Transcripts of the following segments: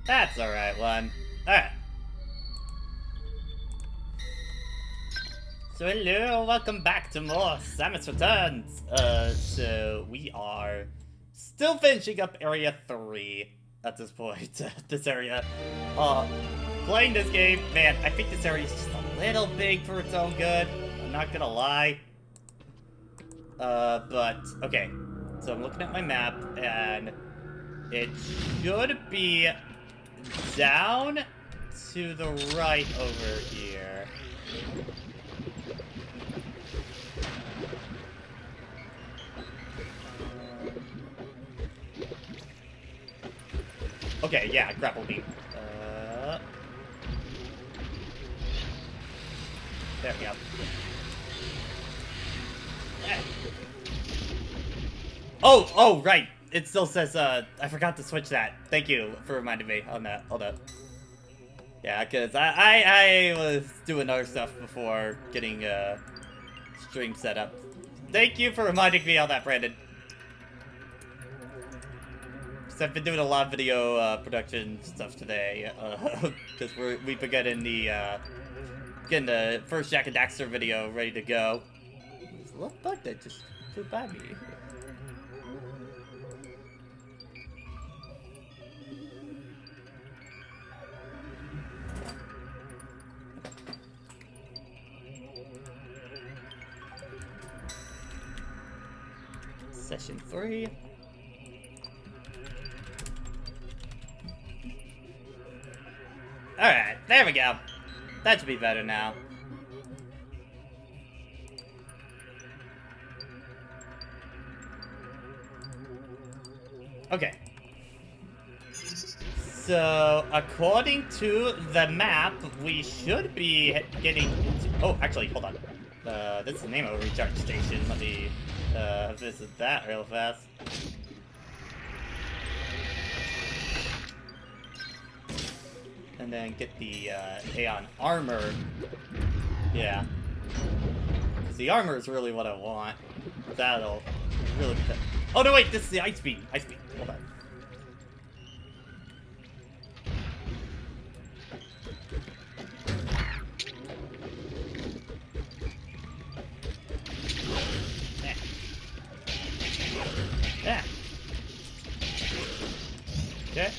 That's the right one. Alright. So hello, welcome back to more Samus Returns. So we are still finishing up Area 3 at this point. This area. Playing this game, man, I think this area is just a little big for its own good. I'm not gonna lie. But, okay. So I'm looking at my map, and it should be down to the right over here. Okay, yeah, grapple beam. There we go. Oh, right. It still says, I forgot to switch that. Thank you for reminding me on that. Hold up. Yeah, because I was doing other stuff before getting, stream set up. Thank you for reminding me on that, Brandon. Because I've been doing a lot of video, production stuff today, because we've been getting the first Jack and Daxter video ready to go. There's a little bug that just flew by me. Session 3. Alright, there we go. That should be better now. Okay. So, according to the map, we should be getting into... Oh, actually, hold on. This is the name of a recharge station. Let me visit that real fast. And then get the Aeon armor. Yeah. Because the armor is really what I want. That'll really... Oh, no, wait, this is the ice beam. Ice beam. Hold on. Yeah. Okay.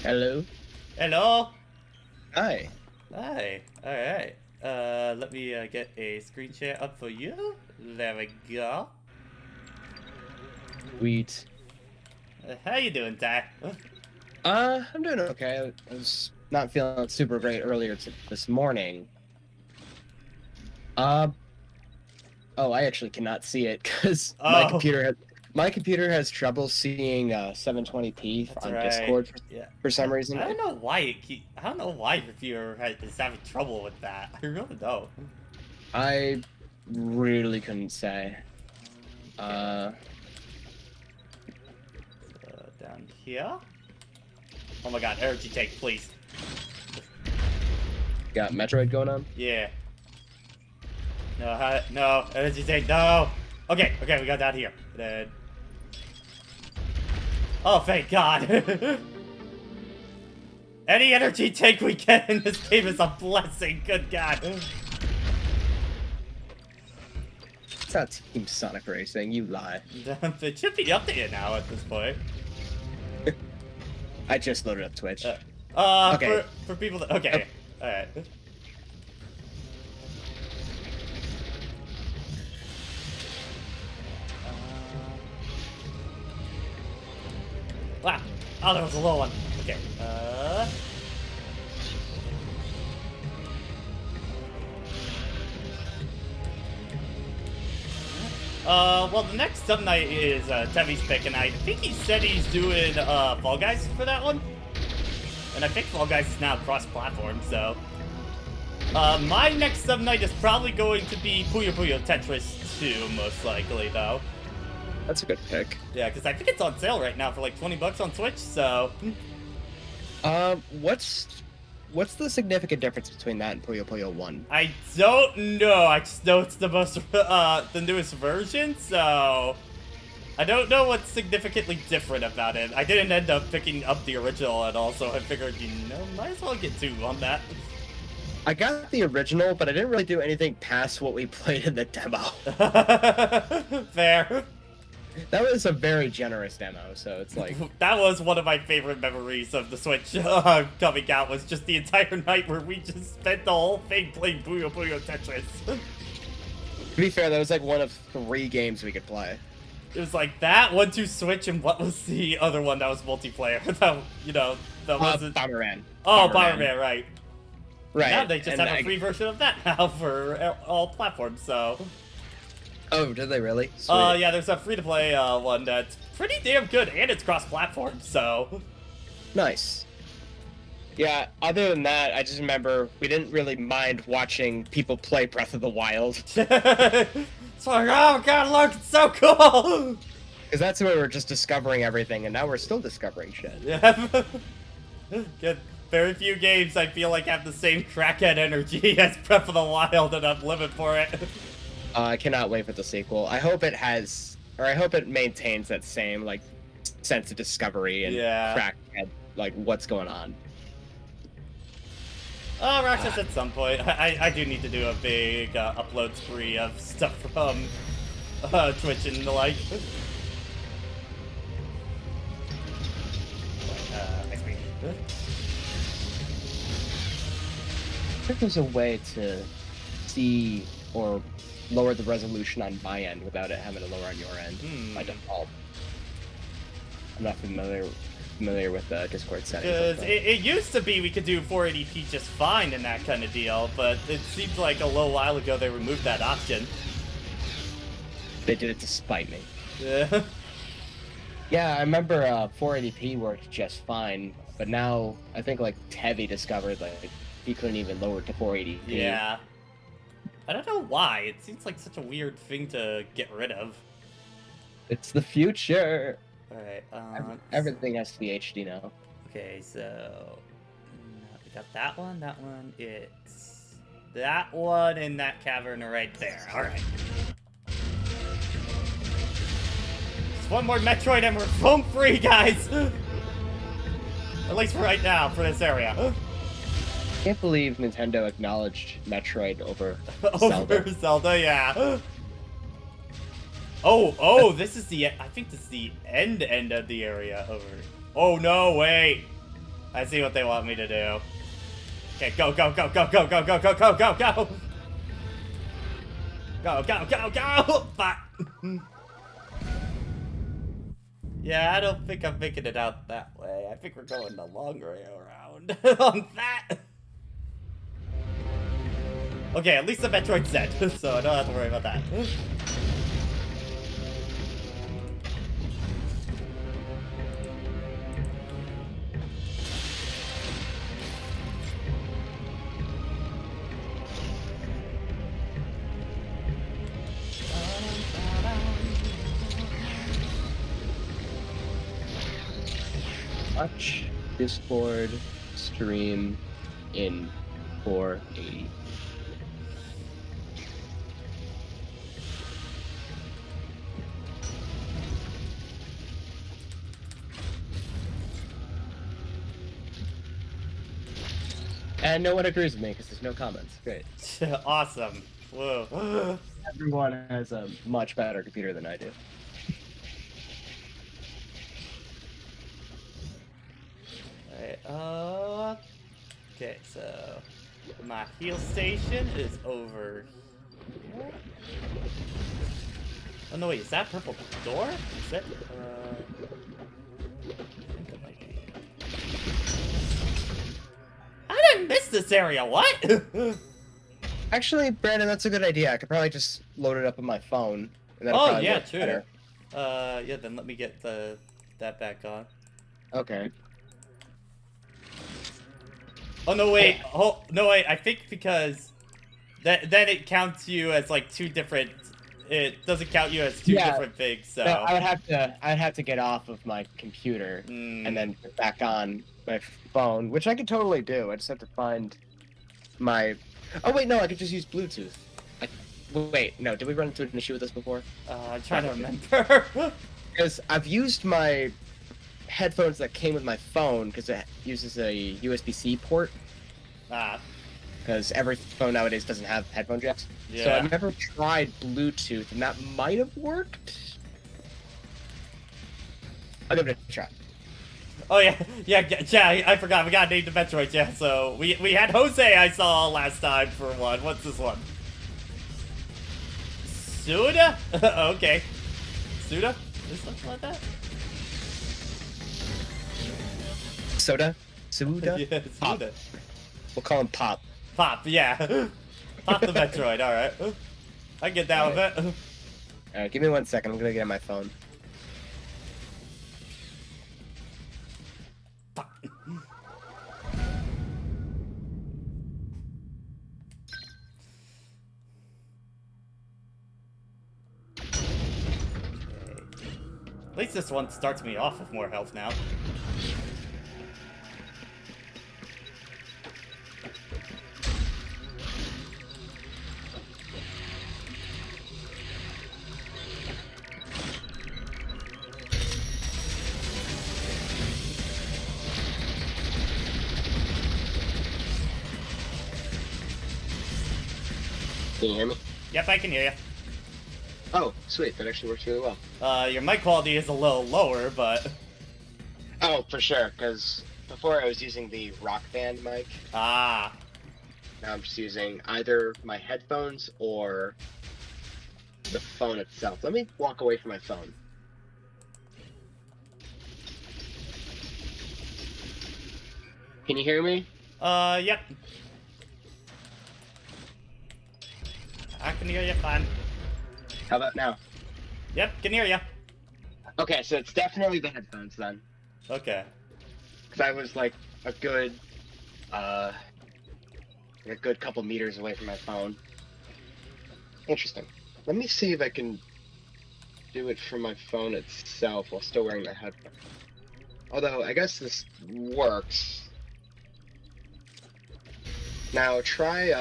Hello. Hello. Hi. Hi. Alright. Let me get a screen share up for you. There we go. Sweet. How you doing, Ty? I'm doing okay. I was not feeling super great earlier this morning. Oh, I actually cannot see it because my computer has trouble seeing 720p on Discord for some reason. I don't know why I don't know why your computer is having trouble with that. I really don't. I really couldn't say. Down here. Oh my god, energy tank, please. Got Metroid going on? Yeah. No, no, energy tank, no. Okay, we got down here. Then. Oh, thank God. Any energy tank we get in this game is a blessing. Good God. It's not Team Sonic Racing. You lie. It should be updated now at this point. I just loaded up Twitch. Okay. For people that... Okay, alright. Wow. Oh, that was a low one. Okay, well, the next sub night is, Tevi's pick, and I think he said he's doing, Fall Guys for that one. And I think Fall Guys is now cross-platform, so... my next sub night is probably going to be Puyo Puyo Tetris 2, most likely, though. That's a good pick. Yeah, because I think it's on sale right now for like 20 bucks on Switch, so... What's what's the significant difference between that and Puyo Puyo 1? I don't know. I just know it's the most, the newest version, so... I don't know what's significantly different about it. I didn't end up picking up the original at all, so I figured, might as well get 2 on that. I got the original, but I didn't really do anything past what we played in the demo. Fair. That was a very generous demo, so it's like... That was one of my favorite memories of the Switch coming out, was just the entire night where we just spent the whole thing playing Puyo Puyo Tetris. To be fair, that was like one of 3 games we could play. It was like that, 1-2 Switch, and what was the other one that was multiplayer? That wasn't... Bomberman. Oh, Bomberman, right. Right. Now they just have a free version of that now for all platforms, so... Oh, did they really? Sweet. Yeah, there's a free-to-play one that's pretty damn good, and it's cross-platform, so... Nice. Yeah, other than that, I just remember we didn't really mind watching people play Breath of the Wild. It's like, oh god, look, it's so cool! Because that's where we're just discovering everything, and now we're still discovering shit. Yeah. Good. Very few games I feel like have the same crackhead energy as Breath of the Wild, and I'm living for it. I cannot wait for the sequel. I hope it has, or I hope it maintains that same, like, sense of discovery and crackhead, like, what's going on. Roxas, at some point. I do need to do a big upload spree of stuff from Twitch and the like. I think there's a way to see or lower the resolution on my end without it having to lower on your end by default. I'm not familiar with the Discord settings. It used to be we could do 480p just fine in that kind of deal, but it seems like a little while ago they removed that option. They did it to spite me. Yeah. Yeah, I remember 480p worked just fine, but now I think like Tevi discovered like he couldn't even lower it to 480p. Yeah. I don't know why. It seems like such a weird thing to get rid of. It's the future. Alright, everything has to be HD now. Okay, so we got that one, it's that one and that cavern right there. Alright. Just one more Metroid and we're home free, guys! At least for right now, for this area. I can't believe Nintendo acknowledged Metroid over Zelda. Over Zelda, yeah. Oh, this is the, I think this is the end of the area over. Oh, no, wait. I see what they want me to do. Okay, go. Go. Fuck. Yeah, I don't think I'm making it out that way. I think we're going the long way around on that. Okay, at least the Metroid's dead, so I don't have to worry about that. Watch Discord stream in 480. And no one agrees with me because there's no comments. Great. Awesome. Whoa. Everyone has a much better computer than I do. Alright, okay, so my heal station is over here. Oh no, wait, is that purple door? Is that, I think it might be. I didn't miss this area, what? Actually, Brandon, that's a good idea. I could probably just load it up on my phone. And oh, yeah, true. Better. Yeah, then let me get that back on. Okay. Oh, no, wait. Oh, no, wait. I think because then it counts you as, like, 2 different it doesn't count you as two different things. So no, I'd have to get off of my computer and then get back on my phone, which I could totally do. I just have to find my. Oh wait, no, I could just use Bluetooth. Wait, no, did we run into an issue with this before? I'm trying to remember. Because I've used my headphones that came with my phone because it uses a USB-C port. Because every phone nowadays doesn't have headphone jacks. Yeah. So I've never tried Bluetooth, and that might have worked. I'll give it a try. Oh yeah, I forgot. We got named the Metroid. Yeah, so we had Jose I saw last time for one. What's this one? Suda? Okay. Suda? Is something like that? Soda? Suda? Yeah, Pop. Suda. We'll call him Pop. Pop, yeah. Pop the Metroid, alright. I can get down with it. Alright, give me 1 second. I'm gonna get on my phone. Pop. At least this one starts me off with more health now. Can you hear me? Yep, I can hear you. Oh, sweet. That actually works really well. Your mic quality is a little lower, but... Oh, for sure, because before I was using the Rock Band mic. Ah. Now I'm just using either my headphones or the phone itself. Let me walk away from my phone. Can you hear me? Yep. I can hear you fine. How about now? Yep, can hear you. Okay, so it's definitely the headphones then. Okay. Because I was like a good couple meters away from my phone. Interesting. Let me see if I can do it from my phone itself while still wearing the headphones. Although, I guess this works. Now, try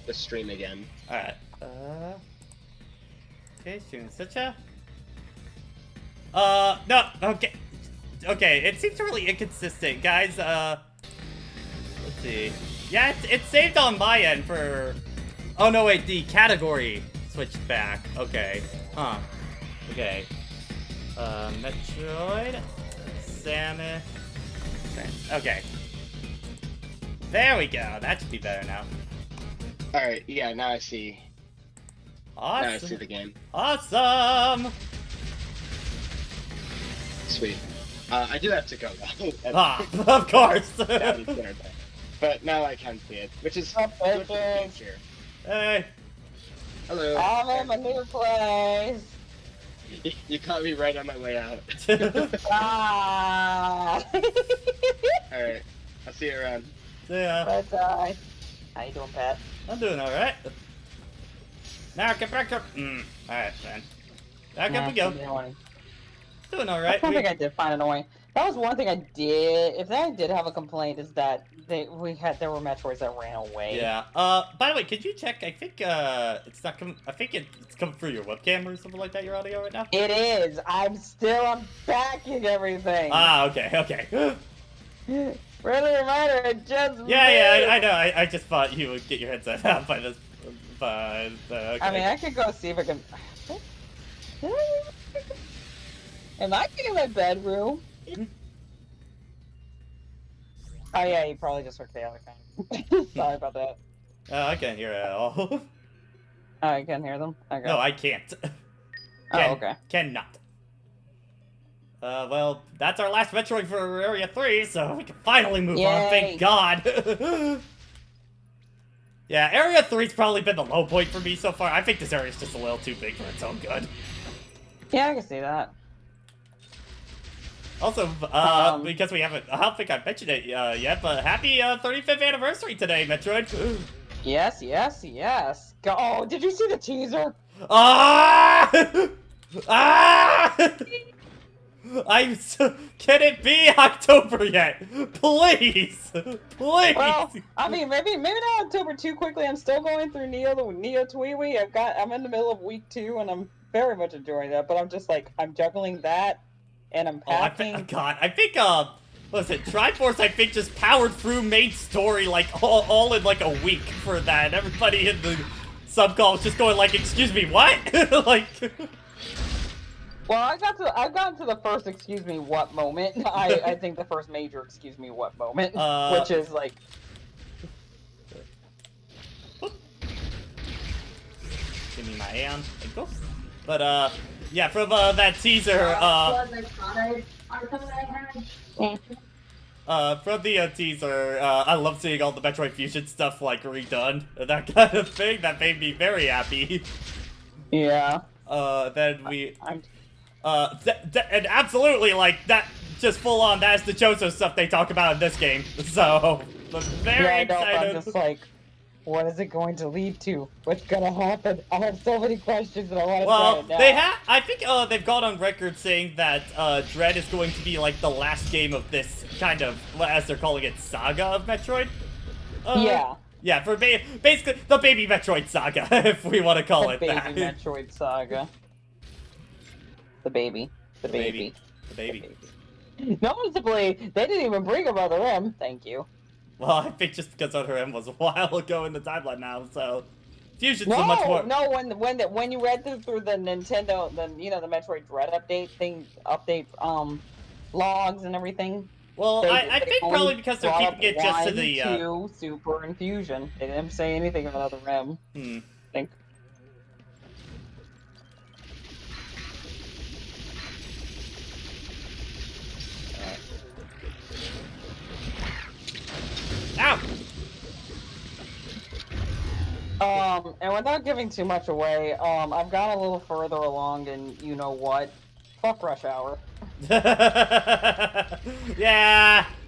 the stream again. Alright. Okay, streaming such a... No, okay. Okay, it seems really inconsistent, guys. Let's see. Yeah, it's saved on my end for... Oh, no, wait, the category switched back. Okay. Huh. Okay. Metroid... Samus... Okay. There we go. That should be better now. Alright, yeah, now I see. Awesome. Now I see the game. Awesome! Sweet. I do have to go though. Ah, of course! But now I can see it, which is Up, good for the bitches. future. Hey! Hello. I'm in my new place. You caught me right on my way out. Ah. Alright, I'll see you around. Yeah, Bye. How you doing, Pat? I'm doing alright. Now get back up. Alright, then. Back up we go. Doing alright. That's one thing I did find annoying. That was one thing I did. If I did have a complaint, is that there were Metroids that ran away. Yeah. By the way, could you check? I think it's not coming. I think it's coming through your webcam or something like that. Your audio right now. It is. I'm backing everything. Ah, okay, okay. Friendly reminder, it just. Yeah, I know. I just thought you would get your headset out by this. But okay. I mean, I could go see if I can. Am I in my bedroom? Oh yeah, you probably just worked the other kind. Sorry about that. I can't hear it at all. Oh, you can't hear them? Okay. No, I can't. Oh, okay. Cannot. Well, that's our last Metroid for Area 3, so we can finally move on, thank God. Yeah, Area 3's probably been the low point for me so far. I think this area's just a little too big for its own good. Yeah, I can see that. Also, because we haven't, I don't think I mentioned it yet, but happy 35th anniversary today, Metroid. Yes, yes, yes. Go. Oh, did you see the teaser? Ah! Ah! Can it be October yet? Please! Please! Well, I mean, maybe not October too quickly. I'm still going through Neo Tweewee. I'm in the middle of week 2, and I'm very much enjoying that. But I'm just like, I'm juggling that, and I'm packing. I think, what was it, Triforce, I think, just powered through main story, like, all in, like, a week for that. Everybody in the sub-call was just going, like, excuse me, what? Like... Well, I've gotten to the first excuse me what moment. I think the first major excuse me what moment, which is like. Give me my Aeon. Thank you. But yeah, from that teaser, from the teaser, I love seeing all the Metroid Fusion stuff like redone, that kind of thing. That made me very happy. Yeah. Then we. And absolutely, like, that, just full on, that's the Choso stuff they talk about in this game. So, I'm very excited. I'm just like, what is it going to lead to? What's gonna happen? I have so many questions that I want to Well, I think, they've gone on record saying that, Dread is going to be, like, the last game of this kind of, as they're calling it, saga of Metroid. Yeah. Yeah, for basically, the Baby Metroid saga, if we want to call it that. The Baby Metroid saga. The baby. Noticeably, they didn't even bring up Other M. Thank you. Well, I think just because Other M was a while ago in the timeline now, so Fusion's so much more. No, when you read through the Nintendo, the Metroid Dread update logs and everything. Well, I think probably because they're keeping it just to the 2 Super and Fusion. They didn't say anything about Other M. I think. Ow! And without giving too much away, I've gone a little further along in you know what. Fuck Rush Hour. Yeah,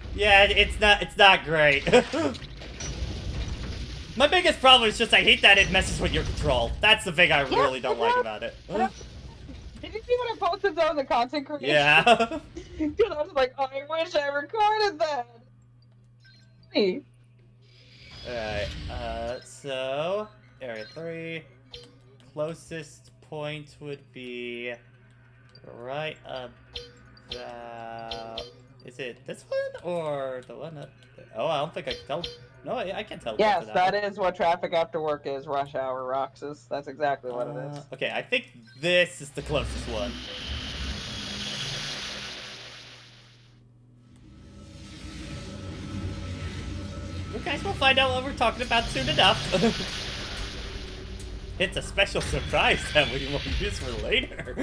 it's not great. My biggest problem is just I hate that it messes with your control. That's the thing I really don't like about it. Did you see what I posted though in the content creation? Yeah. Because I was like, oh, I wish I recorded that. Hey. Alright, so, Area 3, closest point would be right about, is it this one, or the one that, oh, I don't think I can tell, no, I can't tell. Yes, that is what traffic after work is, Rush Hour, Roxas, that's exactly what it is. Okay, I think this is the closest one. You guys will find out what we're talking about soon enough. It's a special surprise that we will use for later.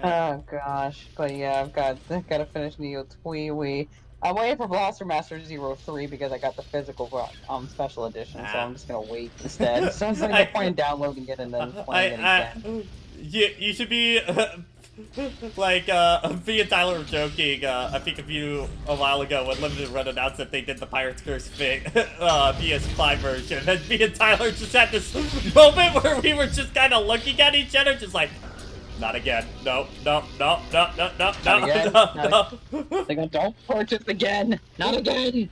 Oh gosh, but yeah, I've got to finish Neo Tweewee. I'm waiting for Blaster Master 03 because I got the physical special edition, so I'm just gonna wait instead. So it's like no point in downloading it and then playing it again. You should be like me and Tyler were joking. I think a while ago when Limited Run announced that they did the Pirates Curse PS5 version, and me and Tyler just had this moment where we were just kind of looking at each other, just like, not again. No. Don't purchase again. Not again.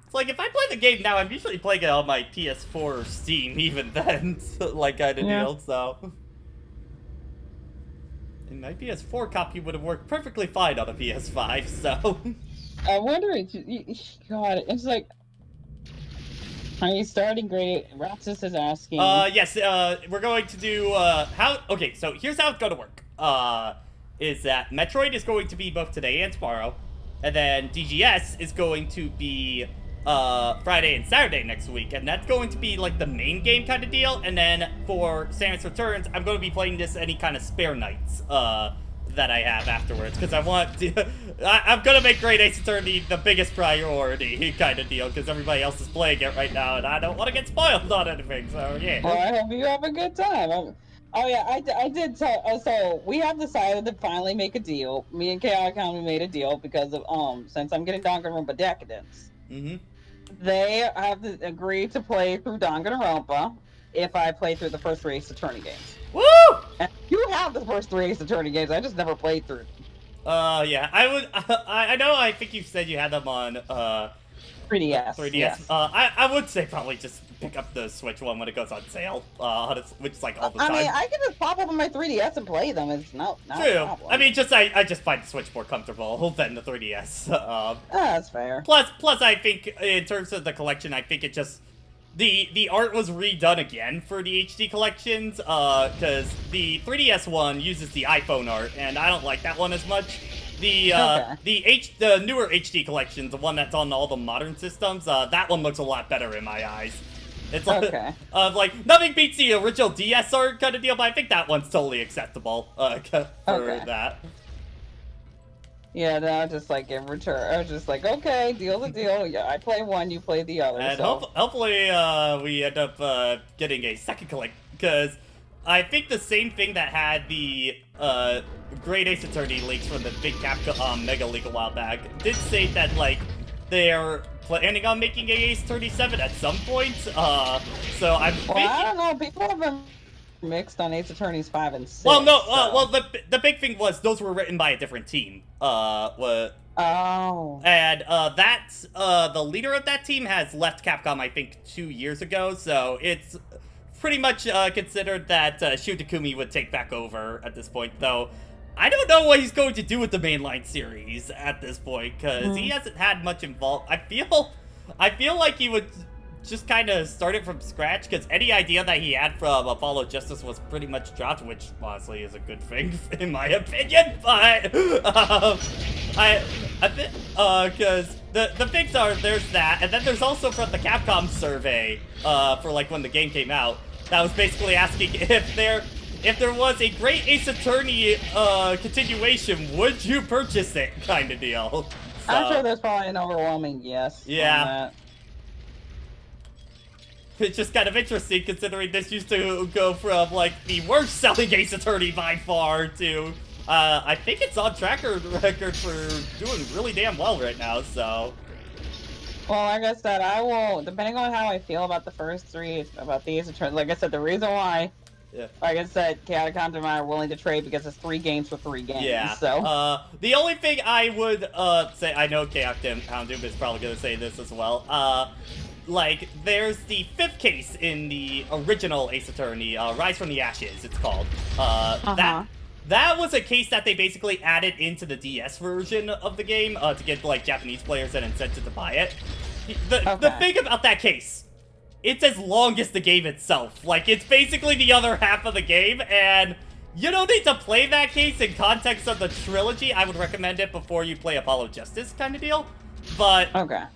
It's like, if I play the game now, I'm usually playing it on my PS4 or Steam, even then, like, kind of deal, so. And my PS4 copy would have worked perfectly fine on a PS5, so. I wonder, God, it's like, are you starting grade? Roxas is asking. Yes, we're going to do, okay, so here's how it's gonna work. Is that Metroid is going to be both today and tomorrow, and then DGS is going to be, Friday and Saturday next week, and that's going to be, like, the main game kind of deal, and then for Samus Returns, I'm going to be playing this any kind of spare nights, that I have afterwards, because I want to, I'm gonna make Great Ace Attorney the biggest priority kind of deal, because everybody else is playing it right now, and I don't want to get spoiled on anything, so yeah. Well, I hope you have a good time. Oh yeah, I did tell. So we have decided to finally make a deal. Me and Chaotic County made a deal because of since I'm getting Danganronpa Decadence. Mm-hmm. They have to agree to play through Danganronpa if I play through the first 3 Ace Attorney games. Woo! And you have the first 3 Ace Attorney games. I just never played through. Yeah, I would. I know. I think you said you had them on 3DS. 3DS. Yes. I would say probably just pick up the Switch one when it goes on sale. Which is like all the time. I mean, I can just pop up on my 3DS and play them. It's not a True. problem. I mean, I just find the Switch more comfortable than the 3DS. That's fair. Plus, I think in terms of the collection, I think it just the art was redone again for the HD collections. Because the 3DS one uses the iPhone art, and I don't like that one as much. The newer HD collections, the one that's on all the modern systems, that one looks a lot better in my eyes. It's like, like nothing beats the original DS art kind of deal, but I think that one's totally acceptable for that. Yeah, no, just like in return, I was just like, okay, deal's a deal. Yeah, I play one, you play the other. And so. hopefully, we end up getting a second collect, because I think the same thing that had the Great Ace Attorney leaks from the big Capcom Mega Leak a while back did say that like they're planning on making a Ace Attorney 7 at some point. So I'm thinking. Well, I don't know. People have been mixed on Ace Attorneys 5 and 6. Well, no. So. Well, the big thing was those were written by a different team. Oh. And that's the leader of that team has left Capcom, I think, 2 years ago. So it's pretty much considered that Shu Takumi would take back over at this point, though. I don't know what he's going to do with the mainline series at this point, because he hasn't had much involved. I feel like he would just kind of start it from scratch, because any idea that he had from Apollo Justice was pretty much dropped, which honestly is a good thing in my opinion. But because the things are there's that, and then there's also from the Capcom survey for like when the game came out, that was basically asking if there was a Great Ace Attorney continuation, would you purchase it, kind of deal. So, I'm sure there's probably an overwhelming yes. Yeah. On that. It's just kind of interesting considering this used to go from like the worst selling Ace Attorney by far to I think it's on record for doing really damn well right now, so. Well, like I said, I will, depending on how I feel about the first 3, about the Ace Attorney, like I said, the reason why, like I said, Chaotic Content and I are willing to trade because it's 3 games for 3 games, yeah. So. The only thing I would say, I know Chaotic Content is probably going to say this as well, like, there's the 5th case in the original Ace Attorney, Rise from the Ashes, it's called. That was a case that they basically added into the DS version of the game to give, like, Japanese players an incentive to buy it. The thing about that case, it's as long as the game itself. Like, it's basically the other half of the game, and you don't need to play that case in context of the trilogy. I would recommend it before you play Apollo Justice kind of deal. But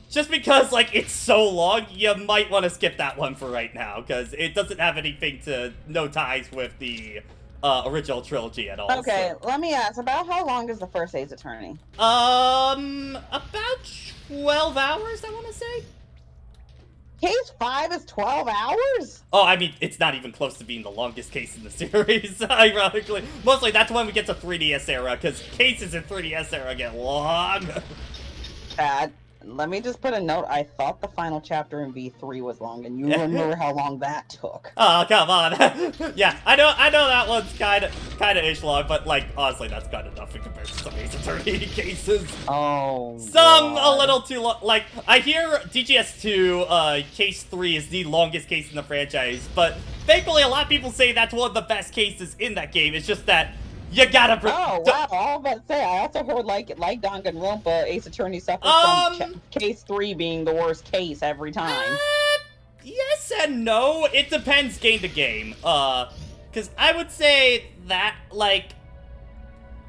just because, like, it's so long, you might want to skip that one for right now, because it doesn't have anything no ties with the original trilogy at all. Okay, so. let me ask, about how long is the first Ace Attorney? About 12 hours, I want to say. Case 5 is 12 hours? Oh, I mean, it's not even close to being the longest case in the series, ironically. Mostly, that's when we get to 3DS era, because cases in 3DS era get long. Let me just put a note. I thought the final chapter in V3 was long, and you remember how long that took. Oh, come on. Yeah, I know that one's kind of ish long, but, like, honestly, that's kind of enough in comparison to some Ace Attorney cases. Oh, Some God. a little too long. Like, I hear DGS2, Case 3 is the longest case in the franchise, but thankfully a lot of people say that's one of the best cases in that game. It's just that you gotta. Oh wow! I was about to say, I also heard like Danganronpa, Ace Attorney suffers from Case 3 being the worst case every time. Yes and no. It depends game to game. Because I would say that, like,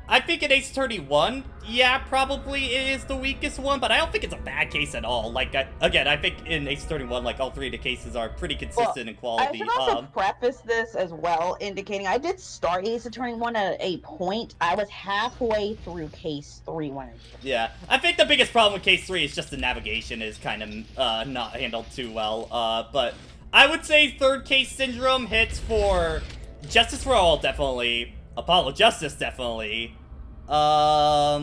I think in Ace Attorney 1, yeah, probably is the weakest one, but I don't think it's a bad case at all. Like, again, I think in Ace Attorney 1, like, all 3 of the cases are pretty consistent in quality. I should also preface this as well, indicating I did start Ace Attorney 1 at a point. I was halfway through Case 3 when Yeah, I think the biggest problem with Case 3 is just the navigation is kind of not handled too well. But I would say Third Case Syndrome hits for Justice for All, definitely. Apollo Justice, definitely. Not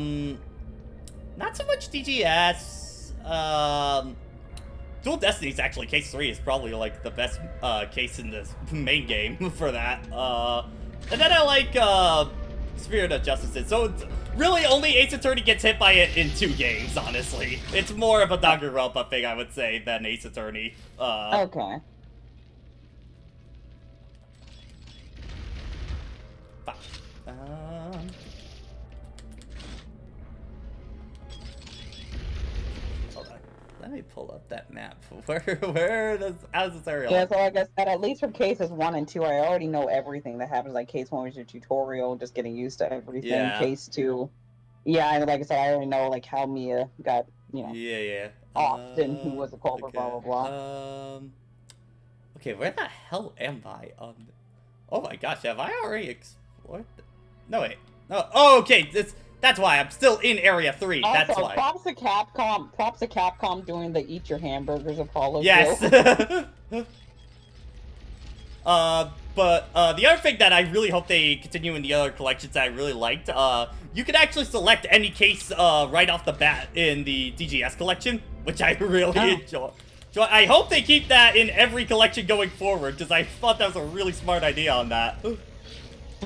so much DGS. Dual Destinies, actually, Case 3 is probably, like, the best, case in this main game for that. And then I like, Spirit of Justice. So, really, only Ace Attorney gets hit by it in 2 games, honestly. It's more of a Danganronpa thing, I would say, than Ace Attorney. Okay. Hold on. Let me pull up that map. How's this area? Yeah, so like I said, at least for cases 1 and 2, I already know everything that happens. Like case 1 was your tutorial, just getting used to everything. Yeah. Case 2, yeah, and like I said, I already know like how Mia got, you know, offed and who was the culprit, okay. blah blah blah. Okay, where the hell am I? Oh my gosh, have I already explored? No wait, no. Oh, okay, that's why I'm still in Area 3. Also, that's why. Props to Capcom doing the eat your hamburgers Apollo. Yes. But the other thing that I really hope they continue in the other collections that I really liked, you could actually select any case right off the bat in the DGS collection, which I really enjoy. So I hope they keep that in every collection going forward, because I thought that was a really smart idea on that.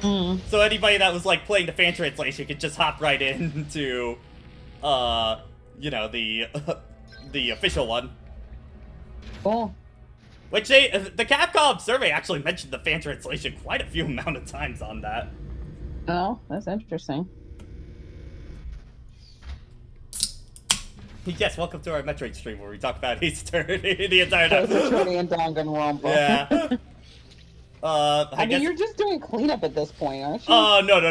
So anybody that was like playing the fan translation could just hop right into, you know, the official one. Cool. Which the Capcom survey actually mentioned the fan translation quite a few amount of times on that. Oh, that's interesting. Yes, welcome to our Metroid stream where we talk about Ace Attorney the entire time. Ace Attorney and Danganronpa. Yeah. I guess... mean, you're just doing cleanup at this point, aren't you? Oh, no.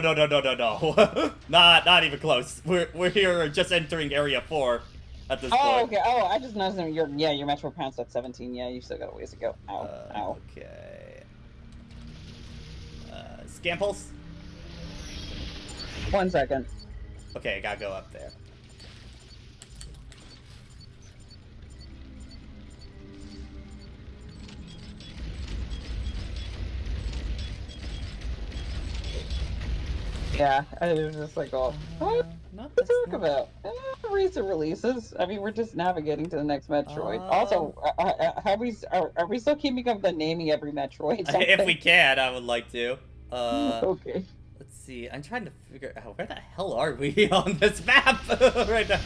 not even close. We're here just entering Area 4 at this point. Oh, okay. Oh, I just noticed that your Metroid Pound's at 17. Yeah, you still got a ways to go. Ow, ow. Okay. Scan pulse? 1 second. Okay, I gotta go up there. Yeah, I was just like, oh, what to talk about? Recent releases. I mean, we're just navigating to the next Metroid. Also, are we still keeping up the naming every Metroid? If we can, I would like to. Okay. Let's see. I'm trying to figure out where the hell are we on this map right now.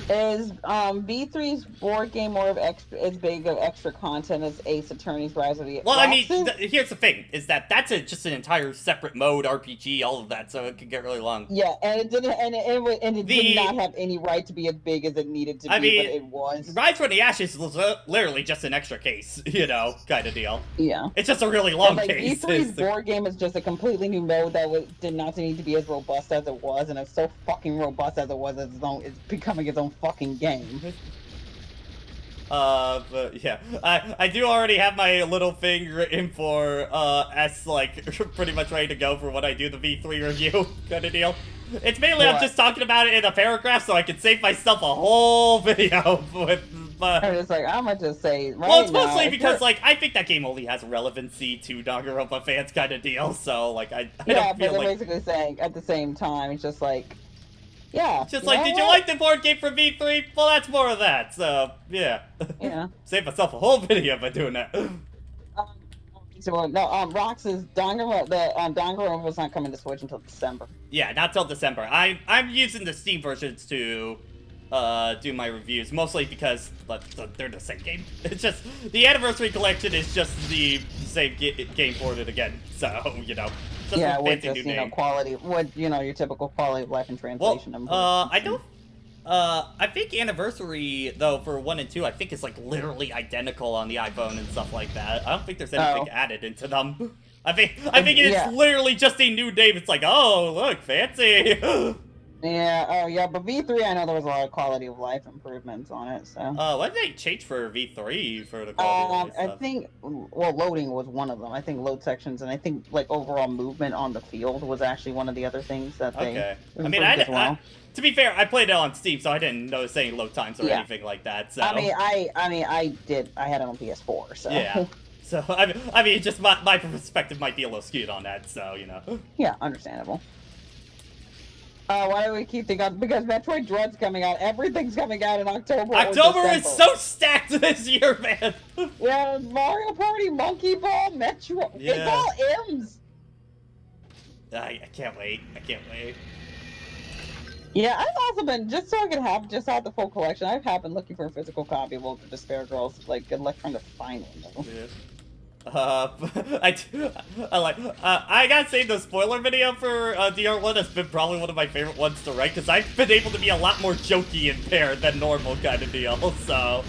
Is V3's board game more of as big of extra content as Ace Attorney's Rise of the Well, I mean, here's the thing: is that that's just an entire separate mode RPG, all of that, so it could get really long. Yeah, and it didn't, and it did not have any right to be as big as it needed to be, but it was. Rise from the Ashes was literally just an extra case, you know, kind of deal. Yeah, it's just a really long case. V3's board game is just a completely new mode that did not need to be as robust as it was, and it's so fucking robust as it was. It's becoming its own fucking game. But yeah, I do already have my little thing written for as like pretty much ready to go for when I do the V3 review kind of deal. It's mainly I'm just talking about it in a paragraph so I can save myself a whole video with. I'm just like, I'm gonna just say. Right well, it's mostly now, because like I think that game only has relevancy to Danganronpa fans kind of deal. So like I yeah, don't feel but they're like basically saying at the same time, it's just like. Yeah. Just like, did you like the board game from V3? Well, that's more of that. So, yeah. Yeah. Save myself a whole video by doing that. Rox's Danganronpa was not coming to Switch until December. Yeah, not till December. I'm using the Steam versions to do my reviews, mostly because they're the same game. It's just the Anniversary Collection is just the same game ported again. So, you know. Just yeah, with just, quality, with, your typical quality of life and translation. Well, I think Anniversary, though, for 1 and 2, I think is, like, literally identical on the iPhone and stuff like that. I don't think there's anything added into them. I think it's literally just a new name. It's like, oh, look, fancy. Yeah, but V3, I know there was a lot of quality of life improvements on it, so. What did they change for V3 for the quality of life stuff? I think, loading was one of them. I think load sections, and I think, like, overall movement on the field was actually one of the other things that they improved as well. To be fair, I played it on Steam, so I didn't notice any load times or anything like that, so. I mean, I did. I had it on PS4, so. Yeah. So, I mean, just my perspective might be a little skewed on that, so, you know. Yeah, understandable. Why do we keep thinking? Because Metroid Dread's coming out. Everything's coming out in October. October or is so stacked this year, man. Yeah, Mario Party, Monkey Ball, Metroid. Yeah. It's all M's. I can't wait. I can't wait. Yeah, I've also been, just so I can have the full collection, I've been looking for a physical copy of Ultra Despair Girls. Like, good luck trying to find one, though. Yeah. I gotta say the spoiler video for DR1 has been probably one of my favorite ones to write, because I've been able to be a lot more jokey in pair than normal kind of deal, so...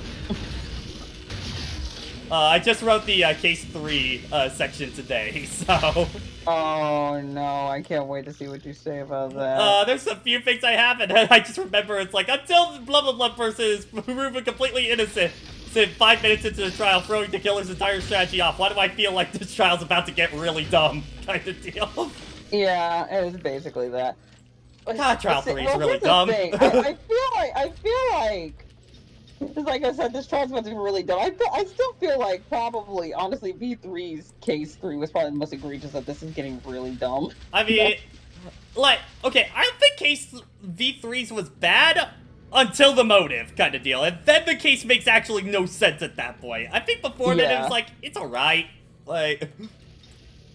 I just wrote the Case 3 section today, so... Oh no, I can't wait to see what you say about that. There's a few things I haven't, and I just remember it's like, until the blah blah blah person is proven completely innocent, said 5 minutes into the trial, throwing the killer's entire strategy off. Why do I feel like this trial's about to get really dumb, kind of deal? Yeah, it is basically that. God, Trial 3 is really here's the dumb. thing. I feel like, like I said, this trial's about to be really dumb. I still feel like probably, honestly, V3's Case 3 was probably the most egregious that this is getting really dumb. I mean, like, okay, I don't think Case V3's was bad until the motive kind of deal, and then the case makes actually no sense at that point. I think before that it was like, it's alright, like...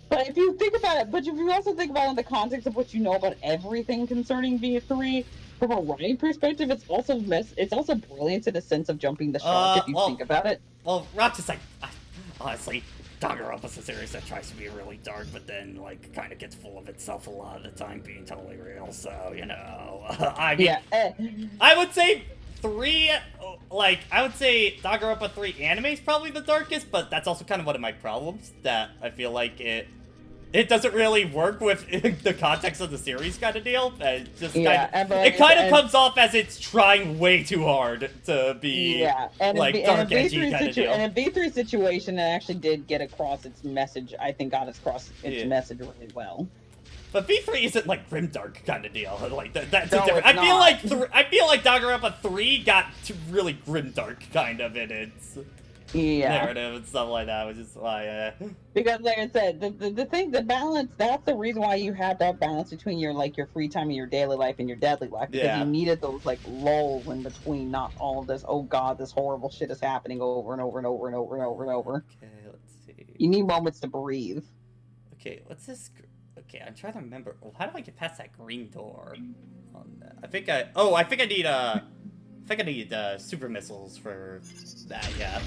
But if you think about it, but if you also think about it in the context of what you know about everything concerning V3, from a writing perspective, it's also brilliant in the sense of jumping the shark, if you think about it. Well, Rock's just like, honestly, Danganronpa's a series that tries to be really dark, but then, like, kind of gets full of itself a lot of the time being totally real, so, you know, I mean, yeah, I would say Danganronpa 3 anime is probably the darkest, but that's also kind of one of my problems, that I feel like it doesn't really work with the context of the series kind of deal. It just kind of comes off as it's trying way too hard to be like dark edgy kind of deal. And in V3 situation, it actually did get across its message. I think got across its message really well. But V3 isn't like grimdark kind of deal. Like that's no, different. I feel like Danganronpa 3 got to really grimdark kind of in its narrative and stuff like that, which is why because like I said, the balance, that's the reason why you have that balance between your free time and your daily life and your deadly life, because you needed those like lulls in between, not all of this, oh god, this horrible shit is happening over and over and over and over and over and over. Okay, let's see. You need moments to breathe. Okay, what's this? Okay, I'm trying to remember. Oh, how do I get past that green door on that? I think I need super missiles for that. Yeah.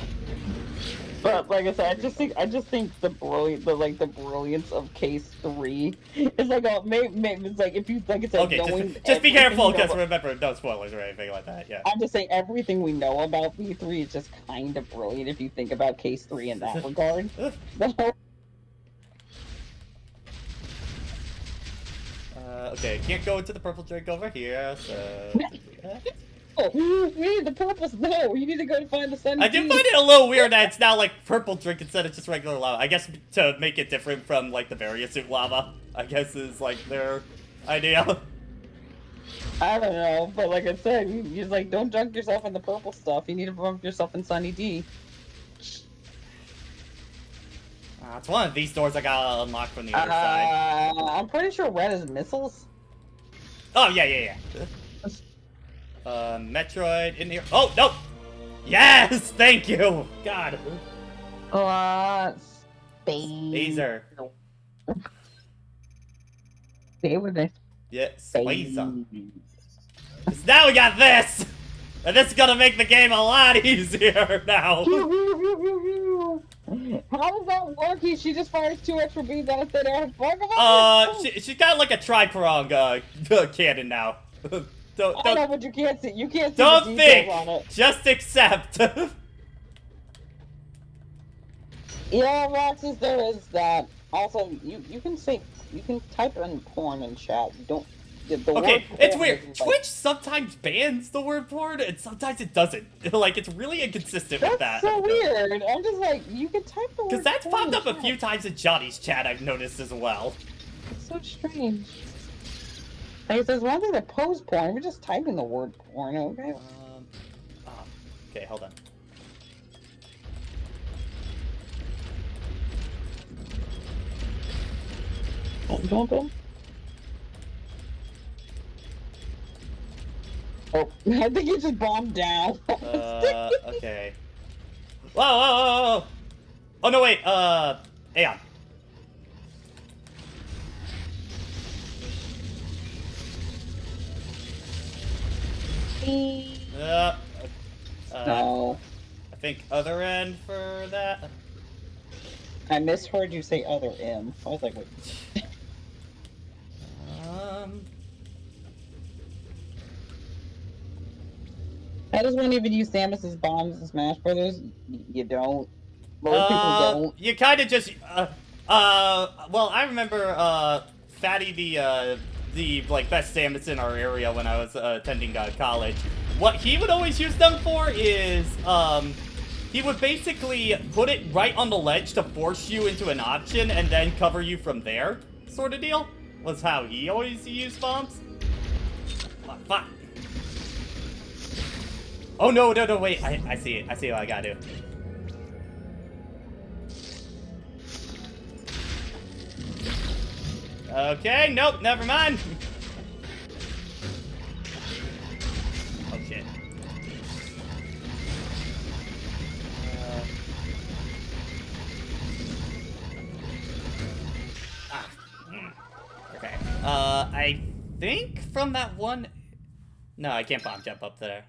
But like I said, I just think the brilliance of Case 3 is like it's like if you like I said. Okay, just be careful, because remember, no spoilers or anything like that. Yeah. I'm just saying everything we know about V3 is just kind of brilliant if you think about Case 3 in that regard. Okay, can't go into the purple drink over here, so... Oh, we need the purple snow. You need to go to find the sun. I do find it a little weird that it's now like purple drink instead of just regular lava. I guess to make it different from like the Variasuit lava, I guess is like their idea. I don't know, but like I said, you just like don't dunk yourself in the purple stuff. You need to bump yourself in Sunny D. It's one of these doors I gotta unlock from the other side. I'm pretty sure red is missiles. Oh, yeah. Metroid in here. Oh, no! Yes! Thank you! God. Spazer. Stay with it. Yeah, Spazer. Because now we got this! And this is gonna make the game a lot easier now. How does that work? She just fires 2 extra beams out of thin air. She's got like a tri-prong cannon now. Don't, I know, but you can't see. You can't see. Don't the think. On it. Just accept. Yeah, Roxas, there is that. Also, you can say, you can type in porn in chat. You don't. Okay, it's weird. Twitch sometimes bans the word porn, and sometimes it doesn't. Like, it's really inconsistent with that. That's so weird. I'm just like, you can type the word porn. Because that's popped up a few times in Johnny's chat, I've noticed as well. It's so strange. Like, there's one thing that posts porn, we're just typing the word porn, okay? Okay, hold on. Don't. Oh, I think you just bombed down. Okay. Whoa. Oh, no, wait, Aeon. No. I think other end for that. I misheard you say other M. I was like, wait. How does one even use Samus's bombs in Smash Brothers? You don't. Most people don't. You kind of just, well, I remember, Fatty, the like, best Samus in our area when I was, attending, college. What he would always use them for is, he would basically put it right on the ledge to force you into an option and then cover you from there, sort of deal, was how he always used bombs. Oh, fuck. Oh, no, wait, I see it. I see what I gotta do. Okay, nope, never mind. Oh, shit. Okay. I think from that one... No, I can't bomb jump up there.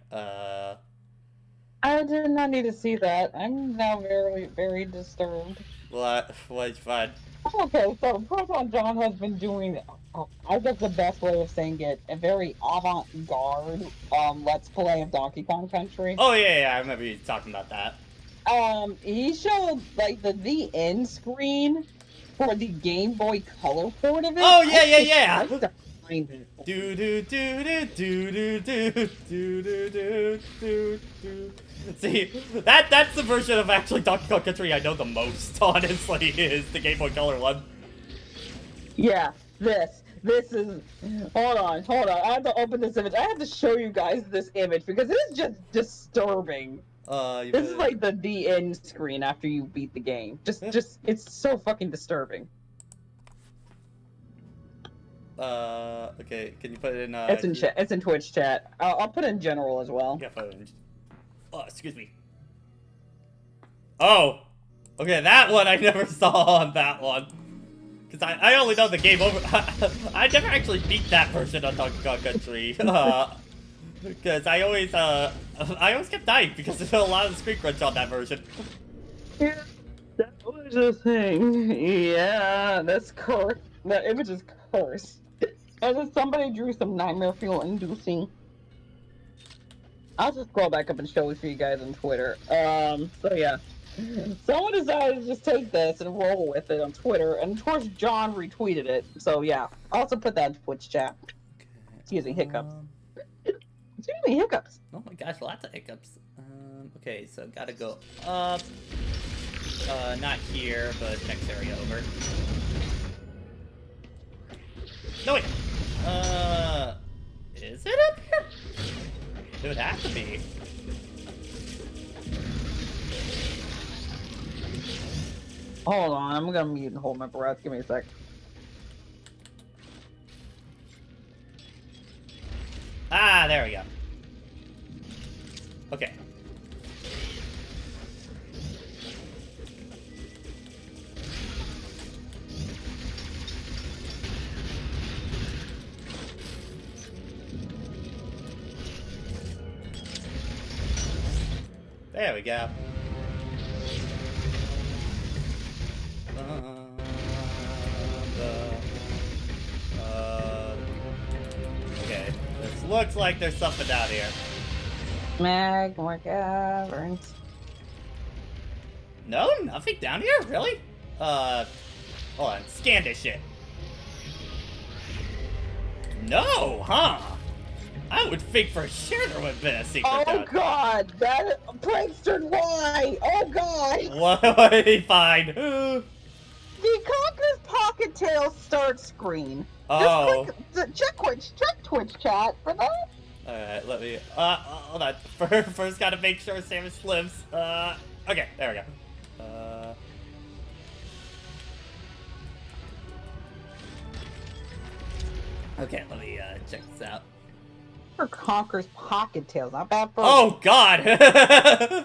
I did not need to see that. I'm now very, very disturbed. What's fun? Okay, so Proton John has been doing, I guess the best way of saying it, a very avant-garde Let's Play of Donkey Kong Country. Oh, yeah, I remember you talking about that. He showed, like, the end screen for the Game Boy Color port of it. Oh, yeah. Do. See, that's the version of actually Donkey Kong Country I know the most, honestly, is the Game Boy Color one. Yeah, this is... Hold on. I have to open this image. I have to show you guys this image because it is just disturbing. This is like the end screen after you beat the game. Just, it's so fucking disturbing. Okay, can you put it in, It's in chat. It's in Twitch chat. I'll put it in general as well. Yeah, put it in... Oh, excuse me. Oh! Okay, that one I never saw on that one. Because I only know the game over... I never actually beat that version on Donkey Kong Country. Because I always kept dying because there's a lot of screen crunch on that version. Yeah, that was a thing. Yeah, that's cursed. That image is cursed. And then somebody drew some nightmare fuel inducing. I'll just scroll back up and show it for you guys on Twitter. So yeah. Someone decided to just take this and roll with it on Twitter, and of course John retweeted it. So yeah. I'll also put that in Twitch chat. Excuse me, hiccups. Excuse me, hiccups. Oh my gosh, lots of hiccups. Okay, so gotta go up. Not here, but next area over. No, wait. Is it up here? It would have to be. Hold on, I'm gonna mute and hold my breath. Give me a sec. Ah, there we go. Okay. There we go. Okay. This looks like there's something down here. Magma caverns. No, nothing down here? Really? Hold on. Scan this shit. No, huh? I would think for sure there would have been a secret Oh down. god, that prankster, why? Oh god! What? Fine. The Conker's Pocket Tail start screen. Oh. Check Twitch chat for that. Alright, let me, hold on. First gotta make sure Samus lives. Okay, there we go. Okay, let me check this out. For Conker's Pocket Tails, not bad for. Oh God! Yeah,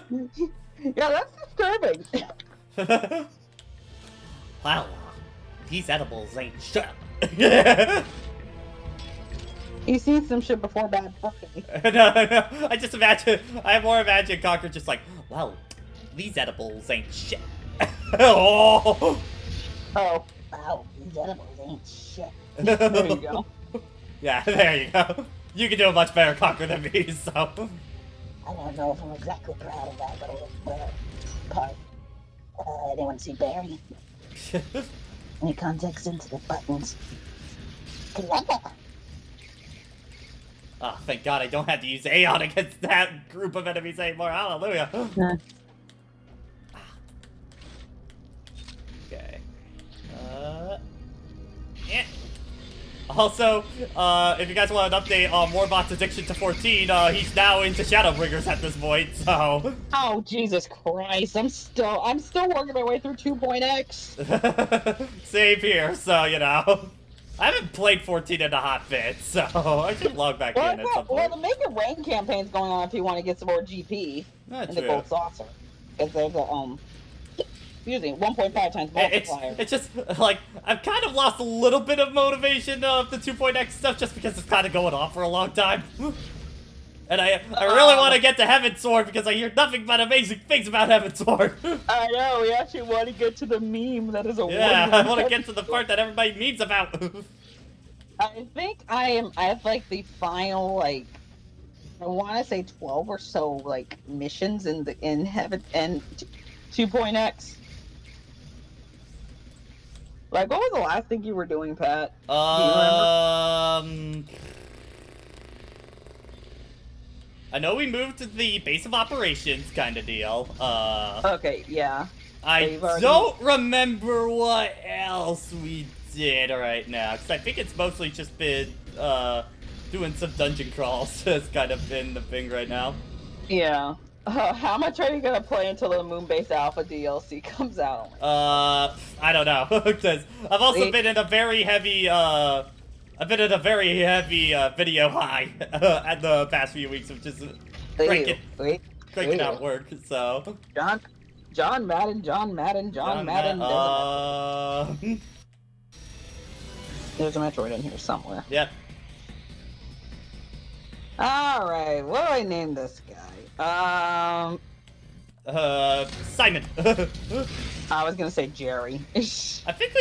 that's disturbing. Wow, these edibles ain't shit. You've seen some shit before, bad Furby. No, I just imagine. I more imagine Conker just like, well, these edibles ain't shit. Oh. Oh, wow, these edibles ain't shit. There you go. Yeah, there you go. You can do a much better Conker than me, so. I don't know if I'm exactly proud of that little part. Anyone see Barry? Any context into the buttons? Clever. Oh, thank God I don't have to use Aeon against that group of enemies anymore. Hallelujah. Yeah. Okay. Yeah. Also, if you guys want an update on Warbot's addiction to 14, he's now into Shadowbringers at this point, so. Oh, Jesus Christ. I'm still working my way through 2.x. Same here, so, you know. I haven't played 14 in a hot bit, so I should log back in at some point. Well, the Make It Rain campaign's going on if you want to get some more GP in the Gold Saucer. Because there's a, excuse me, 1.5 times multiplier. It's just, like, I've kind of lost a little bit of motivation of the 2.x stuff just because it's kind of going on for a long time. And I really want to get to Heaven's Sword because I hear nothing but amazing things about Heaven's Sword. I know, we actually want to get to the meme that is a Yeah, I want to get to the part that everybody memes about. I think I have like the final, like, I want to say 12 or so, like, missions in Heaven and 2.x. Like, what was the last thing you were doing, Pat? Do you remember? I know we moved to the base of operations kind of deal. Okay, yeah. I don't remember what else we did right now, because I think it's mostly just been doing some dungeon crawls. Has kind of been the thing right now. Yeah. How much are you gonna play until the Moonbase Alpha DLC comes out? I don't know, because I've also been in a very heavy video high at the past few weeks of just cranking out work, so. John Madden. There's a Metroid in here somewhere. Yep. Alright, what do I name this guy? Simon. I was gonna say Jerry. I think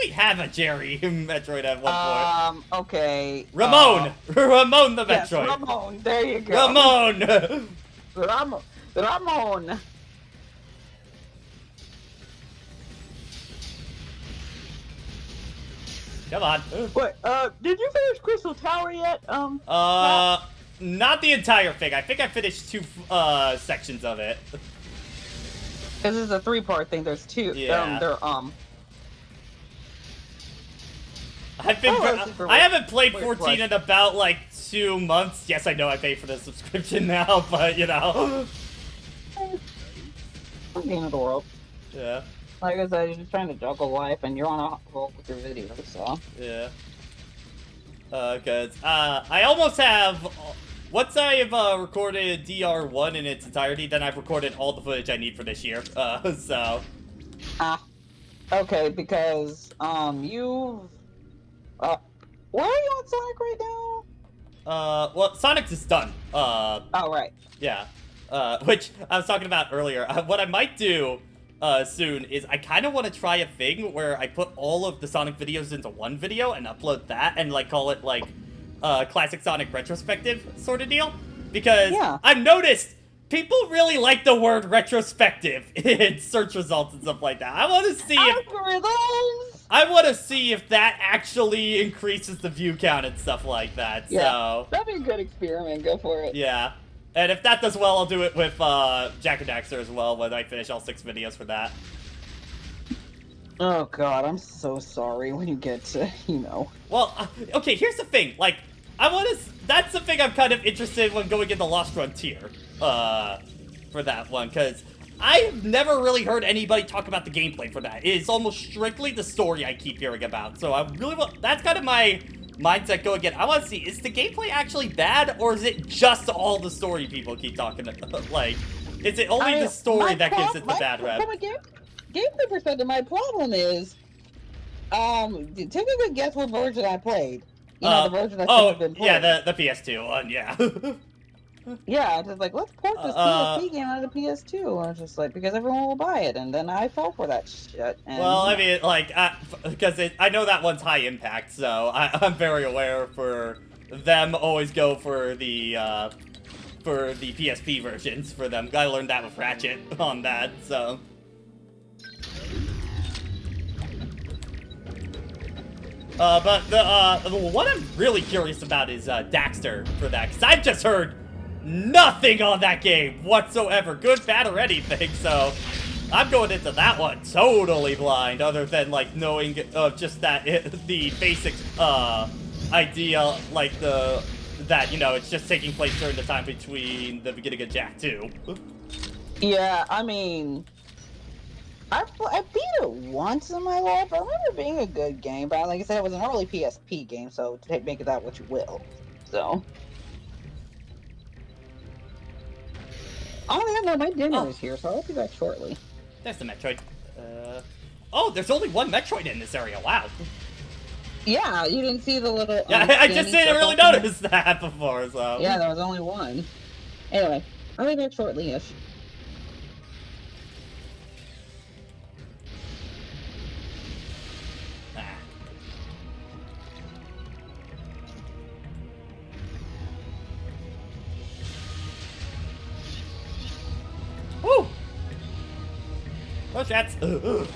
we have a Jerry Metroid at one point. Okay. Ramon! Ramon the Metroid! Yes, Ramon, there you go. Ramon! Ramon! Come on. Wait, did you finish Crystal Tower yet? Not the entire thing. I think I finished 2 sections of it. This is a 3-part thing. There's 2. Yeah. I haven't played 14 in about like 2 months. Yes, I know I pay for the subscription now, but you know. Game of the world. Yeah. Like I said, you're just trying to juggle life, and you're on a roll with your videos, so. Yeah. Cause I almost have. Once I've recorded DR1 in its entirety, then I've recorded all the footage I need for this year. So. Okay, because where are you on Sonic right now? Well, Sonic's is done. Oh, right. Yeah. Which I was talking about earlier. What I might do soon is I kind of want to try a thing where I put all of the Sonic videos into one video and upload that and like call it like classic Sonic retrospective sort of deal, because I've noticed people really like the word retrospective in search results and stuff like that. I want to see if that actually increases the view count and stuff like that. Yeah, so that'd be a good experiment. Go for it. Yeah. And if that does well, I'll do it with Jack and Daxter as well when I finish all 6 videos for that. Oh god, I'm so sorry when you get to, you know. Well, okay, here's the thing. Like, that's the thing I'm kind of interested in when going into Lost Frontier, for that one, because I've never really heard anybody talk about the gameplay for that. It's almost strictly the story I keep hearing about. So I really want, that's kind of my mindset go again. I want to see, is the gameplay actually bad, or is it just all the story people keep talking about? Like, is it only the story that gives it the bad rep? From a gameplay perspective, my problem is, take a good guess what version I played. You know, the version I should have been playing. Yeah, the PS2 one, yeah. Yeah, just like, let's port this PSP game out of the PS2. I was just like, because everyone will buy it, and then I fell for that shit. And, well, I mean, like, because I know that one's high impact, so I'm very aware for them always go for the PSP versions for them. I learned that with Ratchet on that, so. But the what I'm really curious about is Daxter for that, because I've just heard nothing on that game whatsoever, good, bad, or anything, so I'm going into that one totally blind, other than, like, knowing just that the basic idea, like, that, you know, it's just taking place during the time between the beginning of Jak 2. Yeah, I mean, I beat it once in my life. I remember it being a good game, but like I said, it was an early PSP game, so make of that what you will. So. Oh, yeah, no, my dinner is here, so I'll be back shortly. There's the Metroid. Oh, there's only one Metroid in this area. Wow. Yeah, you didn't see the little. Yeah, I just didn't really notice that before, so. Yeah, there was only one. Anyway, I'll be back shortly-ish. Woo! Oh, shots! Now,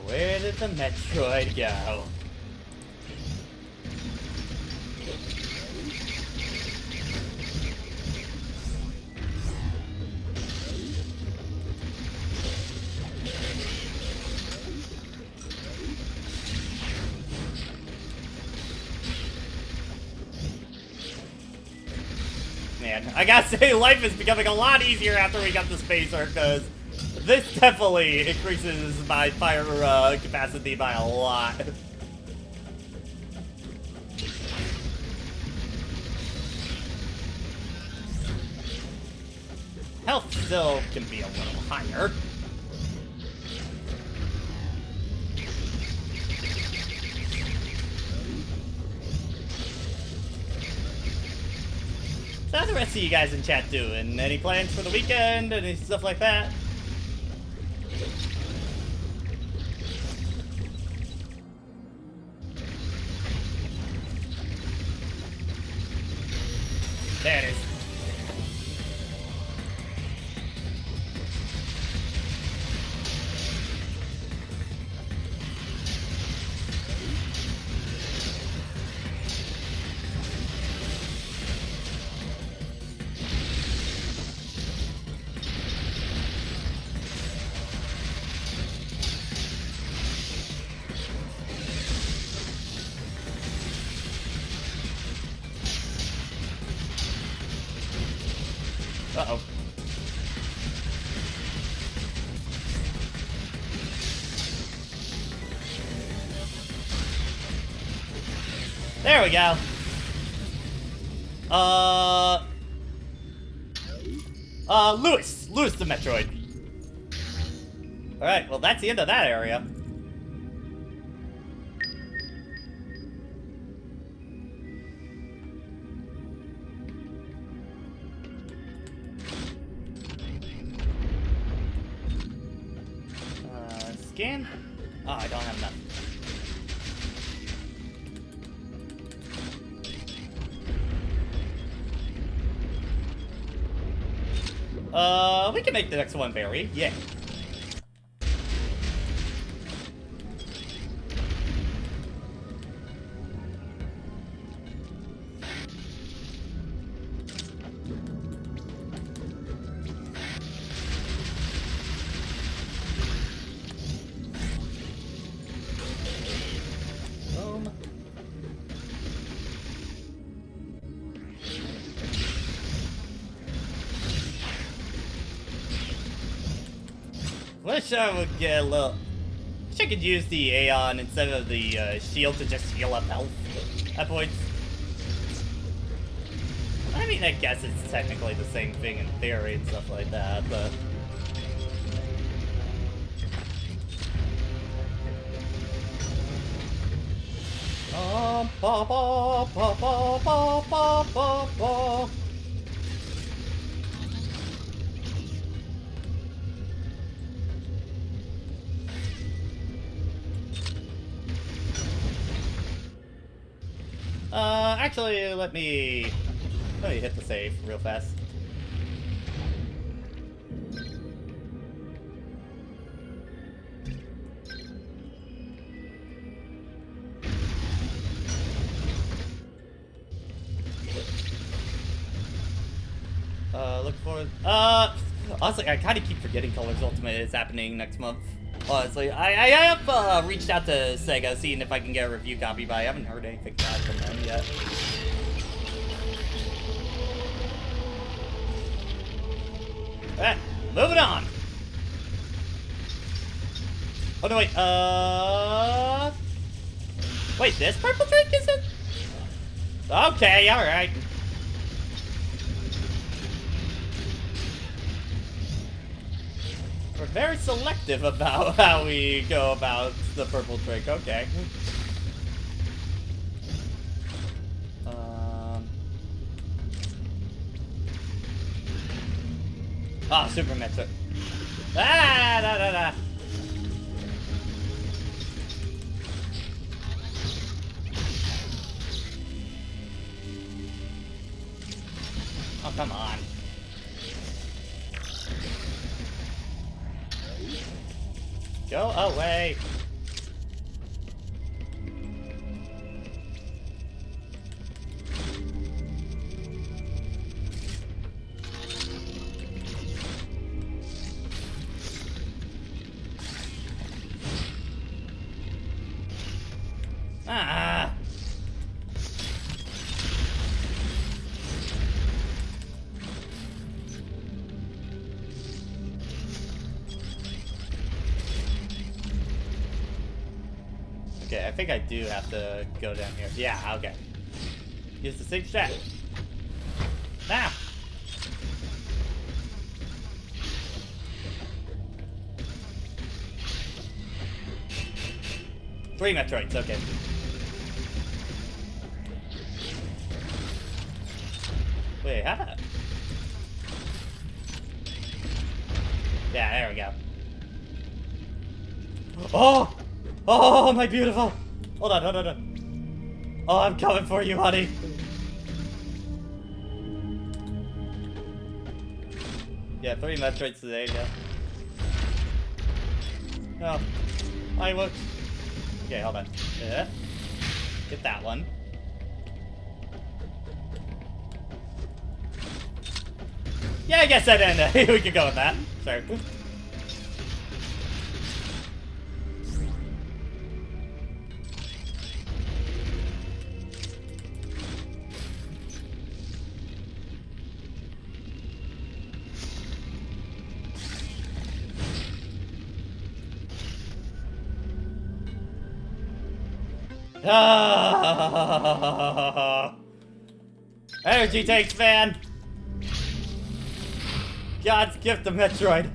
where did the Metroid go? Man, I gotta say, life is becoming a lot easier after we got the spacer, because this definitely increases my fire capacity by a lot. Health still can be a little higher. So how's the rest of you guys in chat doing? Any plans for the weekend? Any stuff like that? There it is. Uh-oh. There we go. Lewis the Metroid. Alright, well that's the end of that area. Scan? Oh, I don't have enough. We can make the next one berry. Yeah. Wish I would get a little wish I could use the Aeon instead of the shield to just heal up health at points. I mean, I guess it's technically the same thing in theory and stuff like that, but... Ba, ba, ba, ba, ba, ba, ba, ba. Actually, let me hit the save real fast. Look forward. Honestly, I kind of keep forgetting Colors Ultimate is happening next month. Honestly, I have reached out to Sega, seeing if I can get a review copy, but I haven't heard anything back from them yet. Moving on. Oh no, wait. Wait, this purple drink is it? Okay, all right. We're very selective about how we go about the purple drink. Okay. Ah, Super Metroid. Ah, da, da, da. Oh, come on. Go away. Ah. Okay, I think I do have to go down here. Yeah, okay. Use the same strat. Now. Three Metroids, okay. Wait, how about... Yeah, there we go. Oh! Oh, my beautiful! Hold on, hold on, hold on. Oh, I'm coming for you, honey. Yeah, 3 Metroids today, yeah. No. I look. Okay, hold on. Yeah. Get that one. Yeah, I guess that ended. We could go with that. Sure. Ah! Energy tanks, man! God's gift to Metroid.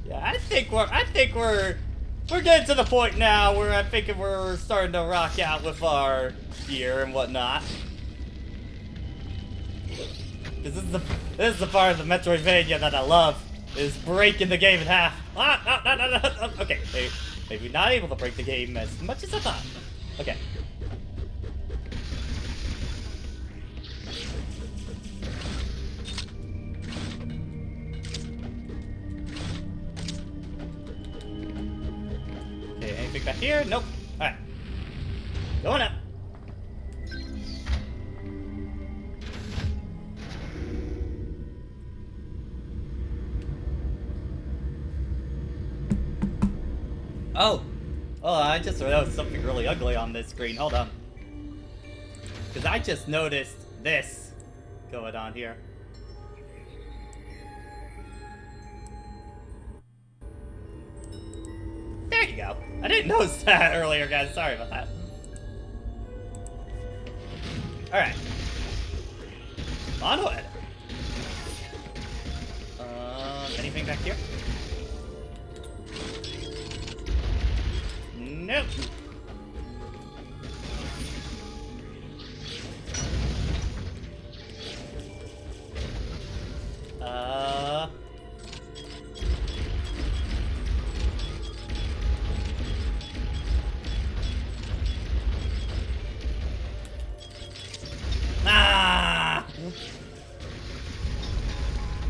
Yeah, I think we're getting to the point now where I think we're starting to rock out with our gear and whatnot. This is the part of the Metroidvania that I love. Is breaking the game in half. Okay, maybe not able to break the game as much as I thought. Okay. Okay, anything back here? Nope. Alright. Going up. Oh! Oh, I just noticed something really ugly on this screen. Hold on. Because I just noticed this going on here. you go. I didn't notice that earlier, guys. Sorry about that. Alright. Onward. Anything back here? Nope.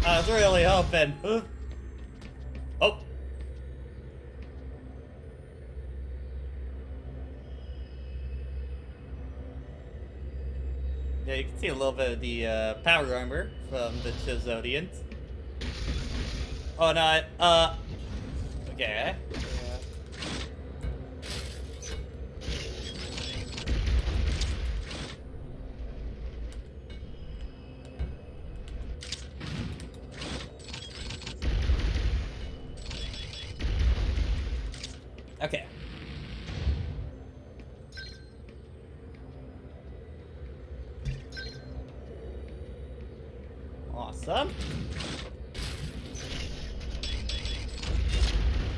I was really hoping. Oh. Yeah, you can see a little bit of the power armor from the Chizodians. Oh no, okay. Okay. Awesome.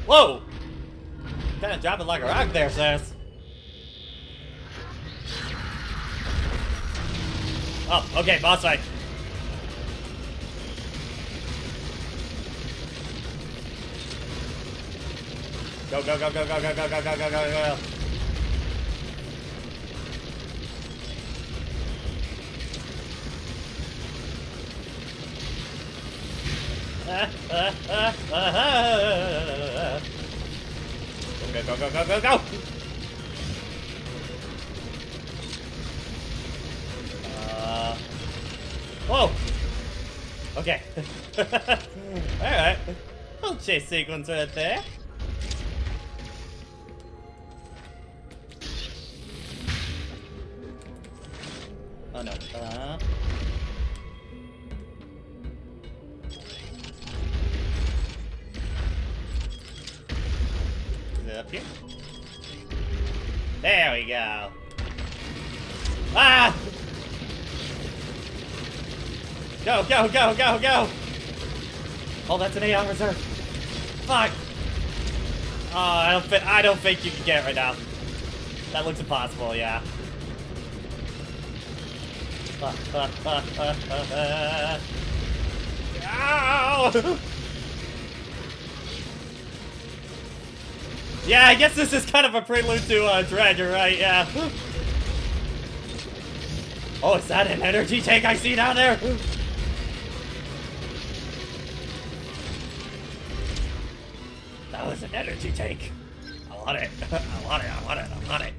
Whoa! Kinda dropping like a rock there, sis. Oh, okay, boss fight. Go, go, go, go, go, go, go, go, go, go, go, go. Go, go, go, go, go, go! Whoa! Okay. Alright. Little chase sequence right there. Oh no. Is it up here? There we go. Ah! Go, go, go, go, go! Oh, that's an AR reserve. Fuck! Oh, I don't think you can get it right now. That looks impossible, yeah. Ow! Yeah, I guess this is kind of a prelude to Dread, you're right, yeah. Oh, is that an energy tank I see down there? That was an energy tank. I want it. I want it, I want it, I want it.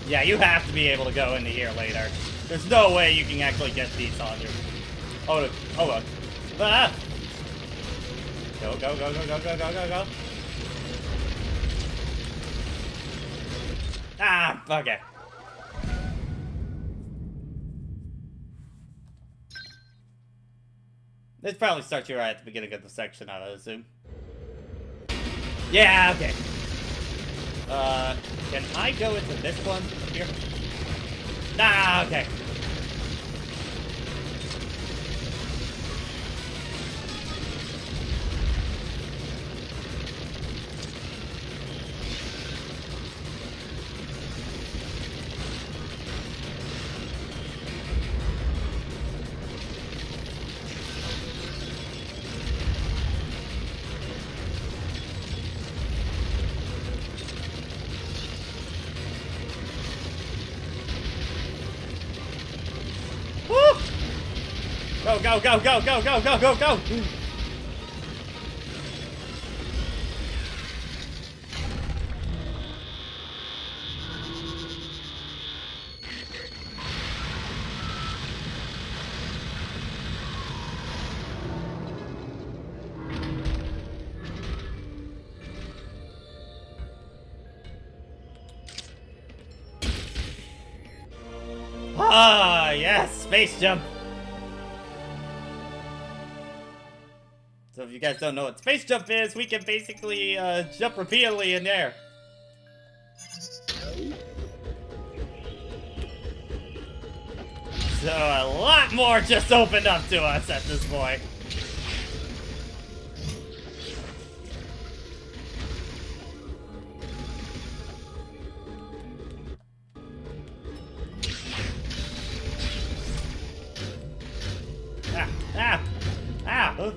Yeah, you have to be able to go into here later. There's no way you can actually get these on your... Oh, look. Ah! Go, go, go, go, go, go, go, go, go. Ah, okay. This probably starts you right at the beginning of the section, I would assume. Yeah, okay. Can I go into this one up here? Nah, okay. Go, go, go, go, go, go, go, go! Ah, yes, space jump. So if you guys don't know what space jump is, we can basically jump repeatedly in there. So a lot more just opened up to us at this point. Ah, ah, ah.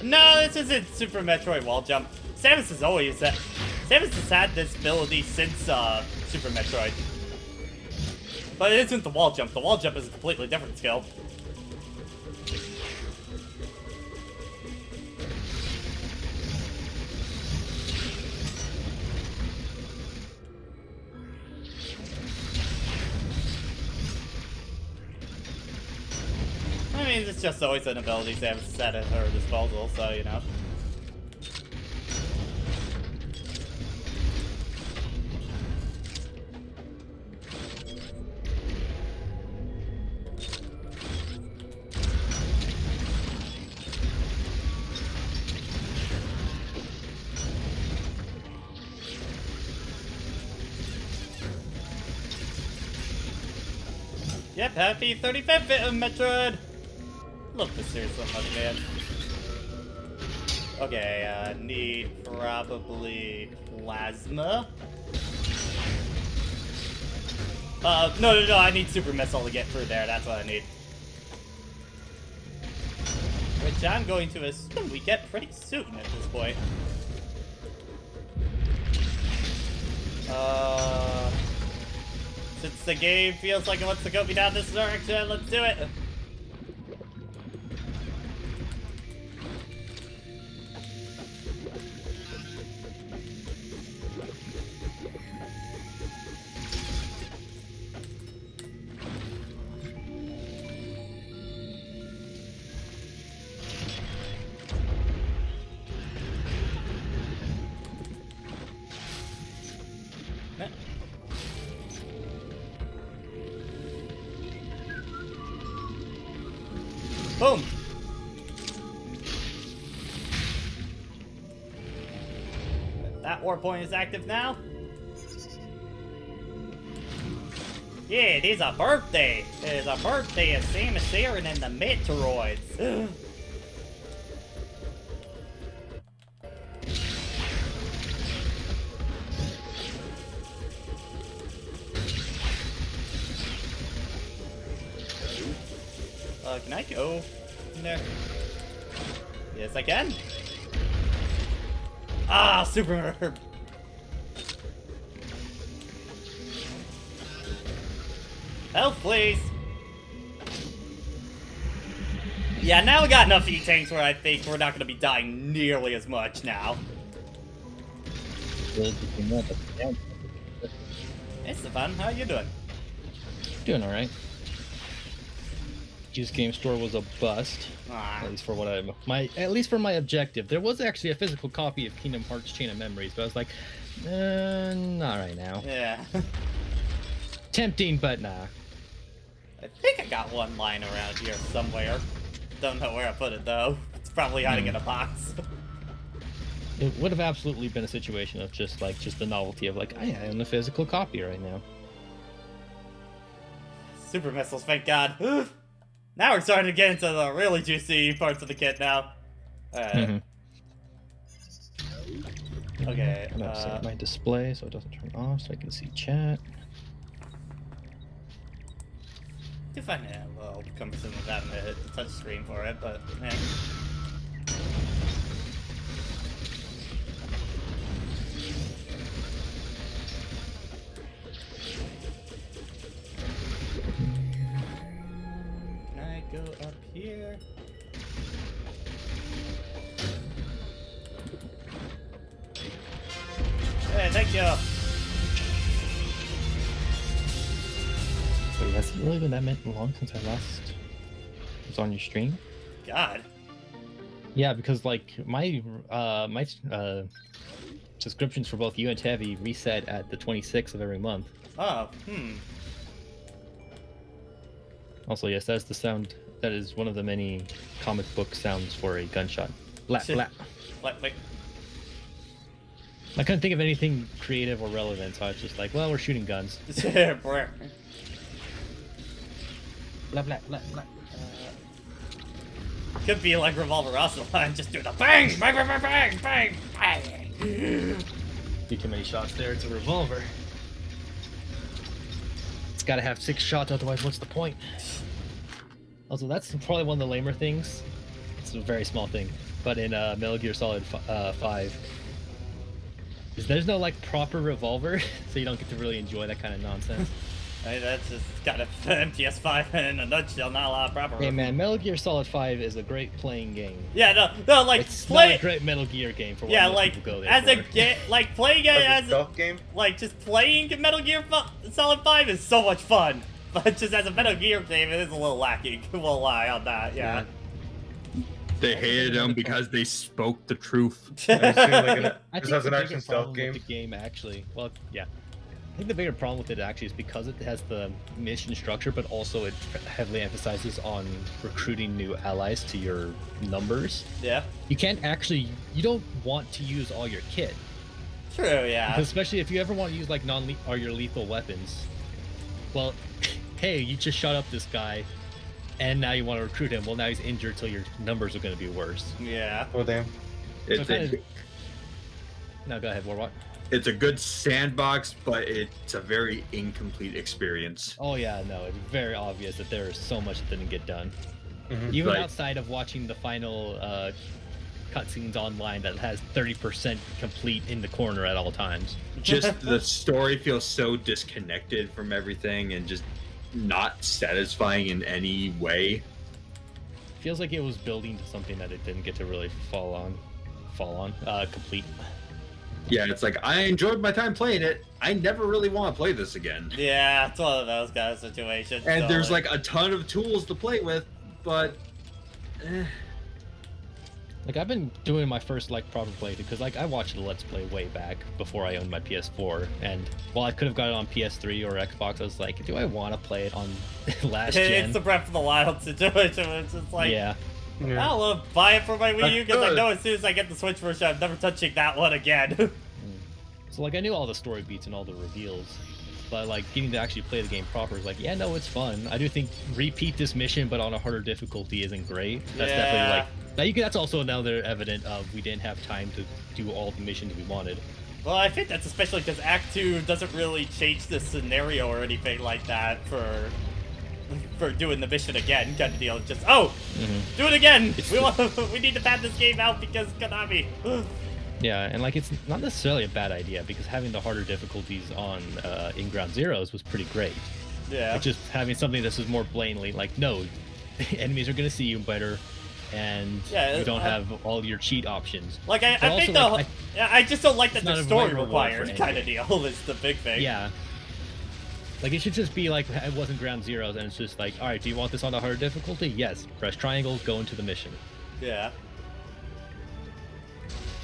No, this isn't Super Metroid wall jump. Samus has always Samus has had this ability since Super Metroid. But it isn't the wall jump. The wall jump is a completely different skill. I mean, it's just always an ability Samus has had at her disposal, so, you know. Yep, happy 35th Metroid! Love this series so much, man. Okay, need probably plasma. No, I need super missile to get through there, that's what I need. Which I'm going to assume we get pretty soon at this point. Since the game feels like it wants to go me down this direction, let's do it! Boom! That war point is active now. Yeah, it is a birthday. It is a birthday of Samus Aran and the Metroids. Can I go in there? Yes, I can. Ah, super herb. Health, please. Yeah, now we got enough E-tanks where I think we're not going to be dying nearly as much now. Hey, Stefan, how you doing? Doing all right. Used game store was a bust, at least for what at least for my objective. There was actually a physical copy of Kingdom Hearts Chain of Memories, but I was like, not right now. Yeah. Tempting, but nah. I think I got one lying around here somewhere. Don't know where I put it though. It's probably hiding in a box. It would have absolutely been a situation of just the novelty of like, I own the physical copy right now. Super missiles, thank God. Now we're starting to get into the really juicy parts of the kit now. Alright. Okay, I'm gonna set my display so it doesn't turn off so I can see chat. I do find it a little cumbersome with having to hit the touch screen for it, but yeah. you. Wait, has it really been that long since I last was on your stream? God. Yeah, because like my subscriptions for both you and Tevi reset at the 26th of every month. Oh, Also, yes, that's the sound. That is one of the many comic book sounds for a gunshot. Blat, blat. Wait. I couldn't think of anything creative or relevant, so I was just like, well, we're shooting guns. Blah, Blah, blah, blah, blah. Could be like Revolver Ocelot, just do the bang, bang, bang, bang, bang, bang. Get too many shots there. It's a revolver. It's got to have 6 shots, otherwise, what's the point? Also, that's probably one of the lamer things. It's a very small thing, but in Metal Gear Solid 5, is there's no like proper revolver, so you don't get to really enjoy that kind of nonsense. Hey, that's just kind of MGS5 in a nutshell, not a lot of proper. Hey man, Metal Gear Solid 5 is a great playing game. Yeah, no, like It's not a great Metal Gear game for what most like people go there as for. a game, like playing it as a game. like just playing Metal Gear Solid 5 is so much fun, but just as a Metal Gear game, it is a little lacking. We'll lie on that, yeah. They hated him because they spoke the truth. I I this think has the an bigger action stealth problem game. with the game actually, well, yeah. I think the bigger problem with it actually is because it has the mission structure, but also it heavily emphasizes on recruiting new allies to your numbers. Yeah. You don't want to use all your kit. True, yeah. Because especially if you ever want to use like or your lethal weapons. Well, hey, you just shot up this guy, and now you want to recruit him. Well, now he's injured, so your numbers are going to be worse. Yeah. Oh damn. No, go ahead, Warwalk. It's a good sandbox, but it's a very incomplete experience. Oh yeah, no, it's very obvious that there is so much that didn't get done. Mhm. Even Right. outside of watching the final cutscenes online that has 30% complete in the corner at all times. Just the story feels so disconnected from everything and just not satisfying in any way. Feels like it was building to something that it didn't get to really complete. Yeah, it's like, I enjoyed my time playing it. I never really want to play this again. Yeah, it's one of those kind of situations. And so, there's like a ton of tools to play with, but Like I've been doing my first like proper play because like I watched the Let's Play way back before I owned my PS4, and while I could have got it on PS3 or Xbox, I was like, do I want to play it on last gen? It's the Breath of the Wild situation. It's just like, Yeah. I want to buy it for my Wii U because I good. know as soon as I get the Switch version, I'm never touching that one again. So like I knew all the story beats and all the reveals, but like getting to actually play the game proper is like, yeah, no, it's fun. I do think repeat this mission but on a harder difficulty isn't great. That's definitely like that's also another evident of we didn't have time to do all the missions we wanted. Well, I think that's especially because Act 2 doesn't really change the scenario or anything like that for doing the mission again, kind of deal. Just do it again. We need to pad this game out because Konami. Yeah, and like it's not necessarily a bad idea because having the harder difficulties on in Ground Zeroes was pretty great. Yeah. Like just having something that's just more blatantly like, no, enemies are gonna see you better, and you don't have all your cheat options. Like I But think also, I just don't like that it's not the a story right reward required for kind of anything. deal is the big thing. Yeah. Like it should just be like it wasn't Ground Zeroes, and it's just like, all right, do you want this on a harder difficulty? Yes. Press triangle, go into the mission. Yeah.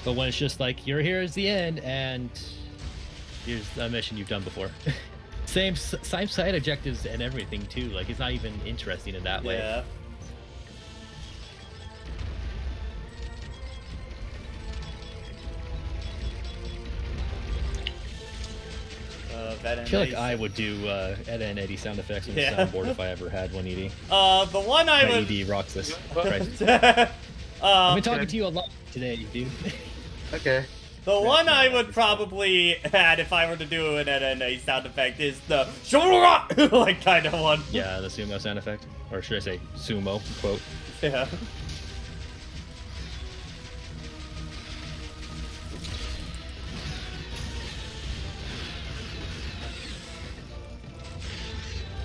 But when it's just like you're here as the end, and here's a mission you've done before. same side objectives and everything too. Like it's not even interesting in that way. Yeah. I feel like I would do Edda and Eddie sound effects on the Yeah. soundboard if I ever had one, Edie. The one I My would. Edie rocks this. Christ. I've been talking the to you a lot today, dude. Okay. one I would probably add if I were to do an NNA sound effect is the Shurura! Like kind of one. Yeah, the sumo sound effect. Or should I say sumo, quote. Yeah.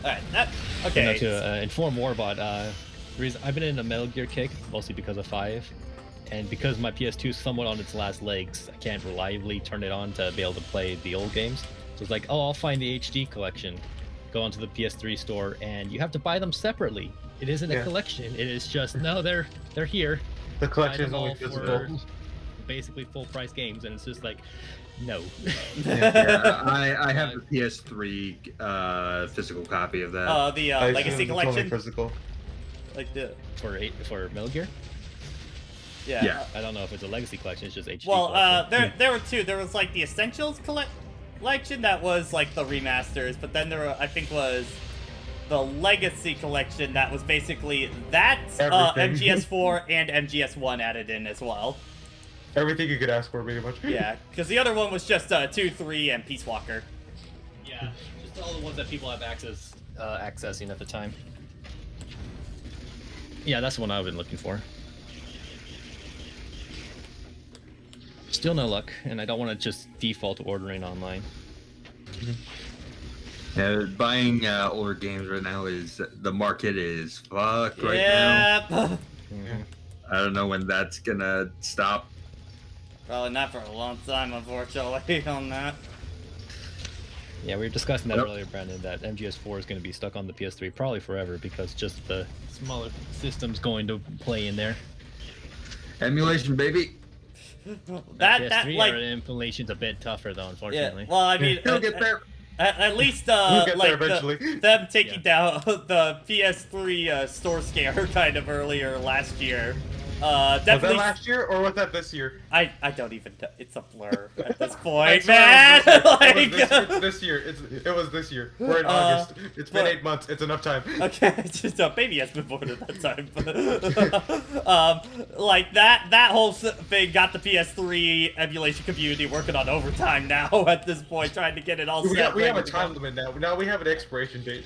Alright, Okay. To inform Warbot, the reason I've been in a Metal Gear kick, mostly because of 5. and because my PS2 is somewhat on its last legs, I can't reliably turn it on to be able to play the old games. So it's like, oh, I'll find the HD collection, go onto the PS3 store, and you have to buy them separately. It isn't a collection. It is just, no, they're here. The Buy collection them is only all for physical. basically full price games, and it's just like, no. Yeah, I have the PS3 physical copy of that. The I Legacy assume it's only Collection, physical. like the for Metal Gear. Yeah. I don't know if it's a Legacy collection. It's just HD. Well, collection. there were two. There was like the Essentials collection that was like the remasters, but then there were, I think, was the Legacy collection that was basically that Everything. MGS4 and MGS1 added in as well. Everything you could ask for, pretty much. Yeah, because the other one was just 2, 3, and Peace Walker. Yeah, just all the ones that people have accessing at the time. Yeah, that's the one I've been looking for. Still no luck, and I don't want to just default ordering online. Yeah, buying older games right now the market is fucked right now. Yeah. I don't know when that's gonna stop. Probably not for a long time, unfortunately, on that. Yeah, we were discussing that Yep. earlier, Brandon, that MGS4 is going to be stuck on the PS3 probably forever because just the smaller system's going to play in there. Emulation, baby. That PS3 like emulation's a bit tougher though, yeah. unfortunately. Well, I mean, He'll get there. At least We'll get there like eventually. them taking down the PS3 store scare kind of earlier last year. Was Definitely. that last year or was that this year? I don't even know. It's a blur at this point, swear man. it was Like, this year. It was this year. We're in August. It's been but- 8 months. It's enough time. okay, just baby has been born at that time. But, like that whole thing got the PS3 emulation community working on overtime now at this point, trying to get it all We set. have a ready to go. time limit now. Now we have an expiration date.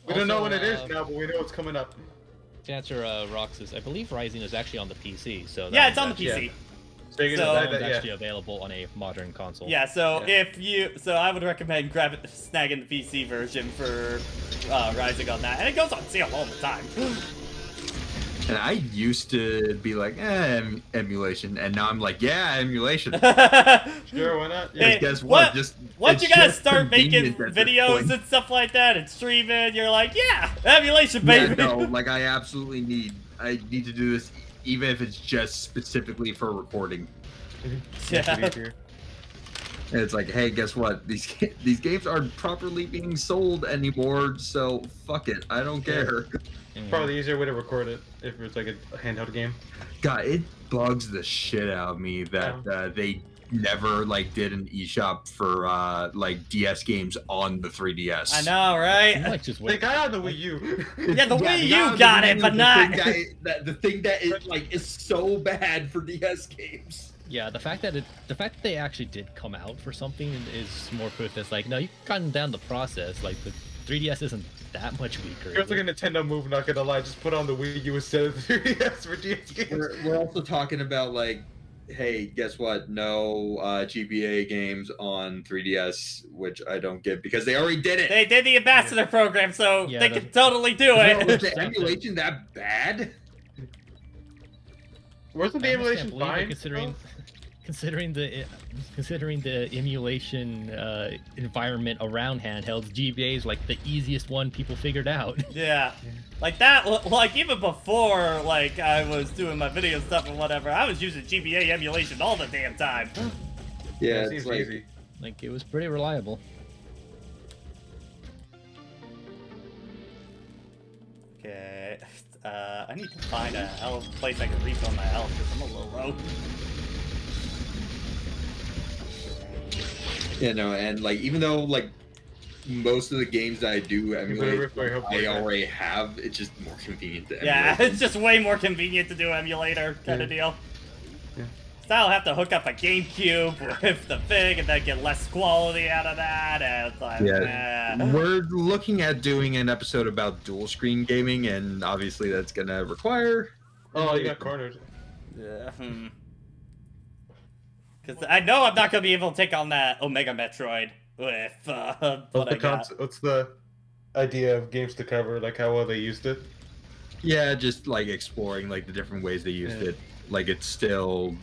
We don't know when it is now, but we know it's coming up. To answer Rox's, I believe Rising is actually on the PC, so Yeah, that it's on the one's PC. So you're So- gonna That decide one's that, actually available on a modern console. Yeah, so Yeah. I would recommend snagging the PC version for Rising on that, and it goes on sale all the time. And I used to be like, emulation, and now I'm like, yeah, emulation. Sure, why not? Hey, Yeah. Guess what? Just Once it's you guys just start making convenient at this videos point. and stuff like that and streaming, you're like, yeah, emulation, Yeah, baby. no, like I absolutely need to do this, even if it's just specifically for recording. Yeah. Make it easier. And it's like, hey, guess what? These games aren't properly being sold anymore, so fuck it, I don't care. Mhm. Probably the easier way to record it if it's like a handheld game. God, it bugs the shit out of me that they never like did an eShop for like DS games on the 3DS. I know, You right? might just They wait. got on the Wii U. Yeah, the Wii U now got the it, Wii but U, not. the thing that is like is so bad for DS games. Yeah, the fact that they actually did come out for something is more proof that's like, no, you've gotten down the process. Like the 3DS isn't that much weaker. Feels like a Nintendo move, not gonna lie. Just put on the Wii U instead of the 3DS for DS games. We're also talking about like, hey, guess what? No GBA games on 3DS, which I don't get because they already did it. They did the ambassador program, so Yeah, they the- can totally do Was it. the emulation that bad? Wasn't the I almost emulation can't believe it, fine? considering the emulation environment around handhelds, GBA is like the easiest one people figured out. Yeah, like that. Like even before, like I was doing my video stuff and whatever, I was using GBA emulation all the damn time. Yeah, it's it's easy, like, easy. Like it was pretty reliable. Okay, I need to find a place I can refill my health because I'm a little low. you know, and like even though like most of the games that I do emulate, I already have. It's just more convenient to emulate. Yeah, them. it's just way more convenient to do emulator kind of deal. Yeah. So I'll have to hook up a GameCube with the thing and then get less quality out of that. And it's like, Yeah. We're looking at doing an episode about dual screen gaming, and obviously that's gonna require. Oh, you got cornered. Yeah. Because I know I'm not gonna be able to take on that Omega Metroid with what I got. What's the idea of games to cover? Like how well they used it? Yeah, just like exploring like the different ways they used Yeah. it. like it's still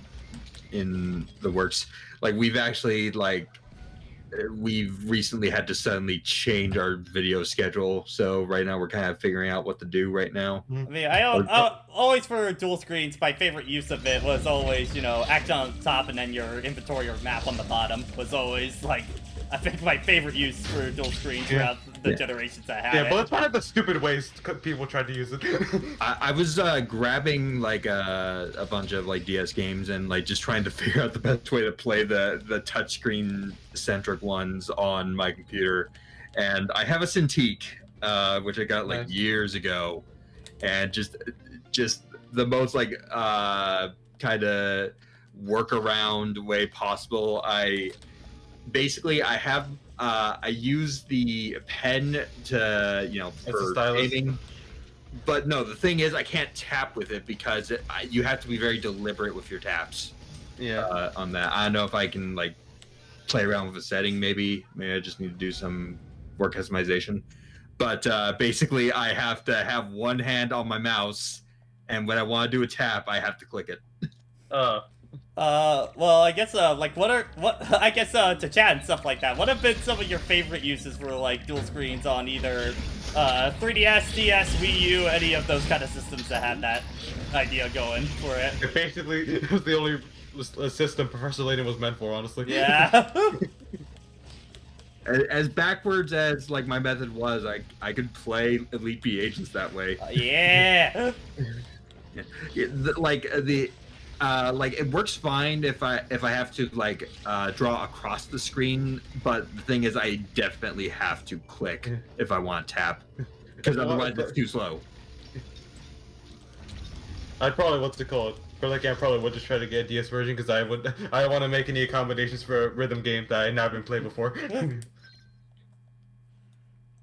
in the works. Like we've actually we've recently had to suddenly change our video schedule, so right now we're kind of figuring out what to do right now. I mean, I always for dual screens, my favorite use of it was always, you know, action on the top and then your inventory or map on the bottom was always like, I think my favorite use for dual screens throughout the generations I had. Yeah, but it's one of the stupid ways people tried to use it. I was grabbing like a bunch of like DS games and like just trying to figure out the best way to play the touchscreen centric ones on my computer, and I have a Cintiq, which I got like years ago, and just the most like kind of workaround way possible. I have I use the pen to, you know, for aiming, but no, the thing is I can't tap with it because you have to be very deliberate with your taps. Yeah. On that, I don't know if I can like play around with a setting. Maybe I just need to do some work customization. But basically, I have to have one hand on my mouse, and when I want to do a tap, I have to click it. Well, I guess, to chat and stuff like that, what have been some of your favorite uses for, like, dual screens on either, 3DS, DS, Wii U, any of those kind of systems that had that idea going for it? It basically was the only system Professor Layton was meant for, honestly. Yeah. As backwards as, like, my method was, I could play Elite Beat Agents that way. Yeah! Like, it works fine if I have to like draw across the screen, but the thing is I definitely have to click if I want to tap, because otherwise it's too slow. I'd probably, what's it called? For that game, I probably would just try to get a DS version because I don't want to make any accommodations for a rhythm game that I never played before.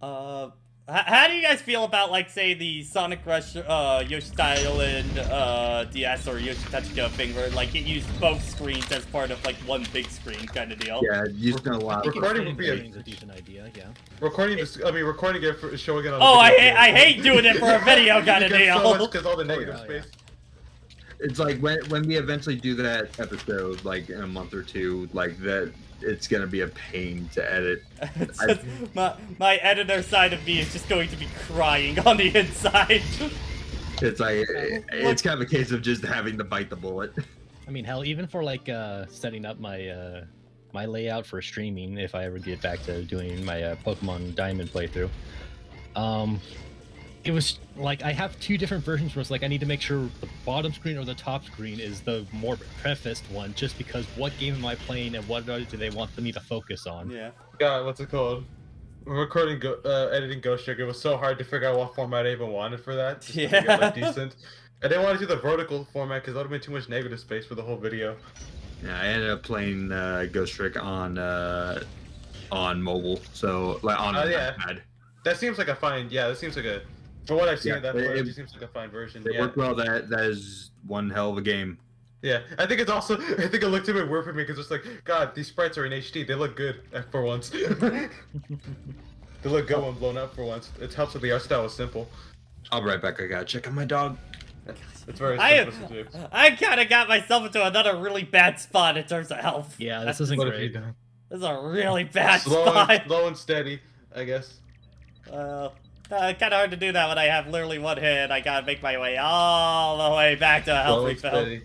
How do you guys feel about, like, say, the Sonic Rush, Yoshi Island, DS or Yoshi Touchdown thing where, like, it used both screens as part of, like, one big screen kind of deal? Yeah, you know a lot. Recording would be a decent idea, yeah. Recording it for showing it on. Oh, I hate doing it for a video kind of deal. So much because all the negative space. It's like when we eventually do that episode, like in a month or two, like that. It's gonna be a pain to edit. My editor side of me is just going to be crying on the inside. It's like it's kind of a case of just having to bite the bullet. I mean, hell, even for like setting up my my layout for streaming, if I ever get back to doing my Pokemon Diamond playthrough, it was like I have two different versions where it's like I need to make sure the bottom screen or the top screen is the more prefaced one, just because what game am I playing and what do they want me to focus on? Yeah. God, what's it called? Recording, editing Ghost Trick, it was so hard to figure out what format I even wanted for that. Just to make it look decent. I didn't want to do the vertical format because that would have been too much negative space for the whole video. Yeah, I ended up playing Ghost Trick on mobile, so like on iPad. That seems like a fine. Yeah, that seems like a. For what I've seen of that footage, it seems like a fine version. It worked well. That is one hell of a game. Yeah, I think it's also. I think it looked a bit weird for me because it's like, God, these sprites are in HD. They look good for once. They look good when blown up for once. It helps with the art style is simple. I'll be right back. I gotta check on my dog. It's very simple to do. I kind of got myself into another really bad spot in terms of health. Yeah, this isn't great. This is a really bad spot. Slow and steady, I guess. Kind of hard to do that when I have literally one hit. I gotta make my way all the way back to a health refill.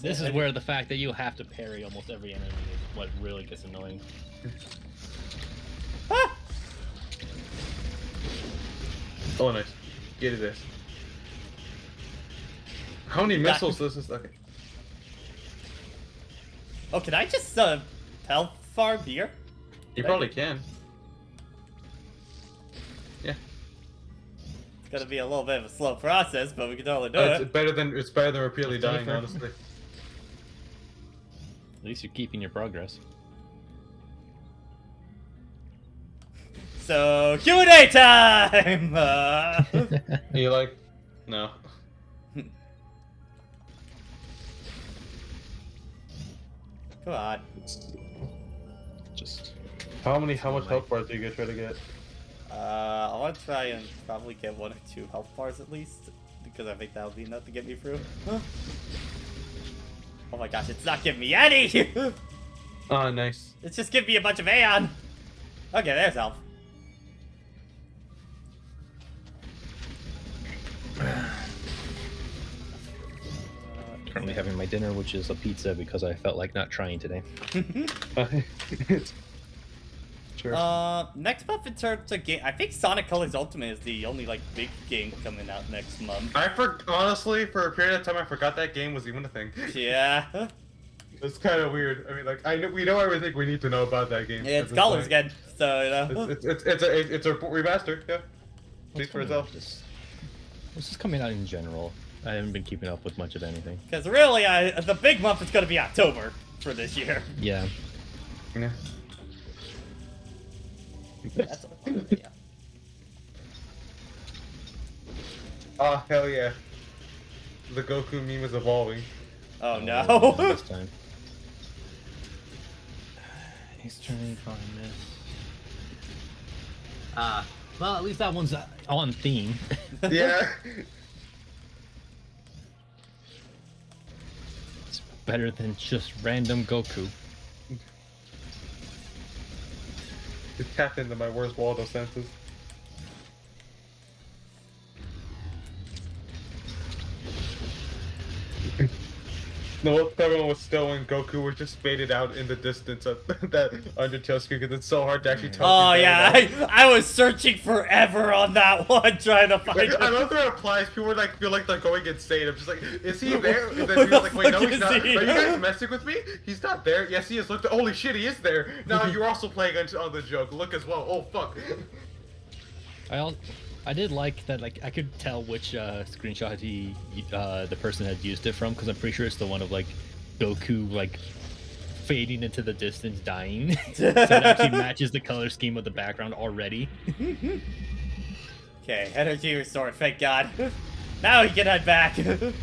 This is where the fact that you have to parry almost every enemy is what really gets annoying. Ah! Oh, nice. Get it this. How many missiles does this? Okay. Oh, can I just health farm here? You probably can. Yeah. It's gonna be a little bit of a slow process, but we can totally do It's it. better than repeatedly dying, honestly. At least you're keeping your progress. So Q&A time. You like? No. Come on. Just. How much health bars do you try to get? I want to try and probably get 1 or 2 health bars at least. because I think that'll be enough to get me through. Oh my gosh, it's not giving me any! Oh, nice. It's just giving me a bunch of Aeon. Okay, there's health. Currently having my dinner, which is a pizza because I felt like not trying today. Sure. Next month in terms of game, I think Sonic Colors Ultimate is the only like big game coming out next month. Honestly, for a period of time, I forgot that game was even a thing. Yeah. It's kind of weird. I mean, like, we know everything we need to know about that game. Yeah, it's Colors again, so you know. It's a remaster. Yeah. Speaks for itself. This is coming out in general. I haven't been keeping up with much of anything. Because really, the big month is going to be October for this year. Yeah. Yeah. That's a fun idea. Oh, hell yeah. The Goku meme is evolving. Oh no. This time. He's turning fine, miss. Well, at least that one's on theme. Yeah. It's better than just random Goku. It tapped into my worst Waldo senses. No, everyone was still when Goku was just faded out in the distance of that Undertale screen because it's so hard to actually tell. Oh yeah, I was searching forever on that one trying to find. Like, I love the replies. People would like feel like they're going insane. I'm just like, is he there? And then people like, wait, no, he's not. Are you guys messing with me? He's not there. Yes, he is. Look, holy shit, he is there. Now you're also playing on the joke. Look as well. Oh fuck. I did like that. Like I could tell which screenshot the person had used it from because I'm pretty sure it's the one of like Goku like fading into the distance, dying. So it actually matches the color scheme of the background already. Okay, energy restored. Thank God. Now we can head back. And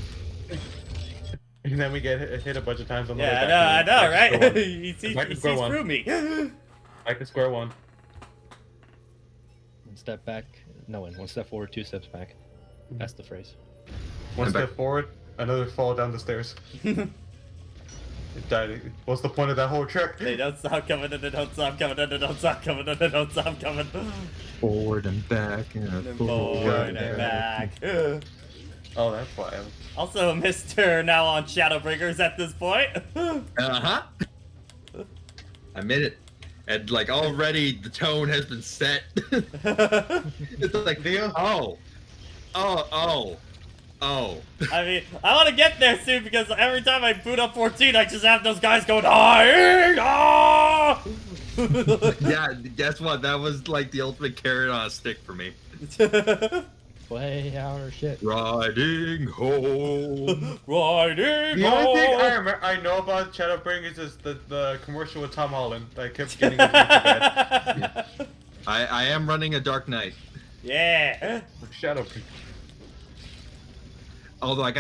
then we get hit a bunch of times on the way back. Yeah, I know, right? He sees through me. Back to square one. One step back. No, one step forward, 2 steps back. That's the phrase. One step forward, another fall down the stairs. It died. What's the point of that whole trick? They don't stop coming and they don't stop coming and they don't stop coming and they don't stop coming. Forward and back and Forward and back. Oh, that's why. Also, Mr. now on Shadowbringers at this point. Uh-huh. I made it. And like already the tone has been set. It's like, oh. I mean, I want to get there soon because every time I boot up 14, I just have those guys going, ah! Yeah, guess what? That was like the ultimate carrot on a stick for me. Play our shit. Riding home. Riding The only thing home. I know about Shadowbringers is the commercial with Tom Holland that I kept getting into bed. I am running a Dark Knight. Yeah. Shadowbringers. Although I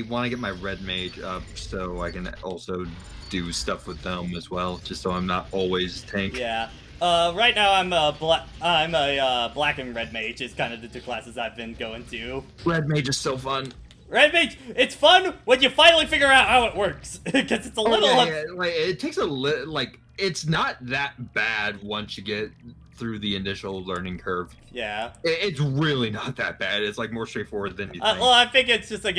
want to get my Red Mage up so I can also do stuff with them as well, just so I'm not always tank. Yeah. Right now I'm a black and red mage is kind of the 2 classes I've been going to. Red Mage is so fun. Red mage, it's fun when you finally figure out how it works, because it's a little. Yeah. Like it takes a little. Like it's not that bad once you get through the initial learning curve. Yeah. It's really not that bad. It's like more straightforward than you think. Well, I think it's just like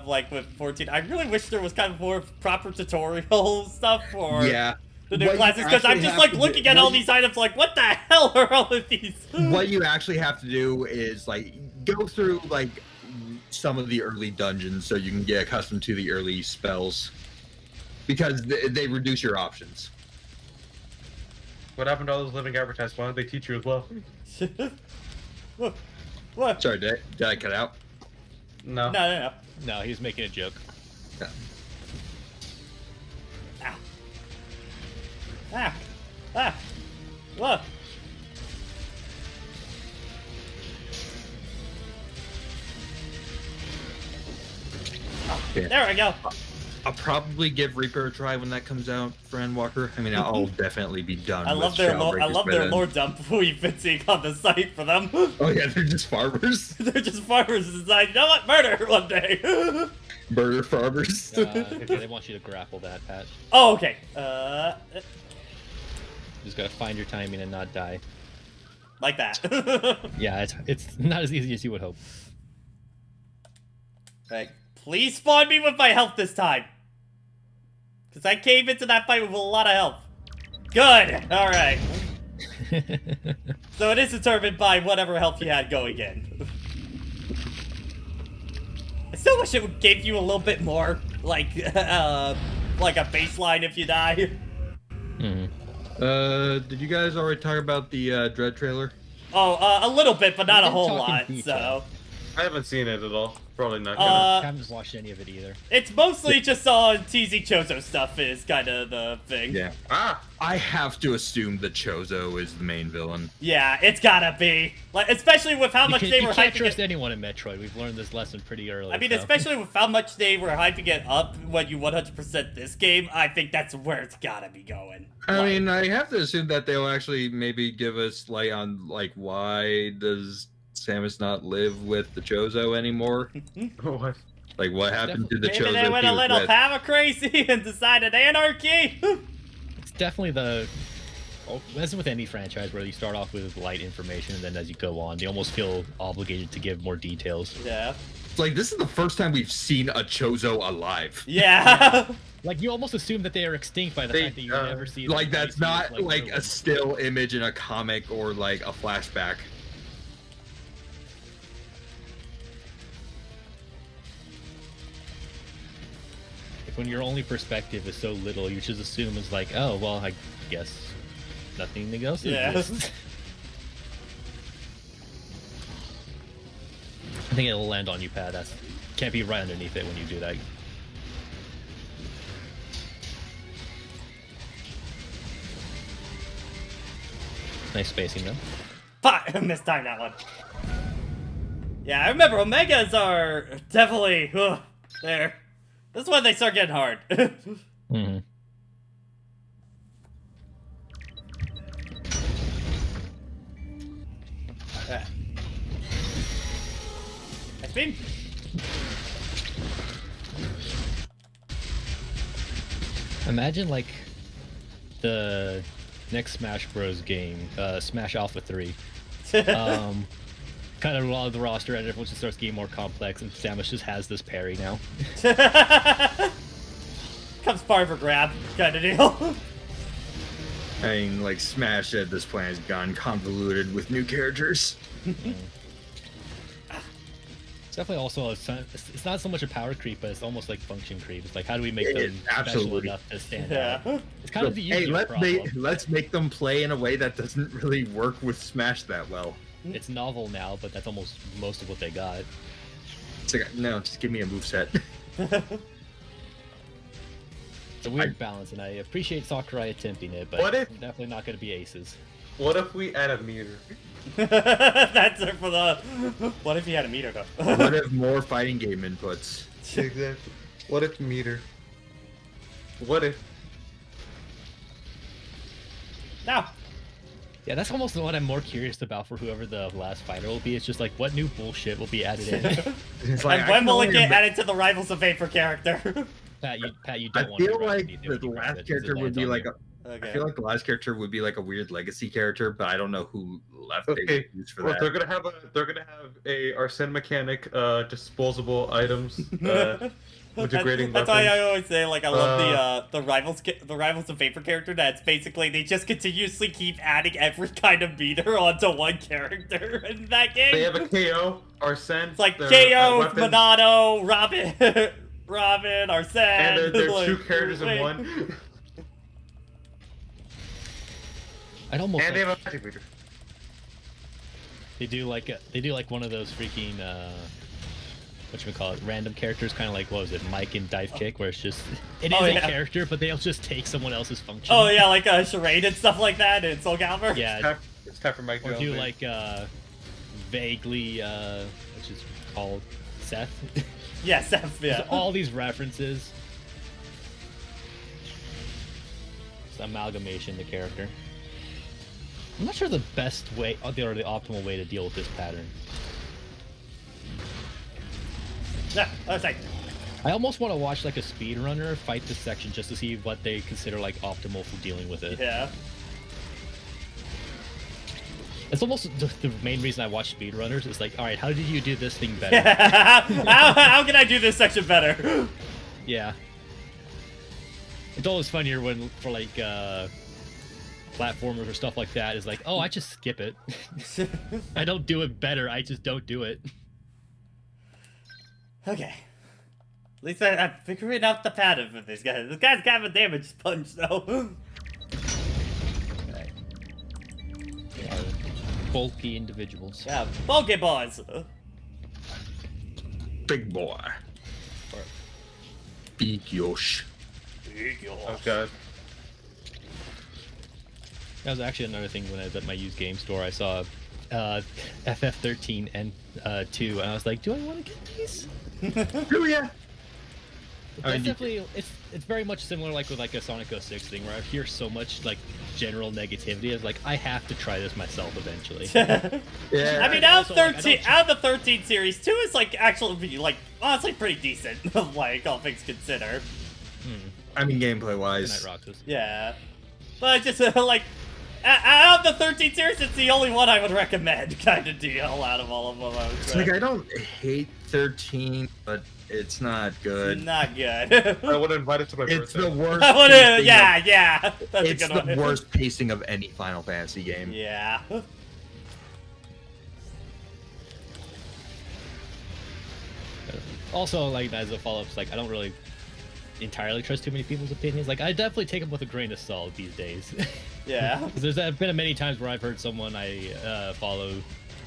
like with 14. I really wish there was kind of more proper tutorial stuff for. Yeah. The new classes, because I'm just like looking at all these items like, what the hell are all of these? What you actually have to do is like go through like some of the early dungeons so you can get accustomed to the early spells, because they reduce your options. What happened to all those living advertisements? Why don't they teach you as well? What? Sorry, did I cut out? No. No. No, he was making a joke. Yeah. Ow. What? Yeah. There we go. I'll probably give Reaper a try when that comes out for Endwalker. I mean, I'll definitely be done. I with love their lore. I Shadowbreakers love by their then. lore dump we've been seeing on the site for them. Oh yeah, they're just farmers. They're just farmers who decide, you know what, murder one day. Murder farmers. They want you to grapple that, Pat. Oh, okay. Just gotta find your timing and not die. Like that. Yeah, it's not as easy as you would hope. Right. Please spawn me with my health this time. Because I came into that fight with a lot of health. Good! Alright. So it is determined by whatever health you had going in. I still wish it would give you a little bit more, like a baseline if you die. Did you guys already talk about the Dread trailer? Oh, a little bit, but not a We've been whole talking lot, detail. so... I haven't seen it at all. Probably not I gonna. haven't watched any of it either. It's mostly just on teasing Chozo stuff is kind of the thing. Yeah. I have to assume that Chozo is the main villain. Yeah, it's gotta be. Like, especially with how much they were You can't hyping trust it. anyone in Metroid. We've learned this lesson pretty early. I mean, so. especially with how much they were hyping it up when you 100% this game, I think that's where it's gotta be going. I Like, mean, I have to assume that they'll actually maybe give us light on like why does Samus not live with the Chozo anymore? What? Like what happened to the maybe Chozo? they went he a was little with? power crazy and decided anarchy. It's definitely as with any franchise where you start off with light information and then as you go on, you almost feel obligated to give more details. Yeah. It's like this is the first time we've seen a Chozo alive. Yeah. Like you almost assume that they are extinct by the fact that you never see them. Like that's not like a ruined. still image in a comic or like a flashback. When your only perspective is so little, you just assume it's like, oh, well, I guess nothing else Yeah. exists. I think it'll land on you, Pat. That's can't be right underneath it when you do that. Nice spacing, though. Fuck, I mistimed that one. Yeah, I remember Omegas are definitely there. This is when they start getting hard. Mm-hmm. Nice beam. Imagine like the next Smash Bros. Game, Smash Alpha 3. Kind of a lot of the roster and everyone just starts getting more complex, and Samus just has this parry now. Comes par for grab, kind of deal. I mean, like Smash at this point has gone convoluted with new characters. It's definitely also it's not so much a power creep, but it's almost like function creep. It's like how do we make them special Absolutely. enough to stand Yeah. out? It's kind of the Hey, Yu-Gi-Oh problem. let's make them play in a way that doesn't really work with Smash that well. It's novel now, but that's almost most of what they got. It's like, no, just give me a moveset. It's a weird balance, and I appreciate Sakurai attempting it, but What if- definitely not going to be aces. What if we add a meter? That's it for the. What if he had a meter though? What if more fighting game inputs? Exactly. What if meter? What if? Now. Yeah, that's almost what I'm more curious about for whoever the last fighter will be. It's just like, what new bullshit will be added in? It's like, And I when can will it only get ima- added to the Rivals of Vapor character? Pat, you I don't want to feel be right like underneath it when the you grab last it, 'cause it character would lands be on like you. a. Okay. I feel like the last character would be like a weird legacy character, but I don't know who left they Okay, use for well, that. they're gonna have a Arsene mechanic, disposable items, integrating That's weapons. why I always say, like, I love the Rivals of Vapor character. That's basically they just continuously keep adding every kind of meter onto one character in that game. They have a KO, Arsene. It's like their, KO, weapons, Monado, Robin, Arsene. and they're like, two characters in wait. one. I'd almost And they like, have a magic meter. they do like one of those freaking whatchamacallit, random characters, kind of like, what was it, Mike in Dive Kick, where it's just it is Oh, a yeah. character, but they'll just take someone else's function. Oh yeah, like a charade and stuff like that in Soul Calibur. Yeah, It's time for Mike or to do elevate. like vaguely which is called Seth. Yeah, Seth. Yeah. All these references. amalgamation, the character. I'm not sure the best way, or the optimal way to deal with this pattern. Yeah, that's like. I almost want to watch like a speedrunner fight this section just to see what they consider like optimal for dealing with it. Yeah. It's almost the main reason I watch speedrunners is like, all right, how did you do this thing better? how can I do this section better? Yeah. It's always funnier when for like platformers or stuff like that is like, oh, I just skip it. I don't do it better. I just don't do it. Okay. At least I'm figuring out the pattern for this guy. This guy's got a damage punch, though. Okay. They are bulky individuals. Yeah, bulky boys. Big boy. Big Yosh. Okay. That was actually another thing when I was at my used game store. I saw FF13 and 2, and I was like, do I want to get these? Oh yeah. It's definitely it's very much similar like with like a Sonic 06 thing where I hear so much like general negativity. It's like I have to try this myself eventually. Yeah. I mean, out of the 13 series, 2 is like actually like honestly pretty decent. Like all things considered. I mean, gameplay wise. Night Roxas. Yeah, but just like out of the 13 series, it's the only one I would recommend kind of deal out of all of them. I would It's say. like I don't hate 13, but it's not good. Not good. I would invite it to my It's birthday. the worst. I would pacing yeah. of- That's It's a good the one. worst pacing of any Final Fantasy game. Yeah. Also, like as a follow-up, like I don't really entirely trust too many people's opinions. Like I definitely take them with a grain of salt these days. Yeah. 'Cause there's been many times where I've heard someone I follow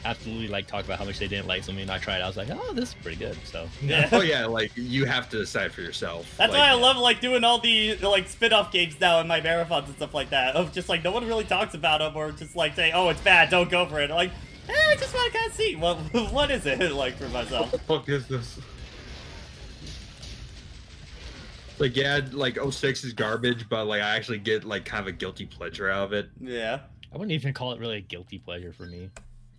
absolutely like talk about how much they didn't like something, and I tried it. I was like, oh, this is pretty good. So Yeah. Oh yeah, like you have to decide for yourself. That's like, why I love like doing all the like spin-off games now in my marathons and stuff like that. Of just like no one really talks about them or just like say, oh, it's bad, don't go for it. Like, I just want to kind of see what is it like for myself. What the fuck is this? Like yeah, like 06 is garbage, but like I actually get like kind of a guilty pleasure out of it. Yeah. I wouldn't even call it really a guilty pleasure for me.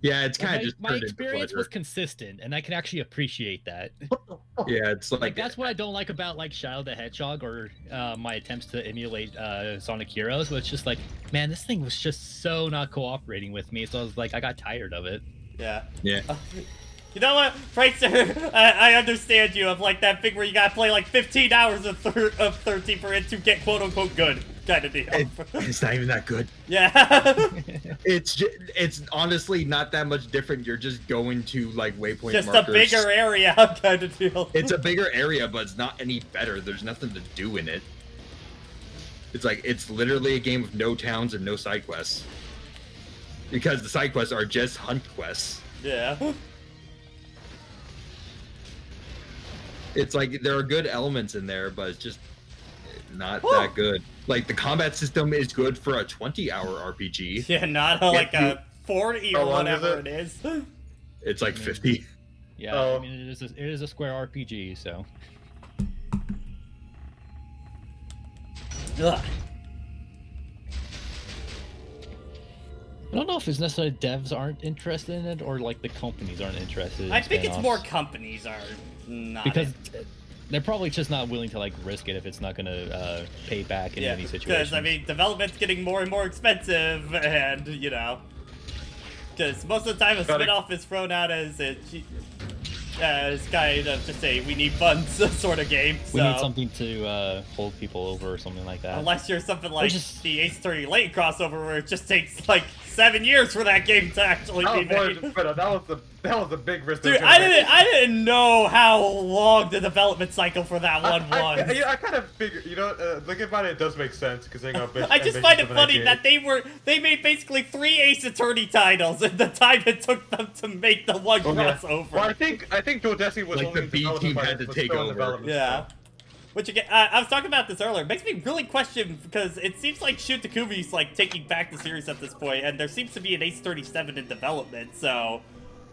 Yeah, it's kind of Like, just my turned into experience pleasure. was consistent, and I can actually appreciate that. Yeah, it's like, Like that's what I don't like about like Shadow the Hedgehog or my attempts to emulate Sonic Heroes. But it's just like, man, this thing was just so not cooperating with me. So I was like, I got tired of it. Yeah. yeah. You know what, Frankster? I understand you of like that thing where you gotta play like 15 hours of 13 for it to get quote unquote good kind of deal. It's not even that good. Yeah. It's honestly not that much different. You're just going to like waypoint Just markers. a bigger area kind of deal. It's a bigger area, but it's not any better. There's nothing to do in it. It's like it's literally a game of no towns and no side quests. Because the side quests are just hunt quests. Yeah. It's like there are good elements in there, but it's just not that good. Like the combat system is good for a 20-hour RPG. Yeah, not like a 40 How or long is whatever it? it is. It's like 50. Yeah, Oh. I mean it is a Square RPG, so. Ugh. I don't know if it's necessarily devs aren't interested in it or like the companies aren't interested in I think it's spin-offs. more companies are not. Because they're probably just not willing to like risk it if it's not gonna pay back in any situation. because I mean, development's getting more and more expensive, and you know, because most of the time a spin-off is thrown out as kind of just a we need funds sort of game. So. We need something to hold people over or something like that. Unless you're something like just- the Ace Attorney Late crossover, where it just takes like 7 years for that game to actually That be was more made. just better. That was a big risk. Dude, I didn't know how long the development cycle for that one was. I kind of figured, you know, looking about it, it does make sense because they got. I just find it funny that they made basically 3 Ace Attorney titles in the time it took them to make the one crossover. Well, I think Joe Desi was Like only the B development, team but had to was take still in over. development, Yeah. so. Which again, I was talking about this earlier. It makes me really question because it seems like Shu Takumi's like taking back the series at this point, and there seems to be an Ace 37 in development. So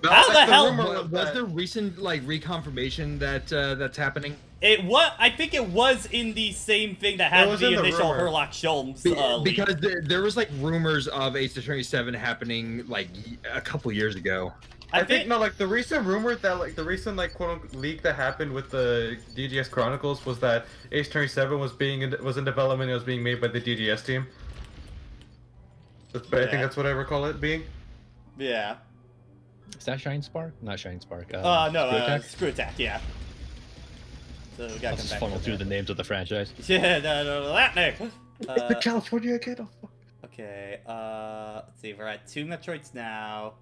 No, how the that's hell? rumor Was that- there recent like reconfirmation that that's happening? I think it was in the same thing that had the initial Herlock Sholmes leak. Because there was like rumors of Ace Attorney 7 happening like a couple years ago. I think no, like the recent rumor that like the recent like quote unquote leak that happened with the DGS Chronicles was that Ace Attorney 7 was in development. It was being made by the DGS team. I think that's what I recall it being. Yeah. Is that Shine Spark? Not Shine Spark. No, Screw Attack, yeah. So we gotta Let's just funnel through the names of the franchise. Yeah, no, that name. The California kid. Okay, let's see, we're at 2 Metroids now.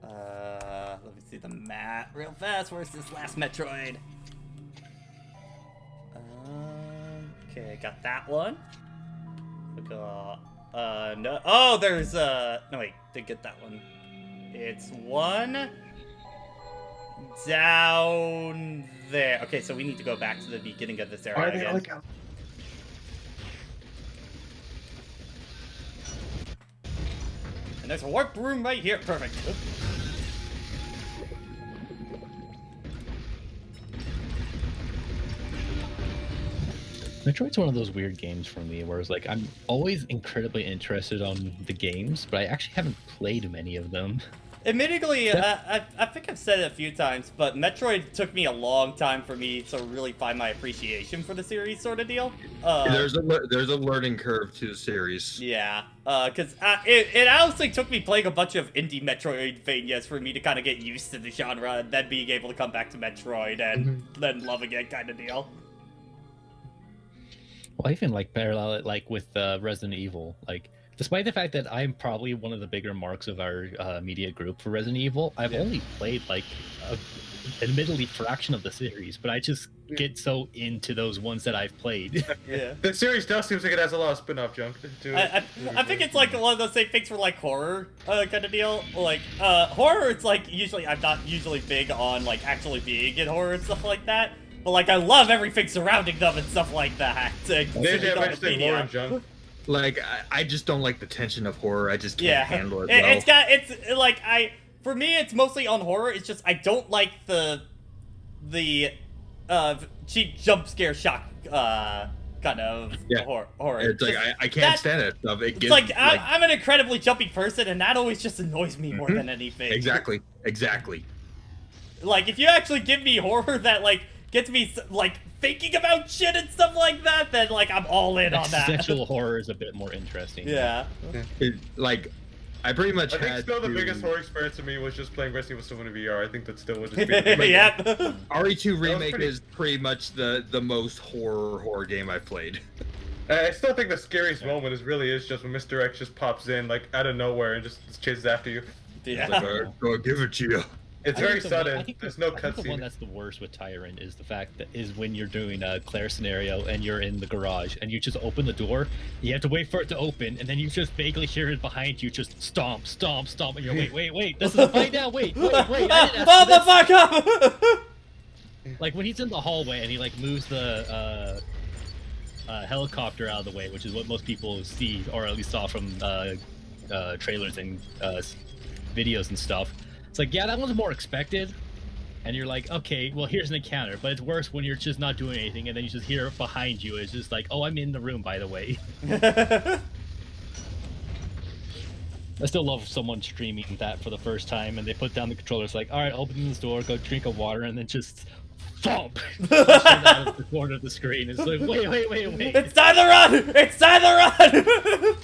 Let me see the map real fast. Where's this last Metroid? Okay, got that one. We got, no, oh, there's, no wait, didn't get that one. It's one down there. Okay, so we need to go back to the beginning of this area again. And there's a warp room right here. Perfect. Metroid's one of those weird games for me, where it's like I'm always incredibly interested on the games, but I actually haven't played many of them. Admittedly, I think I've said it a few times, but Metroid took me a long time for me to really find my appreciation for the series, sort of deal. There's a learning curve to the series. Yeah, because it honestly took me playing a bunch of indie Metroidvanias for me to kind of get used to the genre, and then being able to come back to Metroid and then loving it, kind of deal. Well, I even like parallel it like with Resident Evil. Like, despite the fact that I'm probably one of the bigger marks of our media group for Resident Evil, I've only played like admittedly fraction of the series, but I just get so into those ones that I've played. Yeah, the series does seems like it has a lot of spin-off junk to it. I think it's like one of those same things for like horror kind of deal. Like horror, it's like usually I'm not usually big on like actually being in horror and stuff like that. But like I love everything surrounding them and stuff like that. More junk. Like I just don't like the tension of horror. I just can't handle it. Well. It's like for me it's mostly on horror. It's just I don't like the cheap jump scare shock kind of horror. It's like I can't stand it. It's like I'm an incredibly jumpy person, and that always just annoys me more than anything. Exactly. Like if you actually give me horror that like gets me like thinking about shit and stuff like that, then like I'm all in on that. Sexual horror is a bit more interesting. Yeah. Like I pretty much I think had still the biggest horror experience to me was just playing Resident Evil 7 in VR. I think that still would just be yeah. RE2 Remake is pretty much the most horror game I've played. I still think the scariest moment is just when Mr. X just pops in like out of nowhere and just chases after you. Yeah. Like, go give it to you. It's very sudden. There's no cutscene. The one that's the worst with Tyrant is the fact that is when you're doing a Claire scenario and you're in the garage and you just open the door, you have to wait for it to open, and then you just vaguely hear it behind you, just stomp, and you're wait, this is a fight now, wait, hold the fuck up! Like when he's in the hallway and he like moves the helicopter out of the way, which is what most people see or at least saw from trailers and videos and stuff. It's like, yeah, that one's more expected. And you're like, okay, well, here's an encounter. But it's worse when you're just not doing anything and then you just hear it behind you. It's just like, oh, I'm in the room, by the way. I still love someone streaming that for the first time and they put down the controller. It's like, all right, open this door, go drink a water, and then just thump out of the corner of the screen. It's like, wait. It's time to run! It's time to run!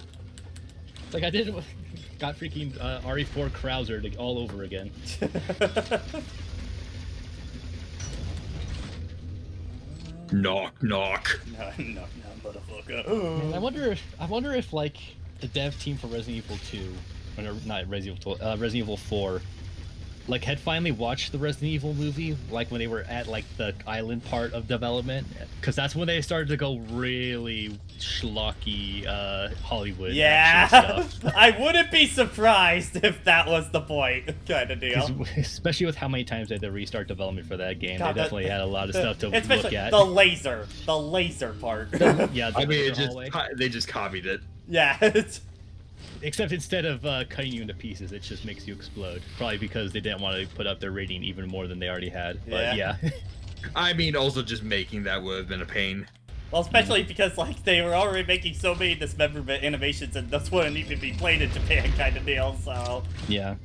Like, I didn't... Got freaking RE4 Krauser all over again. Knock. No, motherfucker. And I wonder if like the dev team for Resident Evil 2, or not Resident Evil 4, like had finally watched the Resident Evil movie, like when they were at like the island part of development, because that's when they started to go really schlocky Hollywood action stuff. I wouldn't be surprised if that was the point, kind of deal. Especially with how many times they had to restart development for that game, they definitely had a lot of stuff to look at. The laser part. Yeah, I mean, they just copied it. Yeah. Except instead of cutting you into pieces, it just makes you explode. Probably because they didn't want to put up their rating even more than they already had. But yeah. I mean, also just making that would have been a pain. Well, especially because like they were already making so many dismemberment animations, and this wouldn't even be played in Japan, kind of deal. So Yeah.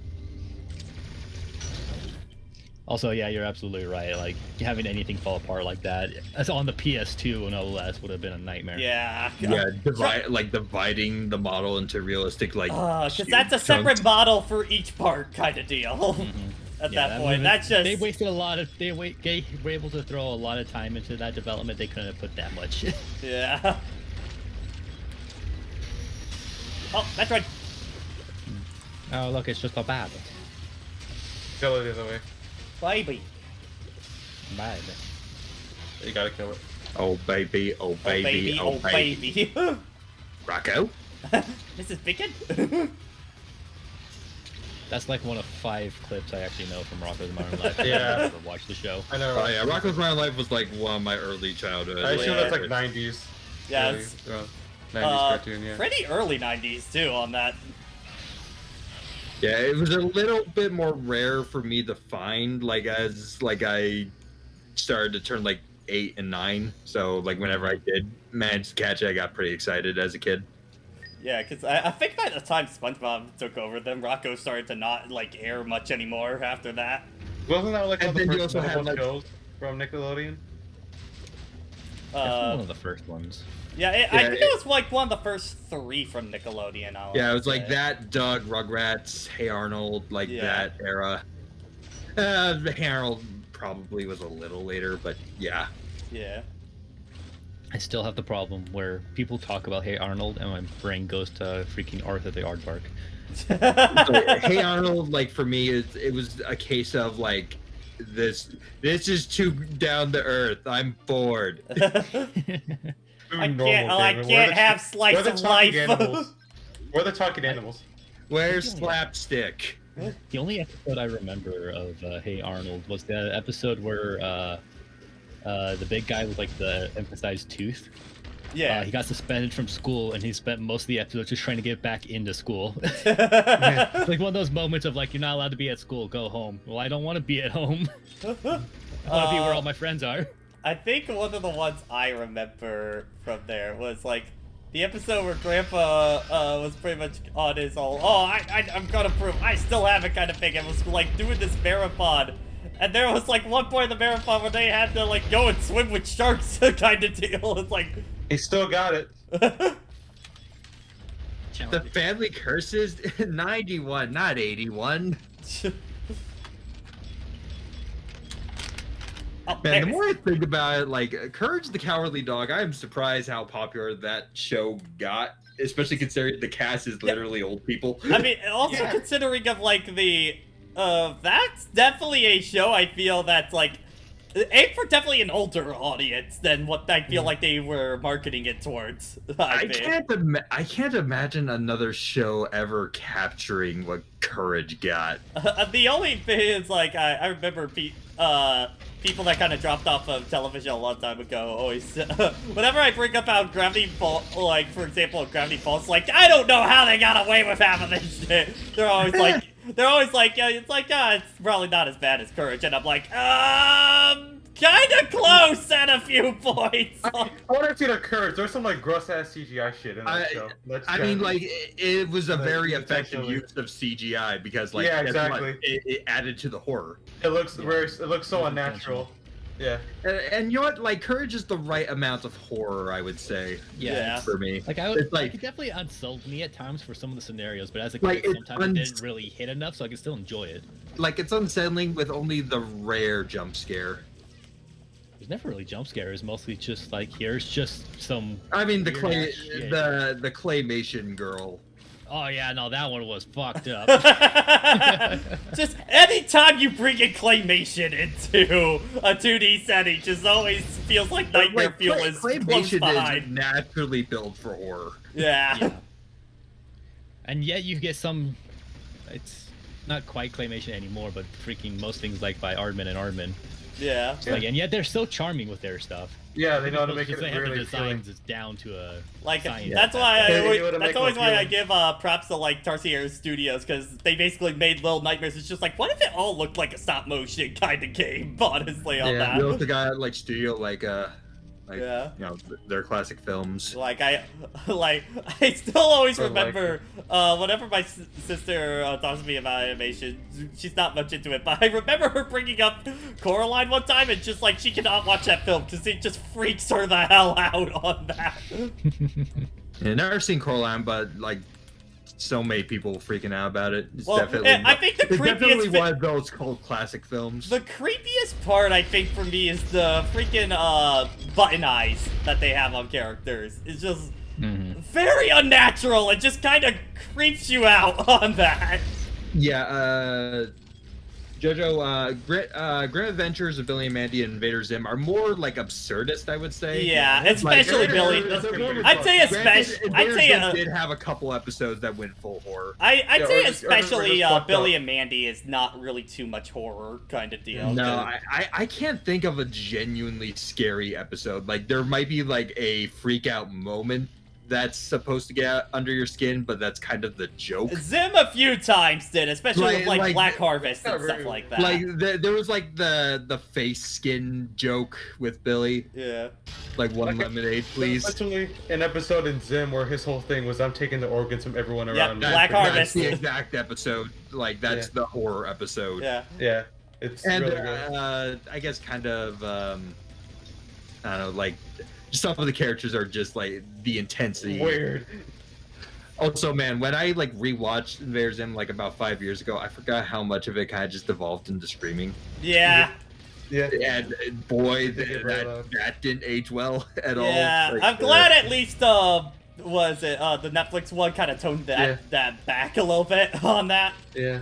Also, yeah, you're absolutely right. Like, having anything fall apart like that, as on the PS2, no less, would have been a nightmare. yeah, Yeah, dividing the model into realistic, like... because that's a separate model for each part, kind of deal. At Yeah, that point, that's just they wasted a lot of they were able to throw a lot of time into that development. They couldn't have put that much. yeah. Oh, Metroid. Oh, look, it's just a bad. Kill it the other way. Baby. Bad. You gotta kill it. Oh baby, oh baby, Oh baby. Rocco? Mrs. Bacon? That's like one of 5 clips I actually know from Rocko's Modern Life. Yeah. I've never watched the show. I know. Oh yeah, Rocco's Modern Life was like one of my early childhood. I assume Yeah. that's like 90s. Yeah, Really, it's 90s cartoon, yeah. pretty early 90s too on that. Yeah, it was a little bit more rare for me to find, like as like I started to turn like 8 and 9. So like whenever I did manage to catch it, I got pretty excited as a kid. Yeah, because I think by the time SpongeBob took over, then Rocco started to not like air much anymore after that. Wasn't that like And one of the then you first also had, notable like- shows from Nickelodeon? That's one of the first ones. Yeah, I Yeah, think it was like one of the first 3 from Nickelodeon. Yeah, it was like say. that, Doug, Rugrats, Hey Arnold, like Yeah. that era. Hey Arnold probably was a little later, but yeah. Yeah. I still have the problem where people talk about Hey Arnold and my brain goes to freaking Arthur the Aardvark. So, Hey Arnold, like for me, it was a case of like this is too down to earth. I'm bored. I can't have slice of life. We're the talking animals. Where's slapstick? The only episode I remember of Hey Arnold was the episode where the big guy with like the emphasized tooth. Yeah. He got suspended from school, and he spent most of the episode just trying to get back into school. It's like one of those moments of like, you're not allowed to be at school, go home. Well, I don't want to be at home. I want to be where all my friends are. I think one of the ones I remember from there was like the episode where Grandpa was pretty much on his own. Oh, I'm gonna prove I still have it kind of thing. And was like doing this marathon, and there was like one point in the marathon where they had to like go and swim with sharks kind of deal. It's like He still got it. The family curses 91, not 81. Oh, Man, the there- more I think about it, like Courage the Cowardly Dog, I am surprised how popular that show got, especially considering the cast is literally old people. I mean, also Yeah. considering of like the, that's definitely a show I feel that's like, aimed for definitely an older audience than what I feel like they were marketing it towards. I think. can't imagine another show ever capturing what Courage got. The only thing is like I remember people that kind of dropped off of television a long time ago always whenever I bring up how Gravity Falls, like for example Gravity Falls, like I don't know how they got away with half of this shit. They're always like it's like it's probably not as bad as Courage, and I'm like kind of close at a few points. I wonder if it occurs. There's some like gross ass CGI shit in that show. I mean, like it was a Like, very effective intentionally. use of CGI because, like, Yeah, guess what? exactly. It added to the horror. it looks so unnatural. Yeah. And you know what? Like, Courage is the right amount of horror, I would say. Yeah. For me, Like It's like- it definitely unsold me at times for some of the scenarios, but as a Like, kid, it's sometimes it didn't really hit enough, so I could still enjoy it. like it's unsettling with only the rare jump scare. There's never really jump scares. Mostly just like here's just some. I mean, the Weird ass shit. the claymation girl. Oh yeah, no, that one was fucked up. Just anytime you bring in claymation into a 2D setting, just always feels like Nightmare Fuel is close claymation is behind. naturally built for horror. Yeah. Yeah. And yet you get some. It's not quite claymation anymore, but freaking most things like by Aardman and Aardman Yeah. Like, and yet they're so charming with their stuff. Yeah, they know how to make Because it they have the really designs is down to a Like science. that's why Yeah, you wanna that's make always them why I appealing. give props to like Tarsier Studios, because they basically made Little Nightmares. It's just like, what if it all looked like a stop motion kind of game? Honestly, on that. You know, the guy at like studio like Yeah. you know, their classic films. Like I still always Or like- remember whenever my sister talks to me about animation, she's not much into it, but I remember her bringing up Coraline one time and just like she cannot watch that film because it just freaks her the hell out on that. Yeah, never seen Coraline, but like so many people freaking out about it. It's Well, definitely I think the it's definitely creepiest one of those cult classic films. The creepiest part, I think, for me is the freaking button eyes that they have on characters. It's just very unnatural. It just kind of creeps you out on that. Yeah, JoJo, Grim Adventures of Billy and Mandy and Invader Zim are more like absurdist, I would say. Yeah, Like, especially Billy. I'd say especially. I'd say did have a couple episodes that went full horror. I'd Yeah, say or just especially fucked Billy up. and Mandy is not really too much horror kind of deal. No, I can't think of a genuinely scary episode. Like there might be like a freak out moment that's supposed to get under your skin, but that's kind of the joke. Zim a few times did, especially with like Black Harvest and not stuff really- like that. Like there was like the face skin joke with Billy, yeah. like one Like, lemonade, please. Actually, an episode in Zim where his whole thing was I'm taking the organs from everyone Yeah, around me. Black That's Harvest. the exact episode. Like that's Yeah. the horror episode. Yeah. Yeah, it's And really good. I guess kind of I don't know, like some of the characters are just like the intensity. Weird. Also, man, when I like rewatched Invader Zim like about 5 years ago, I forgot how much of it kind of just evolved into streaming. Yeah. Yeah. And boy, They did very well. that didn't age well at all. Yeah. Like, I'm glad at least was it the Netflix one kind of toned that back a little bit on that. Yeah.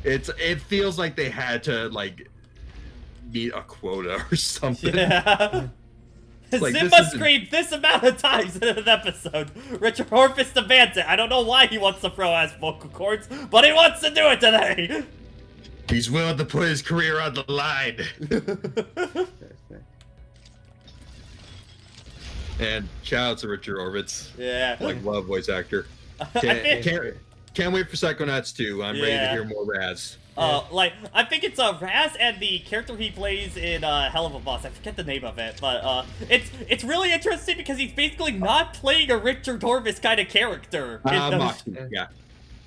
it feels like they had to like meet a quota or something. Yeah. Like, Zim this must isn't- scream this amount of times in an episode. Richard Horfist demands it. I don't know why he wants to throw ass vocal cords, but he wants to do it today. He's willing to put his career on the line. And shout out to Richard Orbitz, Yeah. like love voice actor. I Can't, think, can't wait for Psychonauts 2. I'm ready to Yeah. hear more Raz. like, I think it's Raz and the character he plays in Hell of a Boss. I forget the name of it, but it's really interesting because he's basically not playing a Richard Horvitz kind of character. in those- Moxie, yeah.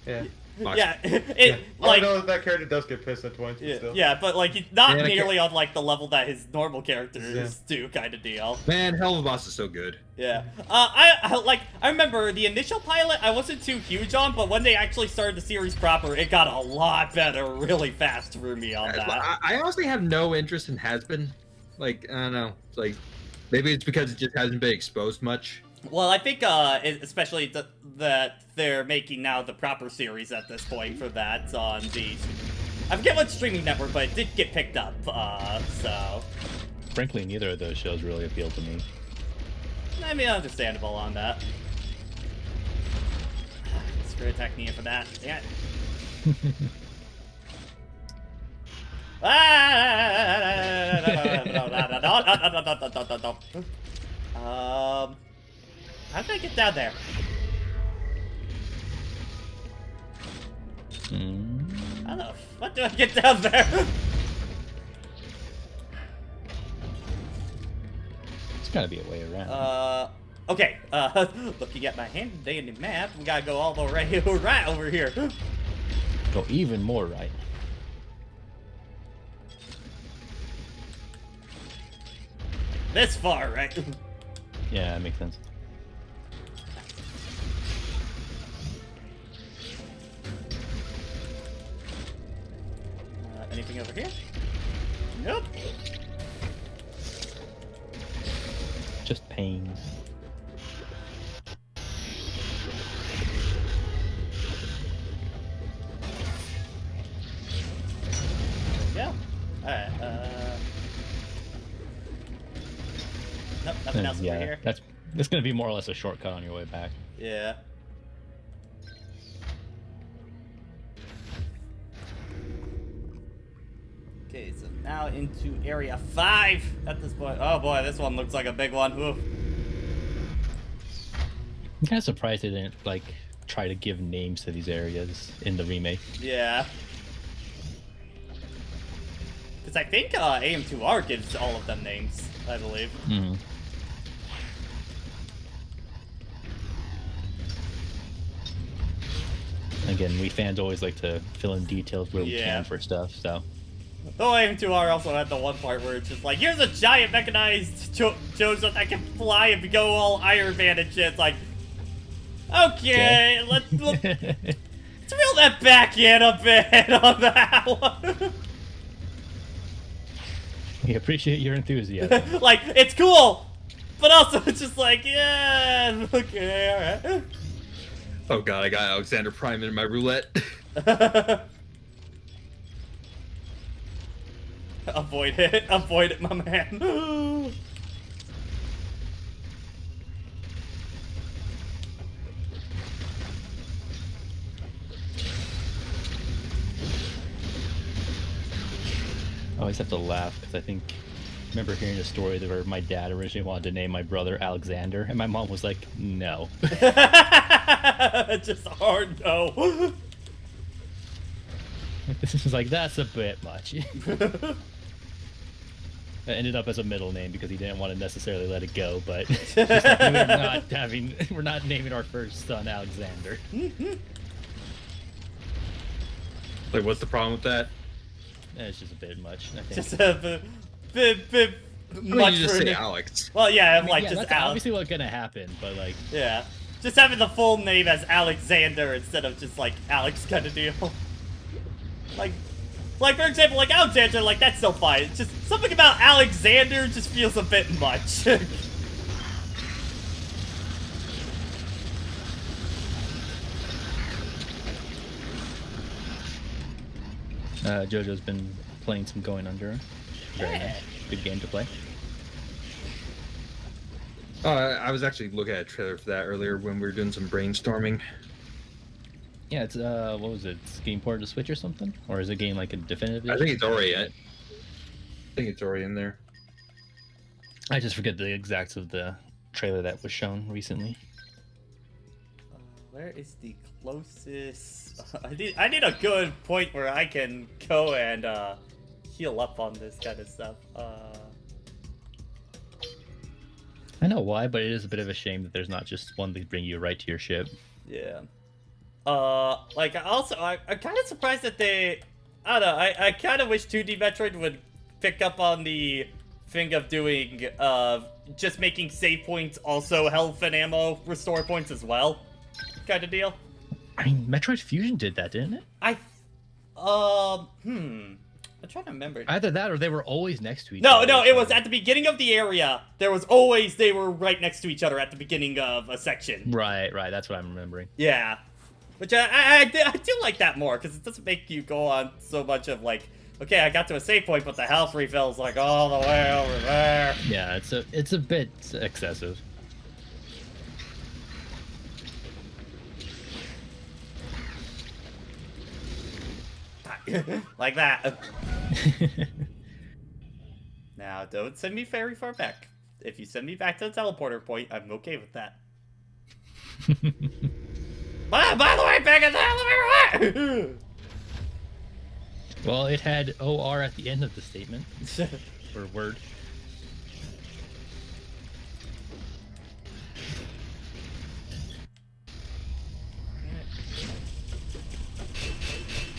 Yeah. Moxie. Yeah, Yeah. like I know that character does get pissed at points, but yeah, still. yeah, but like he's not Yeah, nearly on like the level that his normal characters do, kind of deal. Man, Hell of a Boss is so good. Yeah. I remember the initial pilot I wasn't too huge on, but when they actually started the series proper, it got a lot better really fast for me on that. I honestly have no interest in Has-Been. Like, I don't know. It's like, maybe it's because it just hasn't been exposed much. Well, I think especially that they're making now the proper series at this point for that on the I forget what streaming network, but it did get picked up. So Frankly, neither of those shows really appeal to me. I mean, understandable on that. Screw attack Nia for that. Yeah. How did I get down there? How the fuck do I get down there? There's gotta be a way around. Okay, looking at my handy map, we gotta go all the way right over here. Go even more right. This far, right? Yeah, that makes sense. Anything over here? Nope. Just pain. Yeah. Alright, nope, nothing else over Yeah, here. that's gonna be more or less a shortcut on your way back. Yeah. Okay, so now into Area 5 at this point. Oh boy, this one looks like a big one. Oof. I'm kind of surprised they didn't, like, try to give names to these areas in the remake. Yeah. Because I think AM2R gives all of them names, I believe. Mm-hmm. Again, we fans always like to fill in details where we can for stuff, so. Though AM2R also had the one part where it's just like, here's a giant mechanized Joseph that can fly and go all Iron Man and shit. It's like, okay, let's reel that back in a bit on that one. We appreciate your enthusiasm. Like, it's cool, but also it's just like, yeah, okay, alright. Oh god, I got Alexander Prime in my roulette. Avoid it, my man. Oh, I always have to laugh because I remember hearing a story where my dad originally wanted to name my brother Alexander, and my mom was like, no. Just hard no. This is like, that's a bit much. It ended up as a middle name because he didn't want to necessarily let it go, but we're not naming our first son Alexander. Like, what's the problem with that? It's just a bit much, I think. Just a bit much you just for say it. Alex. Well, yeah, I mean, like yeah, just that's Alex. obviously what's gonna happen, but like, Yeah, just having the full name as Alexander instead of just like Alex kind of deal. Like for example, like Alexander, like that's so fine. It's just something about Alexander just feels a bit much. JoJo's been playing some Going Under. Very nice. Good game to play. Oh, I was actually looking at a trailer for that earlier when we were doing some brainstorming. Yeah, it's what was it? It's getting ported to Switch or something? Or is it getting like a definitive? I think it's already in there. I just forget the exacts of the trailer that was shown recently. Where is the closest? I need a good point where I can go and heal up on this kind of stuff. I know why, but it is a bit of a shame that there's not just one to bring you right to your ship. Yeah. Like also, I'm kind of surprised that they. I don't know. I kind of wish 2D Metroid would pick up on the thing of doing just making save points also health and ammo restore points as well, kind of deal. I mean, Metroid Fusion did that, didn't it? I'm trying to remember. Either that or they were always next to each No, other. no, it was at the beginning of the area. They were right next to each other at the beginning of a section. Right, that's what I'm remembering. Yeah. Which I do like that more, because it doesn't make you go on so much of like, okay, I got to a save point, but the health refill's like all the way over there. Yeah, it's a bit excessive. Like that. Now, don't send me very far back. If you send me back to the teleporter point, I'm okay with that. By the way, back at the elevator. Well, it had OR at the end of the statement. Or word.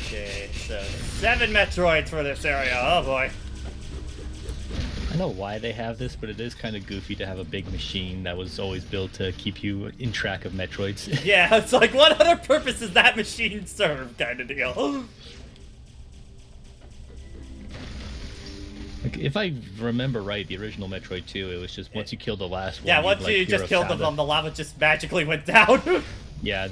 Okay, so 7 Metroids for this area. Oh boy. I know why they have this, but it is kind of goofy to have a big machine that was always built to keep you in track of Metroids. Yeah, it's like, what other purpose does that machine serve, kind of deal. Like, if I remember right, the original Metroid 2, it was just once you killed the last one. Yeah, once like, you just killed them, the lava just magically went down. Yeah,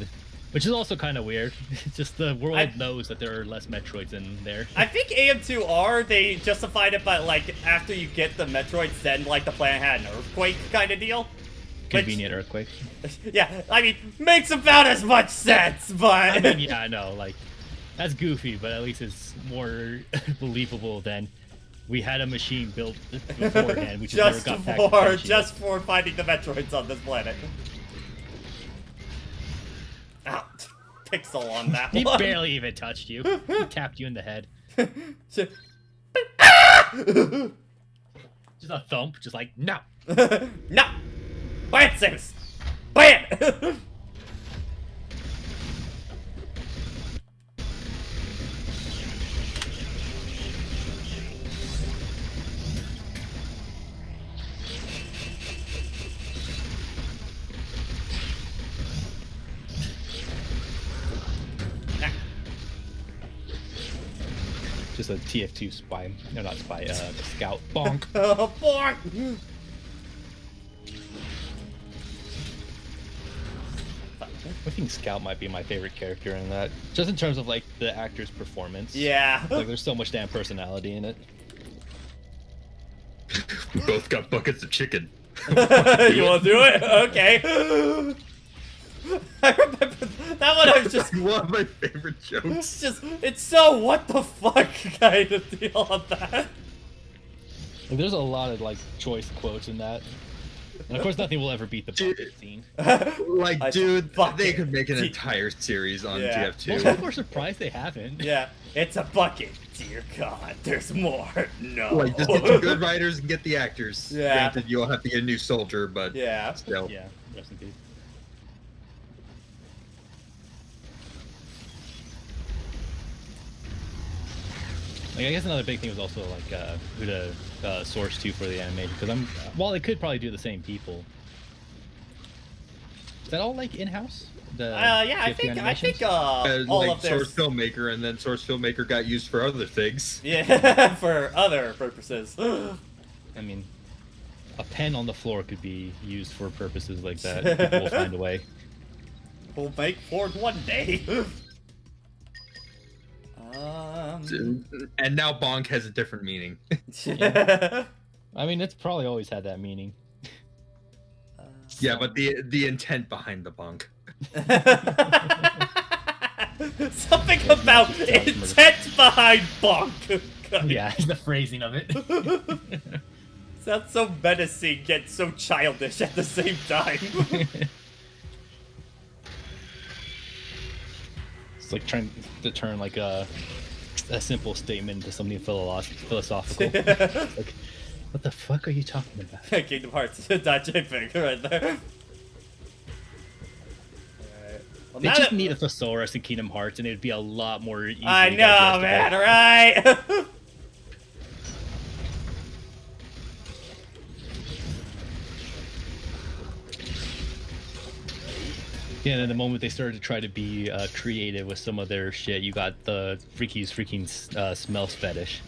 which is also kind of weird. It's just the world knows that there are less Metroids in there. I think AM2R, they justified it by, like, after you get the Metroids, then, like, the planet had an earthquake kind of deal. Convenient earthquake. Yeah, I mean, makes about as much sense, but... I mean, yeah, I know, like... That's goofy, but at least it's more believable than we had a machine built beforehand, which never got back to Tenchi. Just for finding the Metroids on this planet. Ow. Pixel on that He one. barely even touched you. He tapped you in the head. Just a thump, just like, no. No! Buy it, Samus! Buy it! Just a TF2 spy. No, not spy, scout. Bonk. Bonk! I think Scout might be my favorite character in that. Just in terms of, like, the actor's performance. Yeah. Like, there's so much damn personality in it. We both got buckets of chicken. You wanna do it? Okay. I remember that one. I was just One of my favorite jokes. it's so what the fuck kind of deal on that. Like, there's a lot of, like, choice quotes in that. And of course, nothing will ever beat the bucket scene. Like, dude, fucking they could make an entire series on Yeah. Most TF2. people are surprised they haven't. Yeah, it's a bucket. Dear God, there's more. No. Like, just get the good writers and get the actors. Yeah. Granted, you'll have to get a new soldier, but Yeah. still. Yeah, rest in peace. Like, I guess another big thing was also like who to source to for the animation, because while they could probably do the same people. Is that all like in-house? Yeah, I think all Like of their Source Filmmaker, and then Source Filmmaker got used for other things. yeah for other purposes. I mean, a pen on the floor could be used for purposes like that. People will find a way. We'll make Ford one day. And now bonk has a different meaning. I mean, it's probably always had that meaning. Yeah, but the intent behind the bonk. Something about intent behind bonk. Yeah, the phrasing of it. Sounds so menacing yet so childish at the same time. It's like trying to turn like a simple statement into something philosophical. Like, what the fuck are you talking about? Kingdom Hearts. .jpg right there. Well, They now just that- need a thesaurus in Kingdom Hearts, and it'd be a lot more easy. I know, man, right? Yeah, and then the moment they started to try to be creative with some of their shit, you got the freaking smells fetish.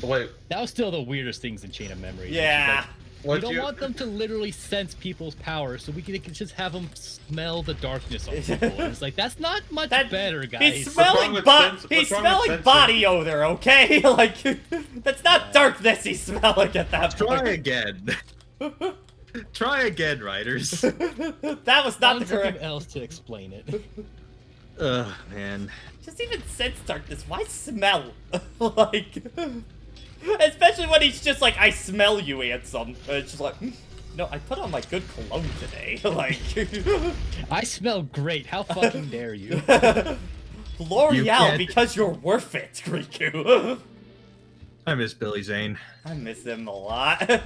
Wait, That was still the weirdest things in Chain of Memory. Yeah. what We don't you? want them to literally sense people's power, so we can just have them smell the darkness on people. And it's like, that's not much better, guys. He's wrong smelling with he's what's wrong with smelling sensing? body odor, okay? Like that's not darkness he's smelling at that Try point. again. Try again, writers. That was not the Find something correct. else to explain it. Ugh, man. Just even sense darkness. Why smell? Like, especially when he's just like, I smell you, handsome. And it's just like, no, I put on my good cologne today. Like, I smell great. How fucking dare you? L'Oreal, can't- because you're worth it, Riku. I miss Billy Zane. I miss him a lot.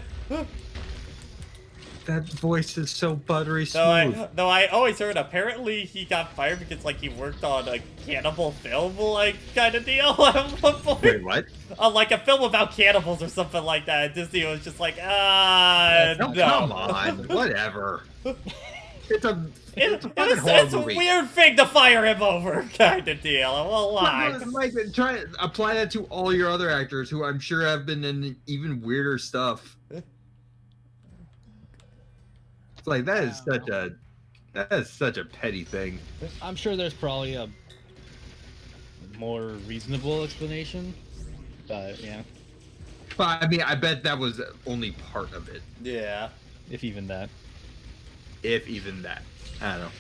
That voice is so buttery smooth. Though I always heard apparently he got fired because like he worked on a cannibal film like kind of deal at one point. Wait, what? Like a film about cannibals or something like that. And Disney was just like, Oh, no. come on. Whatever. It's a It's fucking horror a movie. weird thing to fire him over, kind of deal. Well, why? Like, try to apply that to all your other actors who I'm sure have been in even weirder stuff. It's like that is such a petty thing. I'm sure there's probably a more reasonable explanation, but yeah, But I mean, I bet that was only part of it, Yeah. if even that. if even that. I don't know.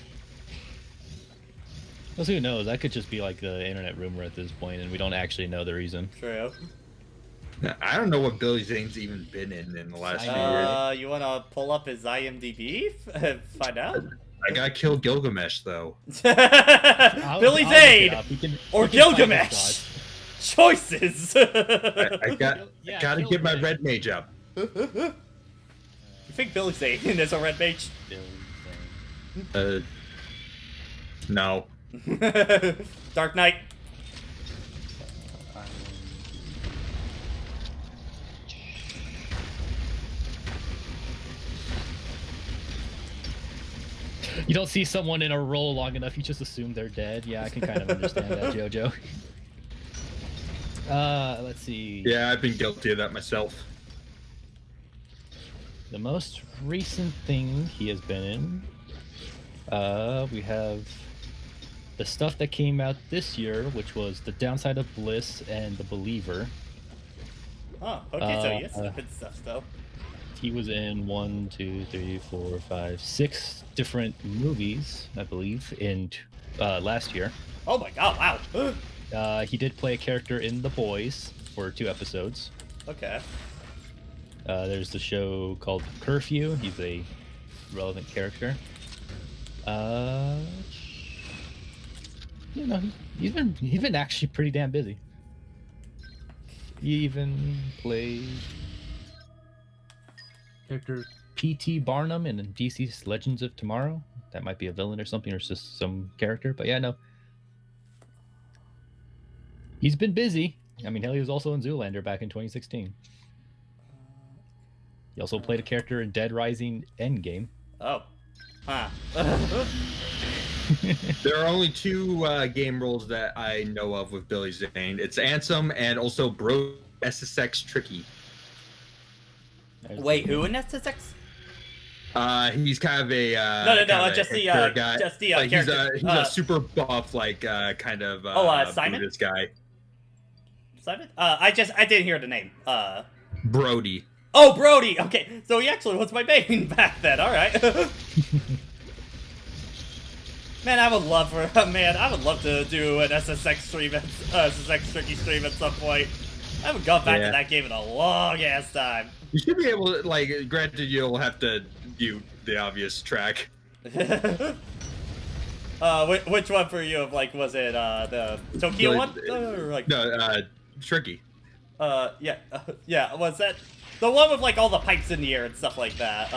Plus, who knows? That could just be like the internet rumor at this point, and we don't actually know the reason. True. I don't know what Billy Zane's even been in the last few years. You wanna pull up his IMDb and find out? I gotta kill Gilgamesh though. Billy Zane or Gilgamesh. Choices. I gotta get my red mage up. You think Billy Zane is a red mage? No. Dark Knight. You don't see someone in a role long enough, you just assume they're dead. Yeah, I can kind of understand that, JoJo. Let's see. Yeah, I've been guilty of that myself. The most recent thing he has been in, we have the stuff that came out this year, which was The Downside of Bliss and The Believer. Oh, okay, so he has some good stuff still. He was in 6 different movies, I believe, in last year. Oh my god, wow. He did play a character in The Boys for 2 episodes. Okay. There's the show called Curfew. He's a relevant character. You know, he's been actually pretty damn busy. He even played character P.T. Barnum in DC's Legends of Tomorrow. That might be a villain or something, or just some character. But yeah, no. He's been busy. I mean, hell, he was also in Zoolander back in 2016. He also played a character in Dead Rising Endgame. Oh. Huh. There are only 2 game roles that I know of with Billy Zane. It's Ansem and also Bro SSX Tricky. Wait, who in SSX? He's kind of a No, just the guy. Like character. He's a super buff, like kind of Simon? Buddhist guy. Simon? I didn't hear the name. Brody. Oh, Brody. Okay, so he actually was my main back then. All right. Man, I would love to do an SSX stream, SSX Tricky stream at some point. I haven't gone back to that game in a long ass time. You should be able to, like, granted, you'll have to mute the obvious track. Which one for you? Like, was it the Tokyo one? Or like... No, Tricky. Yeah, was that the one with like all the pipes in the air and stuff like that?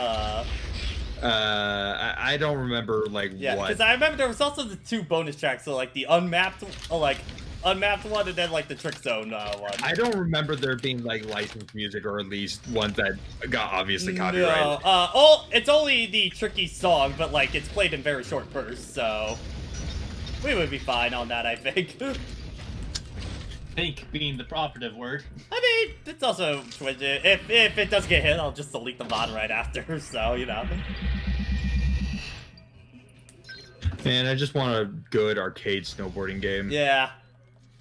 I don't remember like what. Yeah, because I remember there was also the 2 bonus tracks, so like the unmapped one, and then like the Trick Zone one. I don't remember there being like licensed music, or at least ones that got obviously copyrighted. No, it's only the Tricky song, but like it's played in very short bursts, so we would be fine on that, I think. Think being the operative word. I mean, it's also Twitch. If it does get hit, I'll just delete the VOD right after, so, you know. Man, I just want a good arcade snowboarding game. Yeah.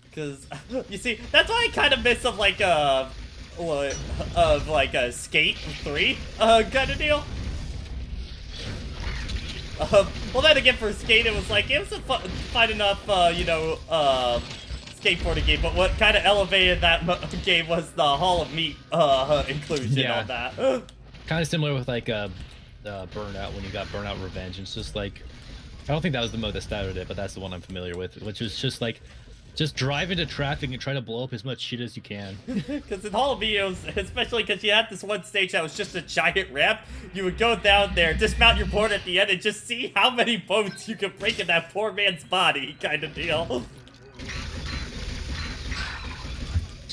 Because, you see, that's why I kind of miss of, like, a Skate 3 kind of deal. Well, then again, for Skate, it was a fun enough, skateboarding game, but what kind of elevated that game was the Hall of Meat inclusion on that. Kind of similar with like Burnout, when you got Burnout Revenge. It's just like, I don't think that was the mode that started it, but that's the one I'm familiar with, which is just like, just drive into traffic and try to blow up as much shit as you can. Because in Hall of Meat, especially because you had this one stage that was just a giant ramp, you would go down there, dismount your board at the end, and just see how many boats you could break in that poor man's body, kind of deal.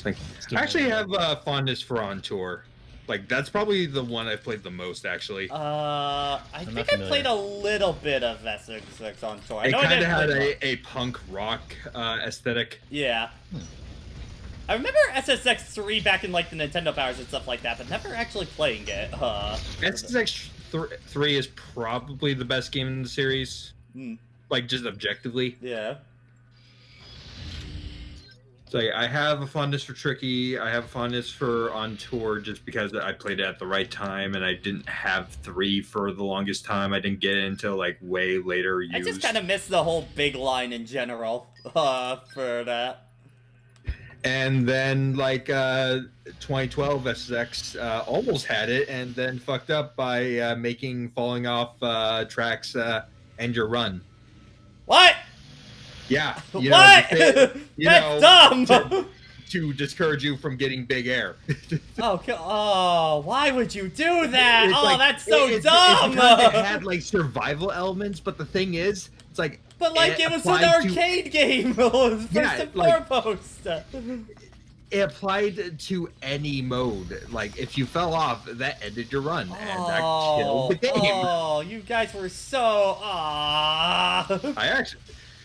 I actually have fondness for On Tour. Like, that's probably the one I've played the most, actually. I think I played a little bit of SSX On Tour. It kind of had a punk rock aesthetic. Yeah. I remember SSX 3 back in, like, the Nintendo Powers and stuff like that, but never actually playing it. SSX 3 is probably the best game in the series. Like, just objectively. Yeah. So I have a fondness for Tricky. I have a fondness for On Tour just because I played it at the right time, and I didn't have 3 for the longest time. I didn't get it until like way later used. I just kind of miss the whole big line in general for that. And then like 2012 SSX almost had it, and then fucked up by making falling off tracks end your run. What? Yeah. What? That's dumb. To discourage you from getting big air. Oh, why would you do that? It's oh, like, that's so dumb. It had like survival elements, but the thing is, it's like. But like it was an arcade game. First and foremost. It applied to any mode. Like if you fell off, that ended your run, and that killed the game. Oh, you guys were so. I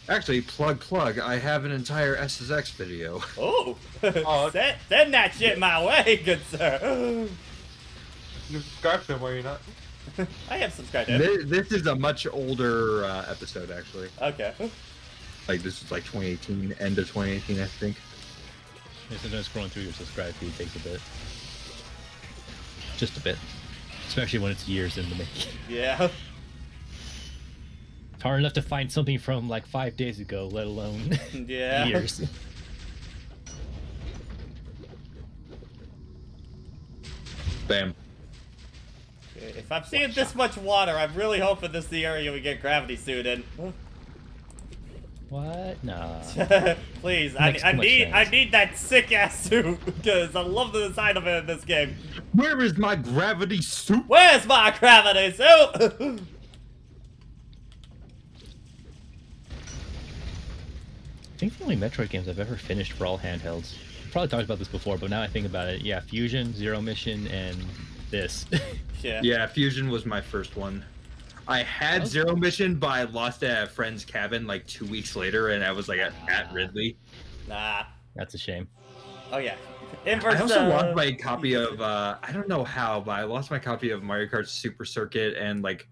actually plug. I have an entire SSX video. Oh, send that shit my way, good sir. You subscribed to him, or you not? I have subscribed to him. This is a much older episode, actually. Okay. Like this is like 2018, end of 2018, I think. Yeah, sometimes scrolling through your subscribe feed takes a bit. Just a bit. Especially when it's years in the making. Yeah. It's hard enough to find something from like 5 days ago, let alone years. Bam. If I'm seeing this much water, I'm really hoping this is the area we get gravity suit in. What? Nah. Please, I need that sick ass suit because I love the design of it in this game. Where is my gravity suit? Where's my gravity suit? I think the only Metroid games I've ever finished were all handhelds. I probably talked about this before, but now I think about it, yeah, Fusion, Zero Mission, and this. Yeah, Fusion was my first one. I had Zero Mission, but I lost it at a friend's cabin like 2 weeks later, and I was like at Ridley. Nah. That's a shame. Oh yeah. I also lost my copy of I don't know how, but I lost my copy of Mario Kart Super Circuit, and like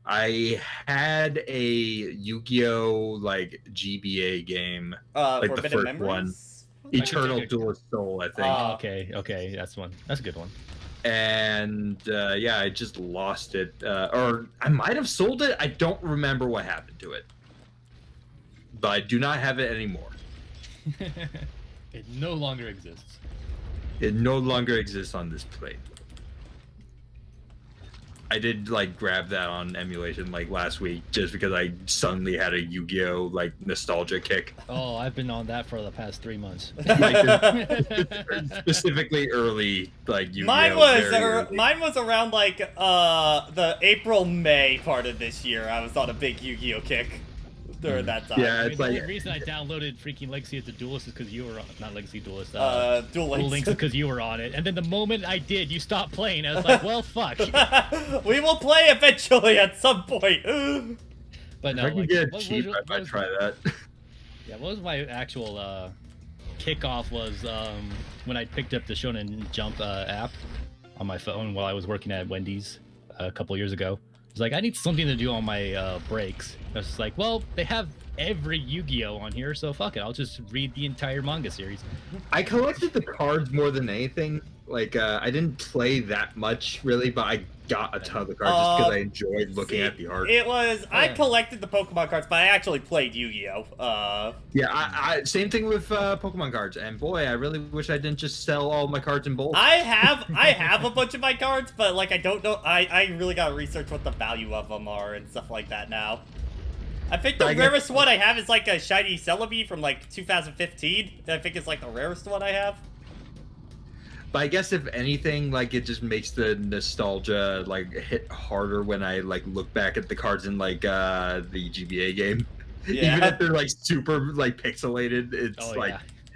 I had a Yu-Gi-Oh like GBA game, like the first one, Eternal Duelist Soul, I think. Oh, okay, that's one. That's a good one. And yeah, I just lost it, or I might have sold it. I don't remember what happened to it, but I do not have it anymore. It no longer exists. It no longer exists on this plate. I did like grab that on emulation like last week just because I suddenly had a Yu-Gi-Oh like nostalgia kick. Oh, I've been on that for the past 3 months. Specifically early like Yu-Gi-Oh. Mine was around like the April-May part of this year. I was on a big Yu-Gi-Oh kick during that time. Yeah, it's the reason I downloaded freaking Legacy of the Duelist is because you were on, not Legacy Duelist. Duel Links because you were on it, and then the moment I did, you stopped playing. I was like, well, fuck. We will play eventually at some point. But no, if I can get it cheap, I might try that. Yeah, what was my actual kickoff was when I picked up the Shonen Jump app on my phone while I was working at Wendy's a couple years ago. I was like, I need something to do on my breaks. I was just like, well, they have every Yu-Gi-Oh on here, so fuck it, I'll just read the entire manga series. I collected the cards more than anything. Like, I didn't play that much, really, but I got a ton of the cards just because I enjoyed looking at the art. It was, I collected the Pokemon cards, but I actually played Yu-Gi-Oh! Yeah, I same thing with Pokemon cards, and boy, I really wish I didn't just sell all my cards in bulk. I have a bunch of my cards, but like, I don't know, I really gotta research what the value of them are and stuff like that now. I think the rarest one I have is like a shiny Celebi from like 2015. I think it's like the rarest one I have. But I guess if anything, like it just makes the nostalgia like hit harder when I like look back at the cards in like the GBA game. Yeah. Even if they're like super like pixelated, it's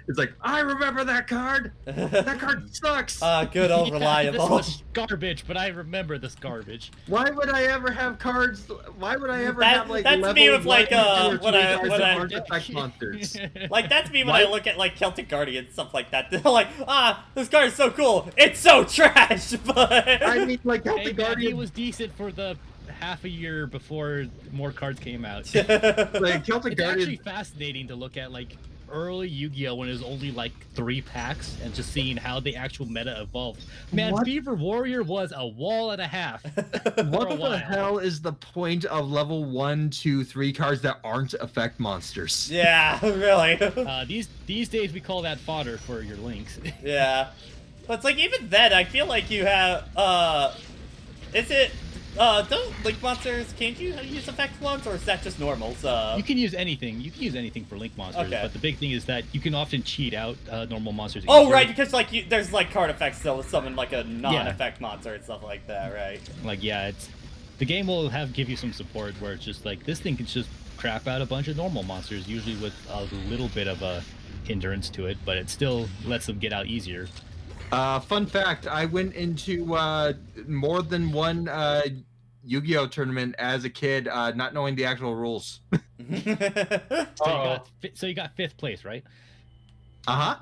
it's like I remember that card. That card sucks. Good old reliable. This was garbage, but I remember this garbage. Why would I ever have cards? Why would I ever have like that's level me with like when I artifact monsters? Like that's me when I look at like Celtic Guardian stuff like that. They're like, this card is so cool. It's so trash, but I mean, like Celtic Guardian was decent for the half a year before more cards came out. Like Celtic It's actually Guardian. fascinating to look at like early Yu-Gi-Oh when it was only like 3 packs and just seeing how the actual meta evolved. Man, What? Fever Warrior was a wall and a half. What a the while. hell is the point of level 1, 2, 3 cards that aren't effect monsters? Yeah, really. These days we call that fodder for your links. Yeah. But it's like, even then, I feel like you have, is it, don't Link monsters, can't you use effect ones, or is that just normals? You can use anything. You can use anything for link monsters, Okay. but the big thing is that you can often cheat out normal monsters. Oh, easier. right, because, like, there's, like, card effects still with summon, like, a non-effect monster and stuff like that, right? Like, yeah, the game will give you some support where it's just like this thing can just crap out a bunch of normal monsters, usually with a little bit of a hindrance to it, but it still lets them get out easier. Fun fact, I went into more than one Yu-Gi-Oh tournament as a kid, not knowing the actual rules. So you got 5th place, right? Uh-huh.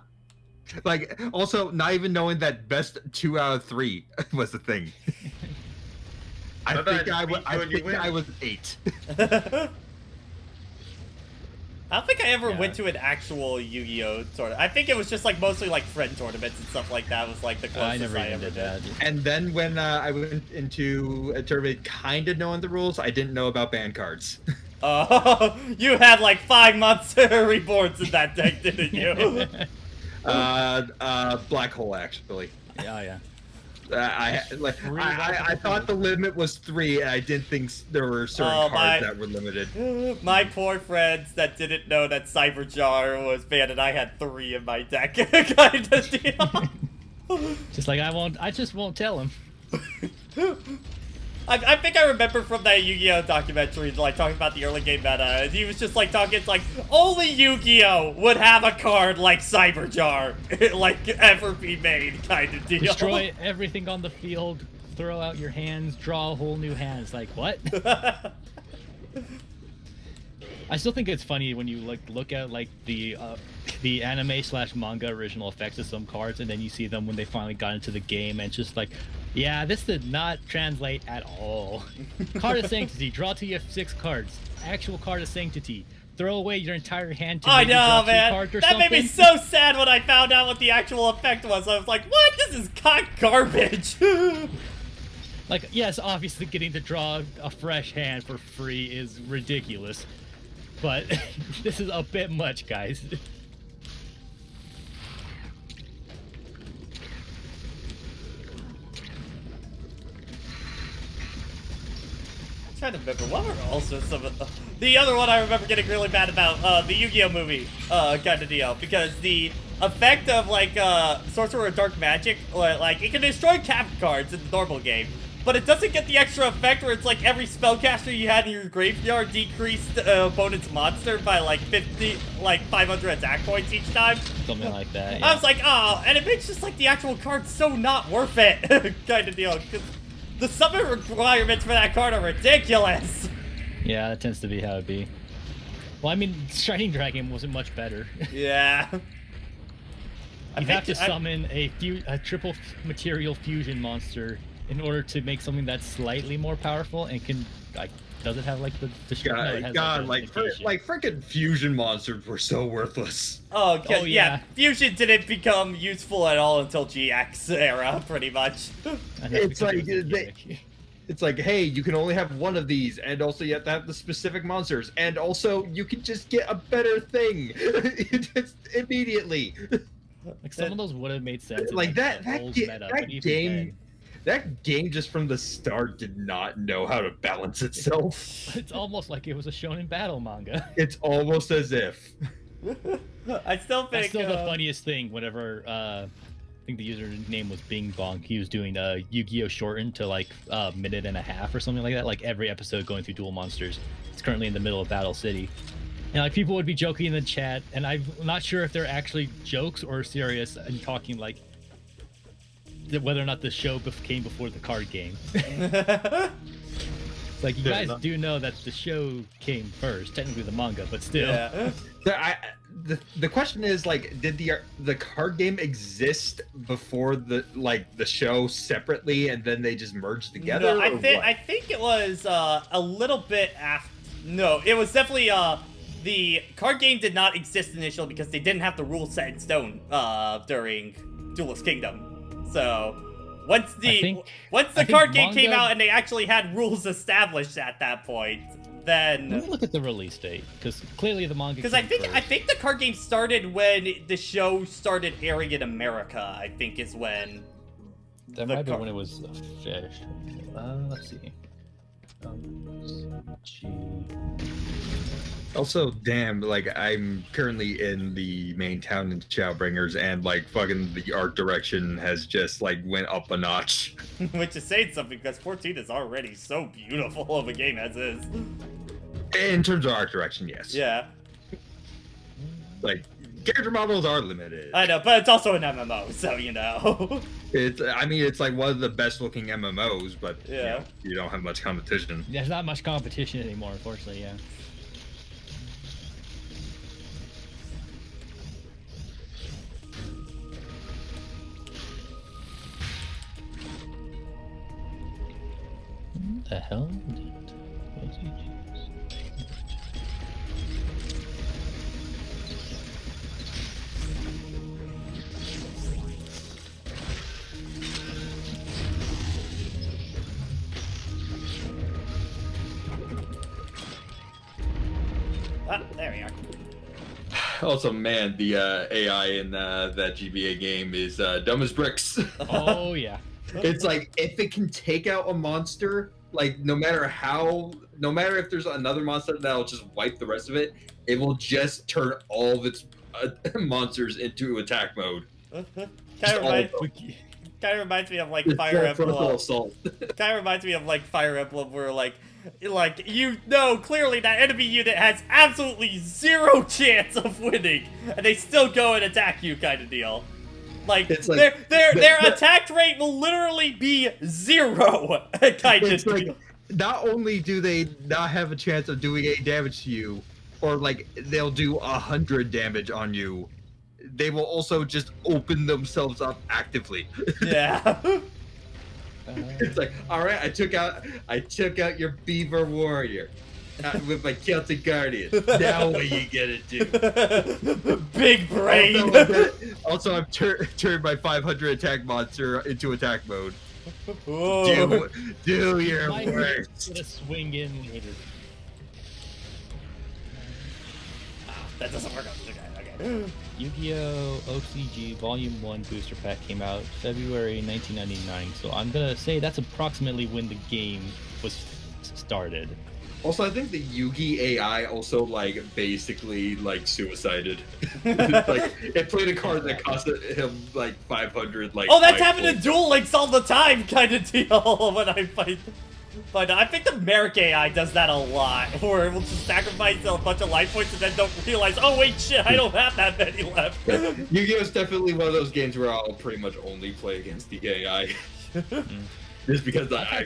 Like, also, not even knowing that best 2 out of 3 was the thing. I think I was 8. I don't think I ever Yeah. went to an actual Yu-Gi-Oh tournament. I think it was just, like, mostly, like, friend tournaments and stuff like that was, like, the I closest never I even ever did did. that. And then when I went into a tournament kind of knowing the rules, I didn't know about ban cards. Oh, you had, like, 5 months reborns in that deck, didn't you? Black hole, actually. Yeah. I thought the limit was 3, and I didn't think there were certain cards that were limited. My poor friends that didn't know that Cyberjar was banned, and I had 3 in my deck, kind of deal. Just like I just won't tell him. I think I remember from that Yu-Gi-Oh documentary, like, talking about the early game meta, and he was just, like, talking, it's like, only Yu-Gi-Oh would have a card like Cyberjar, like, ever be made, kind of deal. Destroy everything on the field, throw out your hands, draw a whole new hand. It's like, what? I still think it's funny when you look at like the anime/manga original effects of some cards, and then you see them when they finally got into the game, and it's just like, yeah, this did not translate at all. Card of Sanctity, draw to you 6 cards. Actual Card of Sanctity, throw away your entire hand to I maybe draw know, 2 man. cards or That something. made me so sad when I found out what the actual effect was. I was like, what? This is garbage. Like, yes, obviously getting to draw a fresh hand for free is ridiculous, but this is a bit much, guys. I'm trying to remember, what were also some of the other one I remember getting really bad about, the Yu-Gi-Oh movie, kind of deal, because the effect of, like, Sorcerer of Dark Magic, like, it can destroy cap cards in the normal game, but it doesn't get the extra effect where it's like every spellcaster you had in your graveyard decreased opponent's monster by, like, 500 attack points each time. Something like that, yeah. I was like, oh, and it makes just, like, the actual card so not worth it, kind of deal, because the summon requirements for that card are ridiculous. Yeah, that tends to be how it be. Well, I mean, Shining Dragon wasn't much better. Yeah. You have to summon a triple material fusion monster in order to make something that's slightly more powerful and can, like, does it have like the freaking fusion monsters were so worthless. Oh, Oh, yeah. yeah. Fusion didn't become useful at all until GX era, pretty much. It's like, hey, you can only have one of these, and also you have to have the specific monsters, and also you can just get a better thing just immediately. Like, some of those would have made sense. Like that game. That game just from the start did not know how to balance itself. It's almost like it was a shonen battle manga. It's almost as if. I still think That's still the funniest thing. Whenever I think the username was Bing Bong, he was doing Yu-Gi-Oh shortened to like a minute and a half or something like that. Like every episode going through Duel Monsters. It's currently in the middle of Battle City. And like people would be joking in the chat, and I'm not sure if they're actually jokes or serious and talking like whether or not the show came before the card game. It's like you guys do know that the show came first, technically the manga, but still. Yeah. The question is like, did the card game exist before the show separately, and then they just merged together? No, I think it was a little bit after. No, it was definitely the card game did not exist initially because they didn't have the rules set in stone during Duelist Kingdom. So once the card game came out and they actually had rules established at that point, then let me look at the release date, because clearly the manga. Because I think the card game started when the show started airing in America. I think is when. That might be when it was finished. Let's see. Also, damn, like I'm currently in the main town in Shadowbringers, and like fucking the art direction has just like went up a notch. Which is saying something, because 14 is already so beautiful of a game as is. In terms of art direction, yes. Yeah. Like character models are limited. I know, but it's also an MMO, so you know. It's like one of the best looking MMOs, but yeah, you don't have much competition. There's not much competition anymore, unfortunately. Yeah. What the hell? What did you choose? Ah, there we are. Also, man, the AI in that GBA game is dumb as bricks. Oh yeah. It's like, if it can take out a monster, like no matter if there's another monster that'll just wipe the rest of it, it will just turn all of its monsters into attack mode. Kind of reminds me of like Fire Emblem. Kind of reminds me of like Fire Emblem, where like you know clearly that enemy unit has absolutely zero chance of winning, and they still go and attack you, kind of deal. Like, their attack rate will literally be 0, kind of deal. Like, not only do they not have a chance of doing 8 damage to you, or like they'll do 100 damage on you, they will also just open themselves up actively. Yeah. It's like, all right, I took out your beaver warrior with my Celtic Guardian. Now what you gonna do? Big brain. Also, I've turned my 500 attack monster into attack mode. Whoa. Do your worst. Gonna swing in later. That doesn't work on the guy. Okay. Yu-Gi-Oh! OCG Volume 1 Booster Pack came out February 1999, so I'm gonna say that's approximately when the game was started. Also, I think the Yugi AI also like basically like suicided. Like it played a card that cost him like 500. Like, oh, that's happened to Duel Links all the time, kind of deal. When I fight. But I think the Merrick AI does that a lot, where it will just sacrifice a bunch of life points and then don't realize, oh wait, shit, I don't have that many left. Yu-Gi-Oh! Is definitely one of those games where I'll pretty much only play against the AI. Just because I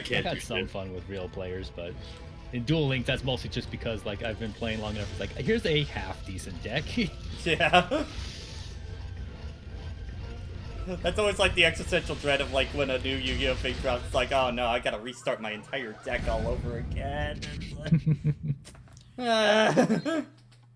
can't. I've had some fun with real players, but in Duel Links, that's mostly just because like I've been playing long enough. It's like, here's a half decent deck. Yeah. That's always like the existential dread of like when a new Yu-Gi-Oh! Thing drops. It's like, oh no, I gotta restart my entire deck all over again. I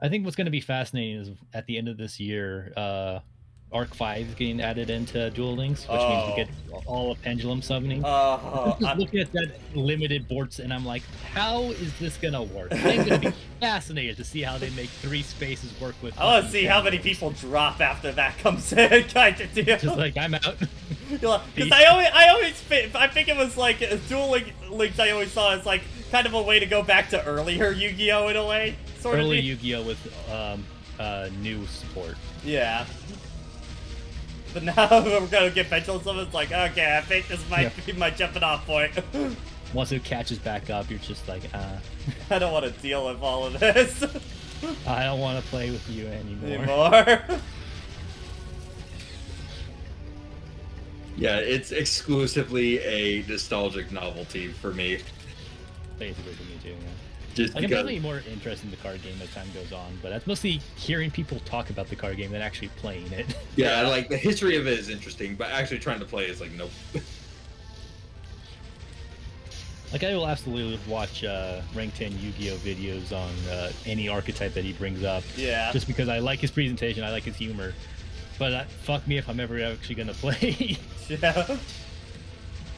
think what's going to be fascinating is at the end of this year, Arc 5 is getting added into Duel Links, which means we get all of Pendulum summoning. I'm just looking at that limited boards, and I'm like, how is this going to work? I'm going to be fascinated to see how they make 3 spaces work with. I want to see how many people drop after that comes in, kind of deal. Just like, I'm out. Because I think it was like Duel Links I always saw as like kind of a way to go back to earlier Yu-Gi-Oh! In a way. Early Yu-Gi-Oh! With new support. Yeah. But now we're gonna get Pendulum Summon. It's like, okay, I think this might be my jumping off point. Once it catches back up, you're just like, I don't want to deal with all of this. I don't want to play with you anymore. Yeah, it's exclusively a nostalgic novelty for me. basically for me too. Yeah. Just Like, I'm because. definitely more interested in the card game as time goes on, but that's mostly hearing people talk about the card game than actually playing it. Yeah, like the history of it is interesting, but actually trying to play is like nope. Like, I will absolutely watch Rank 10 Yu-Gi-Oh videos on any archetype that he brings up. Yeah. Just because I like his presentation, I like his humor. But fuck me if I'm ever actually gonna play. Yeah.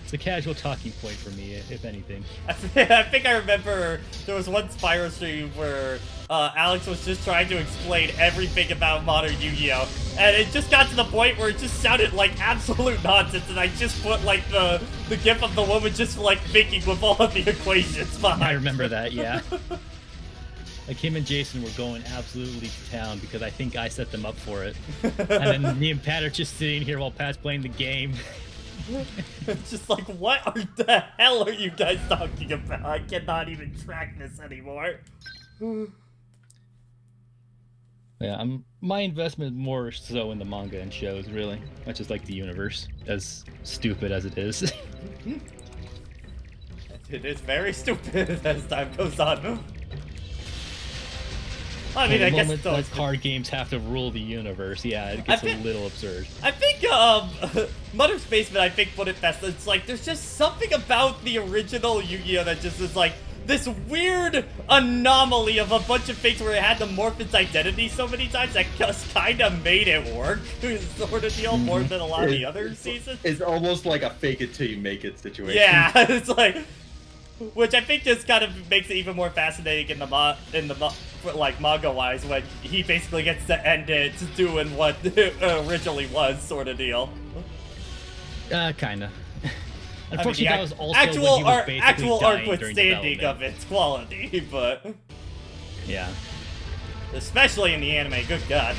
It's a casual talking point for me, if anything. I think I remember there was one Spyro stream where Alex was just trying to explain everything about modern Yu-Gi-Oh! And it just got to the point where it just sounded like absolute nonsense, and I just put like the gif of the woman just like thinking with all of the equations behind. I remember that, yeah. Like, him and Jason were going absolutely to town because I think I set them up for it. And then me and Pat are just sitting here while Pat's playing the game. It's just like, what the hell are you guys talking about? I cannot even track this anymore. Yeah, my investment more so in the manga and shows, really. I just like the universe, as stupid as it is. It is very stupid as time goes on. I mean, I guess it's always card games have to rule the universe. Yeah, it gets a little absurd. I think, Mother's Basement, I think, put it best. It's like, there's just something about the original Yu-Gi-Oh! That just is like, this weird anomaly of a bunch of things where it had to morph its identity so many times that just kind of made it work, sort of deal, more than a lot of the other seasons. It's almost like a fake it till you make it situation. Yeah, it's like, which I think just kind of makes it even more fascinating in the like manga-wise, when he basically gets to end it doing what it originally was, sort of deal. Kinda. Unfortunately, I mean, that was also when he was basically actual dying art during withstanding development. of its quality, but Yeah. especially in the anime, good god.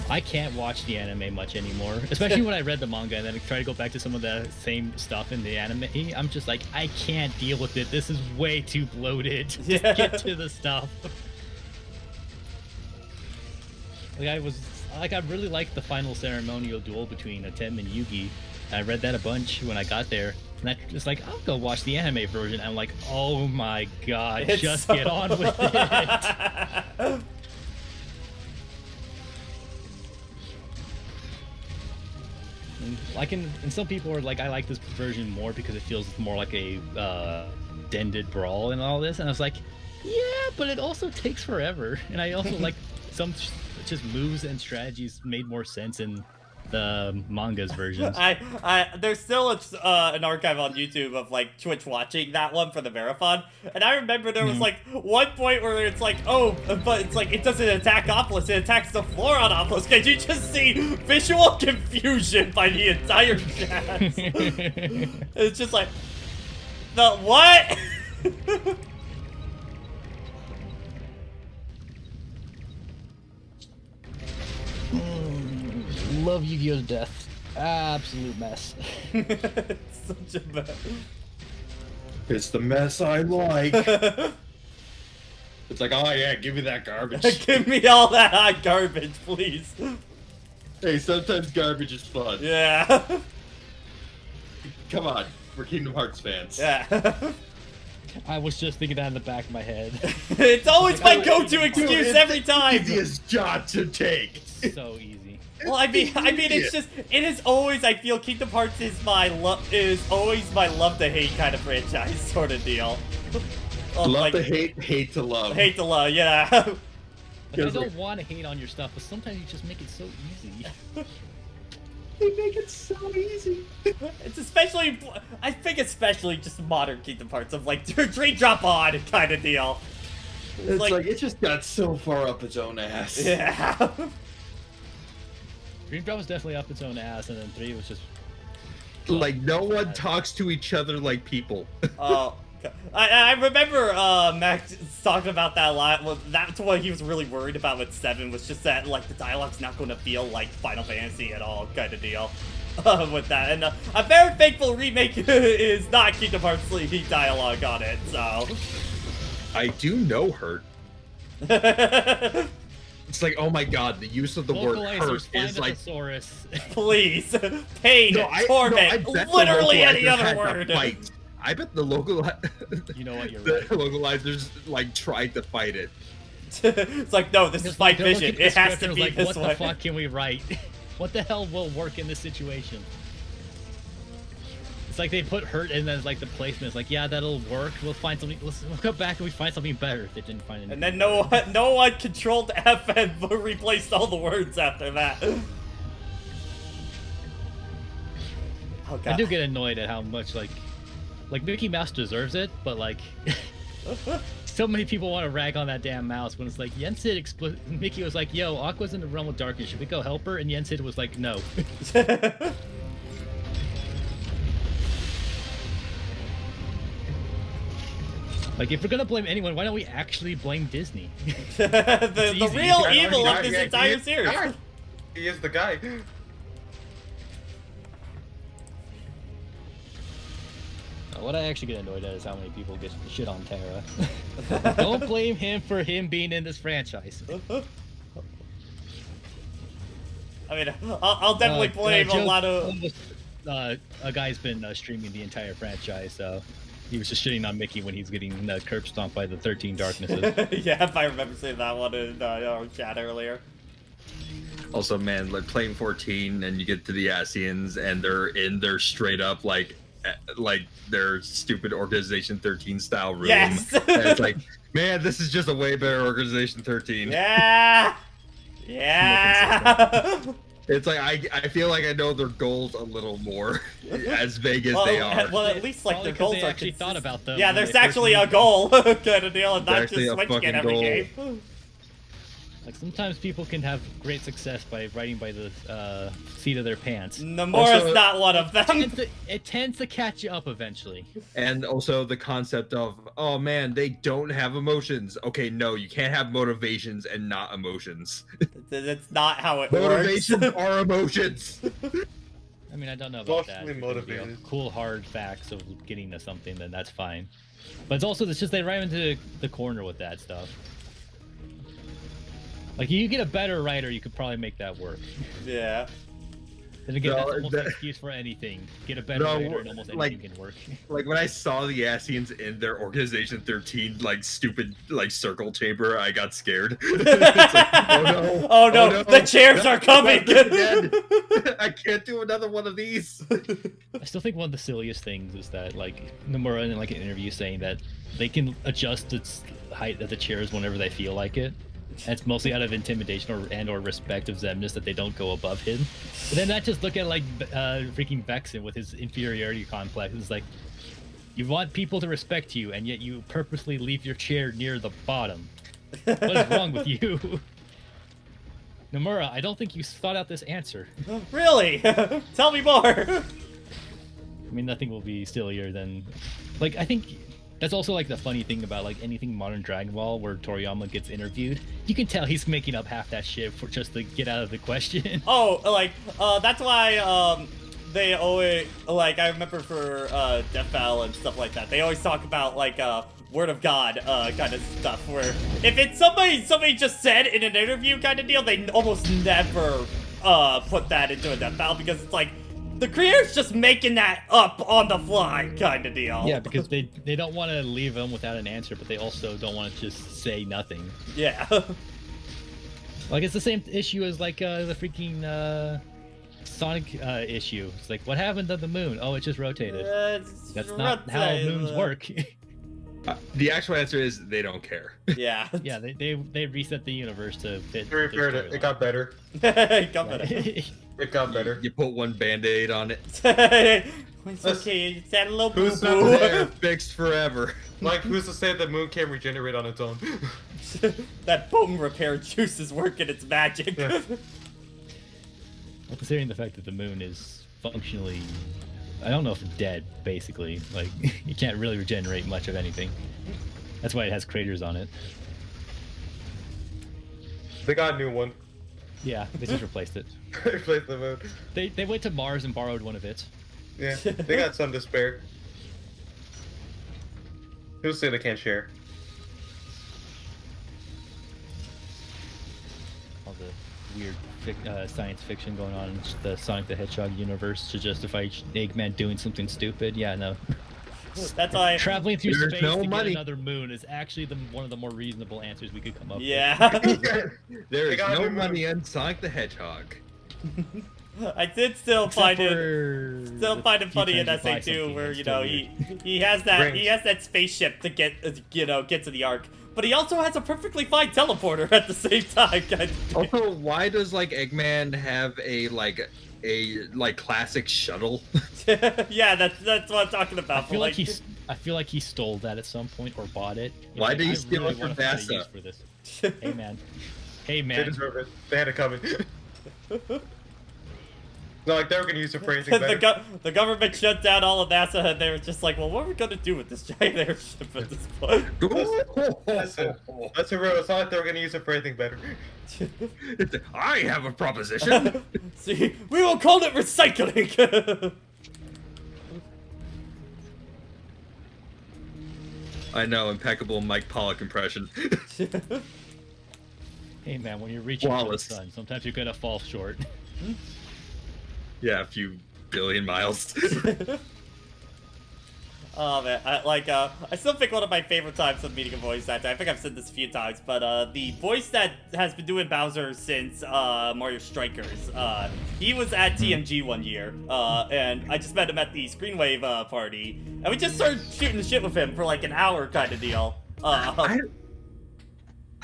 I can't watch the anime much anymore, especially when I read the manga and then I try to go back to some of the same stuff in the anime. I'm just like, I can't deal with it. This is way too bloated. Just get to the stuff. Like, I really liked the final ceremonial duel between Atem and Yugi. I read that a bunch when I got there, and I just like, I'll go watch the anime version. I'm like, oh my god, It's just so... get on with it. And some people are like, I like this version more because it feels more like a dended brawl and all this, and I was like, yeah, but it also takes forever. And I also like some just moves and strategies made more sense in the manga's versions. There's still an archive on YouTube of like Twitch watching that one for the marathon, and I remember there was like one point where it's like, oh, but it's like it doesn't attack Opulus, it attacks the floor on Opulus. Can you just see visual confusion by the entire chat? It's just like, the what? Love Yu-Gi-Oh! To death. Absolute mess. It's such a mess. It's the mess I like. It's like, oh yeah, give me that garbage. Give me all that hot garbage, please. Hey, sometimes garbage is fun. Yeah. Come on, we're Kingdom Hearts fans. Yeah. I was just thinking that in the back of my head. It's always my go-to excuse Dude, every it's time. the easiest job to take. It's so easy. Well, I mean, it's just, it is always, I feel Kingdom Hearts is always my love to hate kind of franchise sort of deal. Love like, to hate, hate to love. Hate to love, yeah. Like, I don't want to hate on your stuff, but sometimes you just make it so easy. They make it so easy. It's especially, I think especially just modern Kingdom Hearts of like, Dream Drop On kind of deal. It's like, it just got so far up its own ass. Yeah. Dream Drop was definitely up its own ass, and then 3 was just... Like, no one talks to each other like people. Oh. I remember Max talking about that a lot. Well, that's what he was really worried about with 7, was just that like the dialogue's not going to feel like Final Fantasy at all, kind of deal. With that, and I'm very thankful remake is not Kingdom Hearts dialogue on it. So I do know hurt. It's like, oh my god, the use of the word hurt is like, please, pain, no, torment, I bet literally the any localizers other had to word. fight I bet the local You know what? You're the right. localizers like tried to fight it. It's like, no, this is Because, Fight they're looking Vision. at the It has script to and be like, this what way. the fuck can we write? What the hell will work in this situation? It's like they put hurt and then like the placement is like, yeah, that'll work. We'll find something. We'll come back and we find something better if it didn't find anything. And then no one controlled F and replaced all the words after that. Oh god. I do get annoyed at how much like Mickey Mouse deserves it, but like so many people want to rag on that damn mouse when it's like Yensid Mickey was like, yo, Aqua's in the realm of darkness, should we go help her? And Yensid was like, no. Like, if we're gonna blame anyone, why don't we actually blame Disney? the easy. real Yeah, evil yeah, of this yeah, entire he is the series. guy. He is the guy. What I actually get annoyed at is how many people get shit on Terra. Don't blame him for him being in this franchise. I mean, I'll definitely blame a lot of. A guy's been streaming the entire franchise, so he was just shitting on Mickey when he's getting curb stomped by the 13 Darknesses. Yeah, if I remember seeing that one in our chat earlier. Also, man, like playing 14 and you get to the Asians and they're in their straight up like their stupid Organization 13 style room. Yes! And it's like, man, this is just a way better Organization 13. Yeah! Yeah! It's like I feel like I know their goals a little more, as vague as they are. Well, at least like Probably their 'cause goals they are actually thought consistent. about them Yeah, when there's they first actually a moved. goal kind of deal, and not There's just actually a switching fucking every goal. game. Like, sometimes people can have great success by writing by the seat of their pants. Nomura's Also- not one of them. It tends to catch you up eventually. And also the concept of, oh man, they don't have emotions. Okay, no, you can't have motivations and not emotions. That's not how it Motivations works. are emotions. I mean, I don't know about that. Mostly If you're gonna be a motivated. cool hard facts of getting to something, then that's fine. But it's also, it's just they right into the corner with that stuff. Like, you get a better writer, you could probably make that work. Yeah. Then again, No, that's almost an that- excuse for anything. Get a better No, writer and almost like- anything can work. Like when I saw the Asians in their Organization 13 like stupid like circle chamber, I got scared. It's like, oh no! Oh no, the chairs no, are coming! not again. I can't do another one of these. I still think one of the silliest things is that, like, Nomura in like an interview saying that they can adjust its height of the chairs whenever they feel like it. And it's mostly out of intimidation or respect of Xemnas that they don't go above him. But then not just look at like freaking Vexen with his inferiority complex. It's like, you want people to respect you, and yet you purposely leave your chair near the bottom. What is wrong with you? Nomura, I don't think you thought out this answer. Really? Tell me more. I mean, nothing will be sillier than, like, I think that's also like the funny thing about like anything modern Dragon Ball where Toriyama gets interviewed. You can tell he's making up half that shit for just to get out of the question. Oh, like, that's why, they always, like, I remember for, Death Battle and stuff like that, they always talk about, like, Word of God, kind of stuff, where if it's somebody just said in an interview kind of deal, they almost never, put that into a Death Battle, because it's like, the creator's just making that up on the fly kind of deal. Yeah, because they don't want to leave them without an answer, but they also don't want to just say nothing. Yeah. Like, it's the same issue as like the freaking Sonic issue. It's like, what happened to the moon? Oh, it just rotated. That's not how moons work. The actual answer is they don't care. Yeah. Yeah, they reset the universe to fit. He repaired it. It got better. Come on. It got better. You put one band-aid on it. It's okay, it's had a little Who's boo-boo. They're fixed forever. Like, who's to say the moon can't regenerate on its own? That bone repair juice is working its magic. Yeah. Well, considering the fact that the moon is functionally, I don't know if dead, basically. Like, you can't really regenerate much of anything. That's why it has craters on it. They got a new one. Yeah, they just replaced it. Replace the moon. They went to Mars and borrowed one of it. Yeah, they got some to spare. Who's say they can't share? All the weird science fiction going on in the Sonic the Hedgehog universe to justify Eggman doing something stupid. Yeah, no. That's why. Traveling through There's space no to money. get another moon is actually one of the more reasonable answers we could come up Yeah. There is gotta no be money in Sonic the Hedgehog. I did still with. find it. it Find it funny in SA2 where he has that spaceship to get get to the Ark, but he also has a perfectly fine teleporter at the same time. Also, why does like Eggman have a classic shuttle? Yeah, that's what I'm talking about. I feel like he stole that at some point or bought it. Why Like, did he I steal really it from wanna find a NASA? use for this. Hey man. Hey They man. deserve it. They had it coming. No, like they were gonna use it for anything better. The government shut down all of NASA, and they were just like, "Well, what are we gonna do with this giant airship at this point?" That's a real. It's not like they were gonna use it for anything better. I have a proposition. See, we will call it recycling. I know, impeccable Mike Pollock impression. Hey man, when you're reaching for the Flawless. sun, sometimes you're gonna fall short. Yeah, a few billion miles. Oh man, I still think one of my favorite times of meeting a voice actor. I think I've said this a few times, but the voice that has been doing Bowser since Mario Strikers, he was at TMG one year, and I just met him at the Screenwave party, and we just started shooting the shit with him for like an hour kind of deal.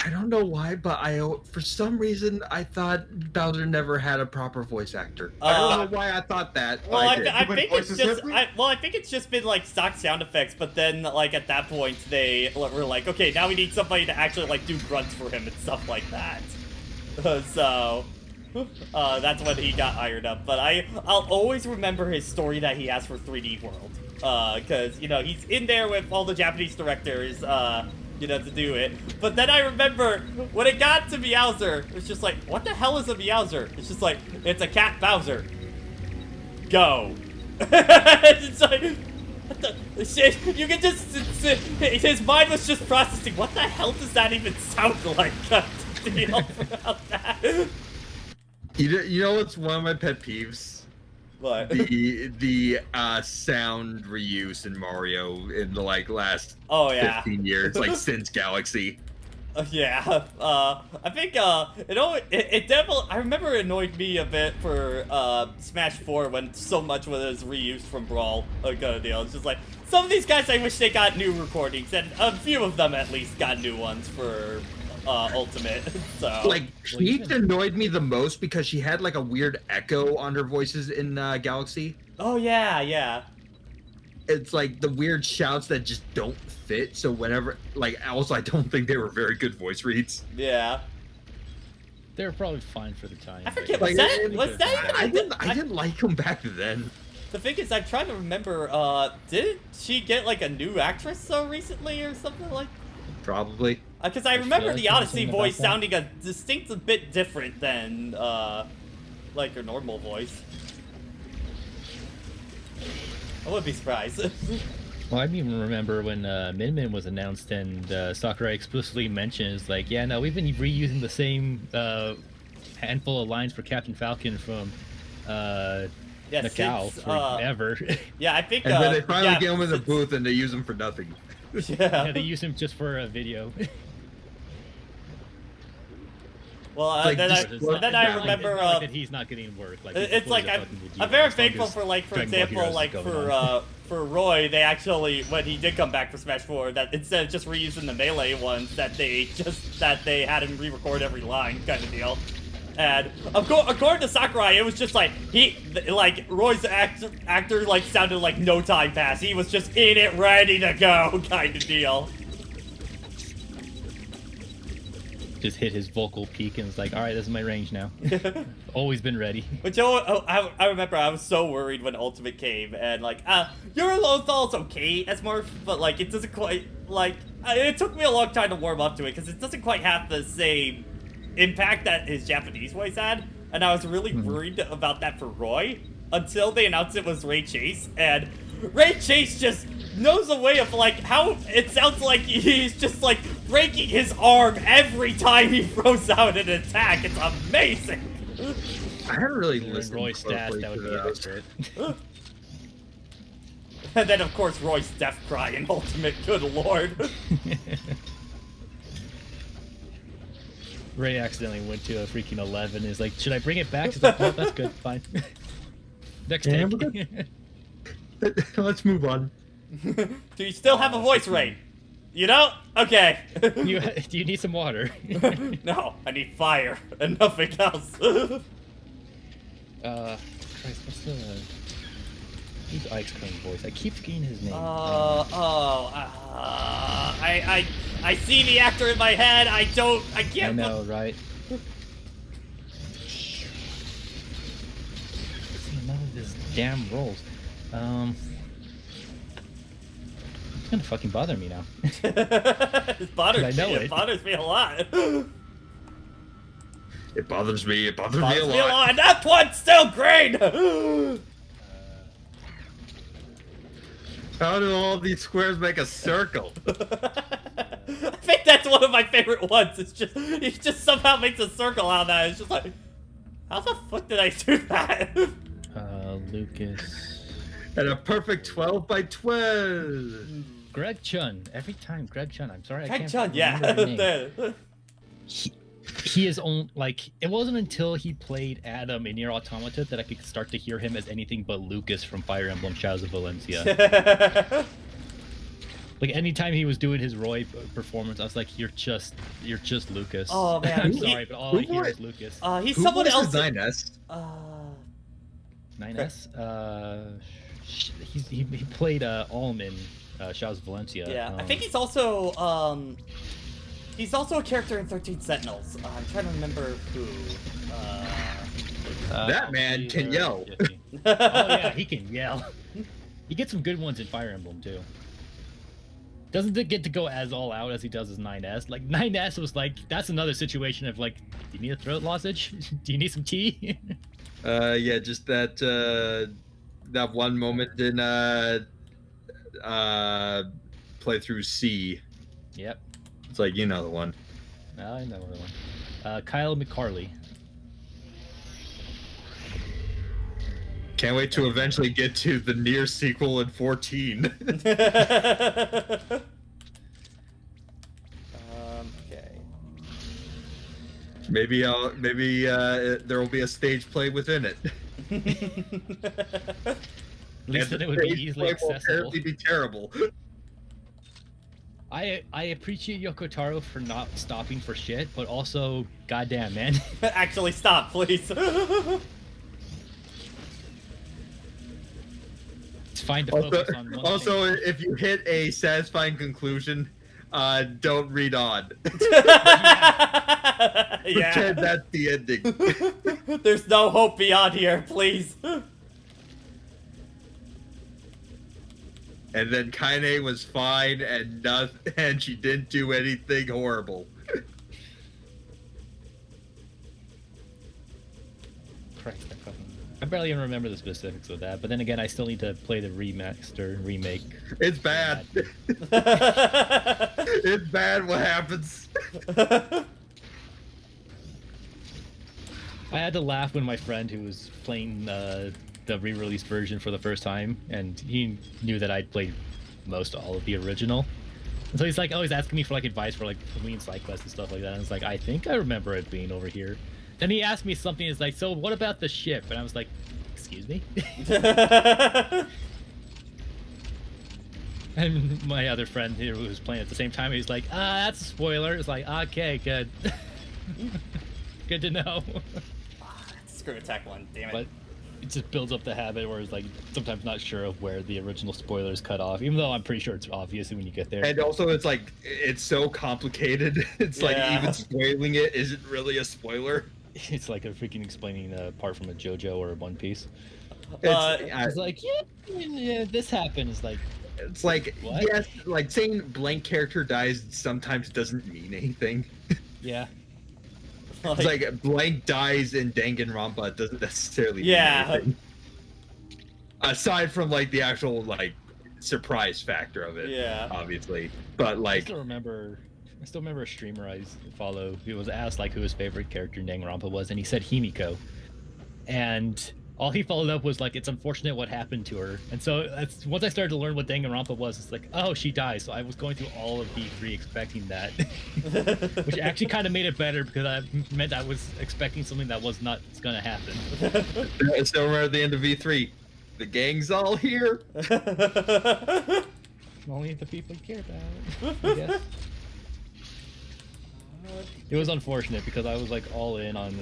I don't know why, but for some reason I thought Bowser never had a proper voice actor. I don't know why I thought that. Well, I I did. think it's just I think it's just been like stock sound effects, but then like at that point they were like, okay, now we need somebody to actually like do grunts for him and stuff like that. So that's when he got ironed up. But I'll always remember his story that he has for 3D World, because he's in there with all the Japanese directors. To do it. But then I remember when it got to Meowser, it's just like, what the hell is a Meowser? It's just like, it's a cat Bowser. Go. It's like, what the shit? You can just, his mind was just processing, what the hell does that even sound like? About that. You know what's one of my pet peeves? What? The sound reuse in Mario in the last 15 years, like since Galaxy. Yeah, I think it definitely. I remember it annoyed me a bit for Smash 4 when so much was reused from Brawl. Kind of deal. It's just like some of these guys, I wish they got new recordings, and a few of them at least got new ones for Ultimate. So like Peach annoyed me the most because she had like a weird echo on her voices in Galaxy. Oh yeah. It's like the weird shouts that just don't fit. So whenever, also I don't think they were very good voice reads. Yeah. They're probably fine for the time. I forget. Like, Was that even? I didn't like them back then. The thing is, I'm trying to remember. Did she get like a new actress so recently or something like? Probably. Because I remember the Odyssey voice sounding a distinct bit different than like her normal voice. I wouldn't be surprised. Well, I even remember when Min Min was announced and Sakurai explicitly mentions, like, yeah, no, we've been reusing the same handful of lines for Captain Falcon from Macau forever. Yeah, I think. And then they finally get him in the booth and they use him for nothing. Yeah. They use him just for a video. Well, like, then I remember that he's not getting work. Like, it's like I'm very thankful for for example for Roy, they actually when he did come back for Smash 4 that instead of just reusing the Melee ones that they had him re-record every line kind of deal. And according to Sakurai, it was just like Roy's actor like sounded like no time passed. He was just in it, ready to go kind of deal. Just hit his vocal peak and was like, all right, this is my range now. Always been ready. But I remember I was so worried when Ultimate came, and your Lothal's okay as Marth, but it doesn't quite it took me a long time to warm up to it because it doesn't quite have the same impact that his Japanese voice had, and I was really worried about that for Roy until they announced it was Ray Chase, and Ray Chase just knows a way of how it sounds like he's just breaking his arm every time he throws out an attack. It's amazing. I haven't really listened Roy stats, closely that would to be those. accurate. And then, of course, Roy's death cry in Ultimate. Good lord. Ray accidentally went to a freaking 11. Is like, should I bring it back? She's like, no, that's good, fine. Next Yeah, take. Let's move on. Do you still have a voice, Ray? You know? Okay. Do you need some water? No, I need fire and nothing else. Christ, what's the... Who's Ike's current voice? I keep forgetting his name. I see the actor in my head. I can't. I know, right? See, none of his damn roles. It's gonna fucking bother me now. It bothers I know me. it. It bothers me a lot. It bothers me. It bothers me Bothers a me a lot. lot. That one's still green. How do all these squares make a circle? I think that's one of my favorite ones. It's just he just somehow makes a circle out of that. It's just like, how the fuck did I do that? Lucas. And a perfect 12 by 12. Greg Chun. Every time, Greg Chun. I'm sorry, I Greg can't Chun, remember his yeah. name. He is on, like, it wasn't until he played Adam in Nier Automata that I could start to hear him as anything but Lucas from Fire Emblem Shadows of Valencia. Like, anytime he was doing his Roy performance, I was like, you're just Lucas. Oh, man. I'm sorry, but all I hear is Lucas. He's Who someone else. voices 9S? 9S? He played Alm in Shadows of Valencia. Yeah, I think he's also a character in 13 Sentinels. I'm trying to remember who. That man can yell. Oh yeah, he can yell. He gets some good ones in Fire Emblem too. Doesn't get to go as all out as he does as 9S. Like 9S was like, that's another situation of like, do you need a throat lozenge? Do you need some tea? Yeah, just that that one moment in playthrough C. Yep. It's like, you know the one. I know the one. Kyle McCarley. Can't wait to eventually get to the Nier sequel in 14. Okay. Maybe there will be a stage play within it. At least that it would be stage easily play will accessible. apparently be terrible. I appreciate Yoko Taro for not stopping for shit, but also, goddamn, man. Actually, stop, please. It's fine to focus on one Also, thing. if you hit a satisfying conclusion, don't read on. Yeah. Pretend that's the ending. There's no hope beyond here, please. And then Kaine was fine and she didn't do anything horrible. Christ, I barely even remember the specifics of that, but then again, I still need to play the remake. It's bad. It's bad what happens. I had to laugh when my friend who was playing the re-released version for the first time, and he knew that I'd played most all of the original. And so he's like, he's asking me for like advice for like Queen side quests and stuff like that. And it's like, I think I remember it being over here. Then he asked me something. It's like, so what about the ship? And I was like, excuse me. And my other friend here who was playing at the same time, he's like, that's a spoiler. It's like, okay, good. Good to know. Screw attack one, damn it. But it just builds up the habit where it's like sometimes not sure of where the original spoilers cut off, even though I'm pretty sure it's obvious when you get there. And also, it's like, it's so complicated. It's like, even spoiling it isn't really a spoiler. It's like a freaking explaining a part from a JoJo or a One Piece. It's like, yeah, this happened. It's like, what? Yes, like saying blank character dies sometimes doesn't mean anything. Yeah. It's like blank dies in Danganronpa doesn't necessarily mean anything. Aside from like the actual like surprise factor of it. Yeah. Obviously. But like I still remember a streamer I follow who was asked like who his favorite character in Danganronpa was, and he said Himiko. And all he followed up was like, "It's unfortunate what happened to her." And so that's once I started to learn what Danganronpa was, it's like, oh, she dies. So I was going through all of V3 expecting that, which actually kind of made it better because I meant I was expecting something that was not going to happen. So we're at the end of V3. The gang's all here. Only the people you care about, I guess. It was unfortunate because I was like all in on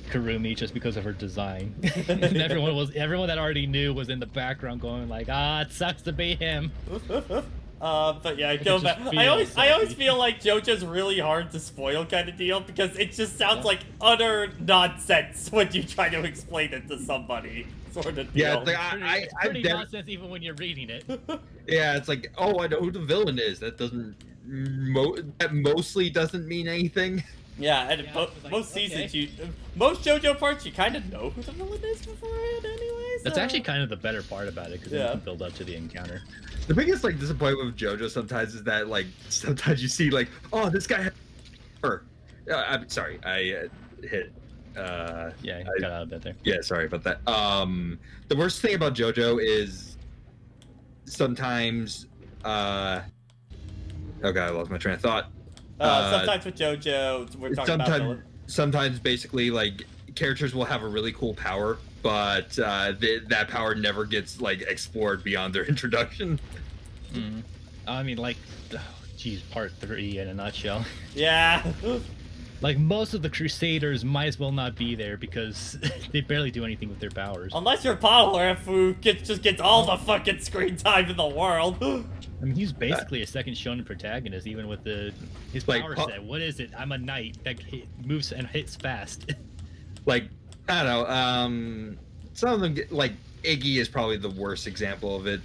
Kurumi just because of her design. And everyone that already knew was in the background going like, it sucks to be him. But yeah, go back. I always feel like JoJo's really hard to spoil kind of deal because it just sounds like utter nonsense when you try to explain it to somebody. Sort of deal. Yeah, it's like, it's pretty nonsense even when you're reading it. Yeah, it's like, oh, I know who the villain is. That doesn't that mostly doesn't mean anything. Yeah, and most seasons most JoJo parts you kind of know who the villain is beforehand anyway. So. That's actually kind of the better part about it because you can build up to the encounter. The biggest like disappointment with JoJo sometimes is that like sometimes you see like, oh, this guy, I'm sorry, I hit. Yeah, I got out of bed there. Yeah, sorry about that. The worst thing about JoJo is sometimes. Oh god, I lost my train of thought. Sometimes with JoJo, we're talking about. Sometimes, basically, like characters will have a really cool power, but that power never gets like explored beyond their introduction. Mm. I mean, like, geez, part 3 in a nutshell. Yeah. Like, most of the Crusaders might as well not be there because they barely do anything with their powers. Unless you're Polygraph, who just gets all the fucking screen time in the world. I mean, he's basically a second shonen protagonist, even with his power set. What is it? I'm a knight that moves and hits fast. Like, I don't know, some of them get, like, Iggy is probably the worst example of it.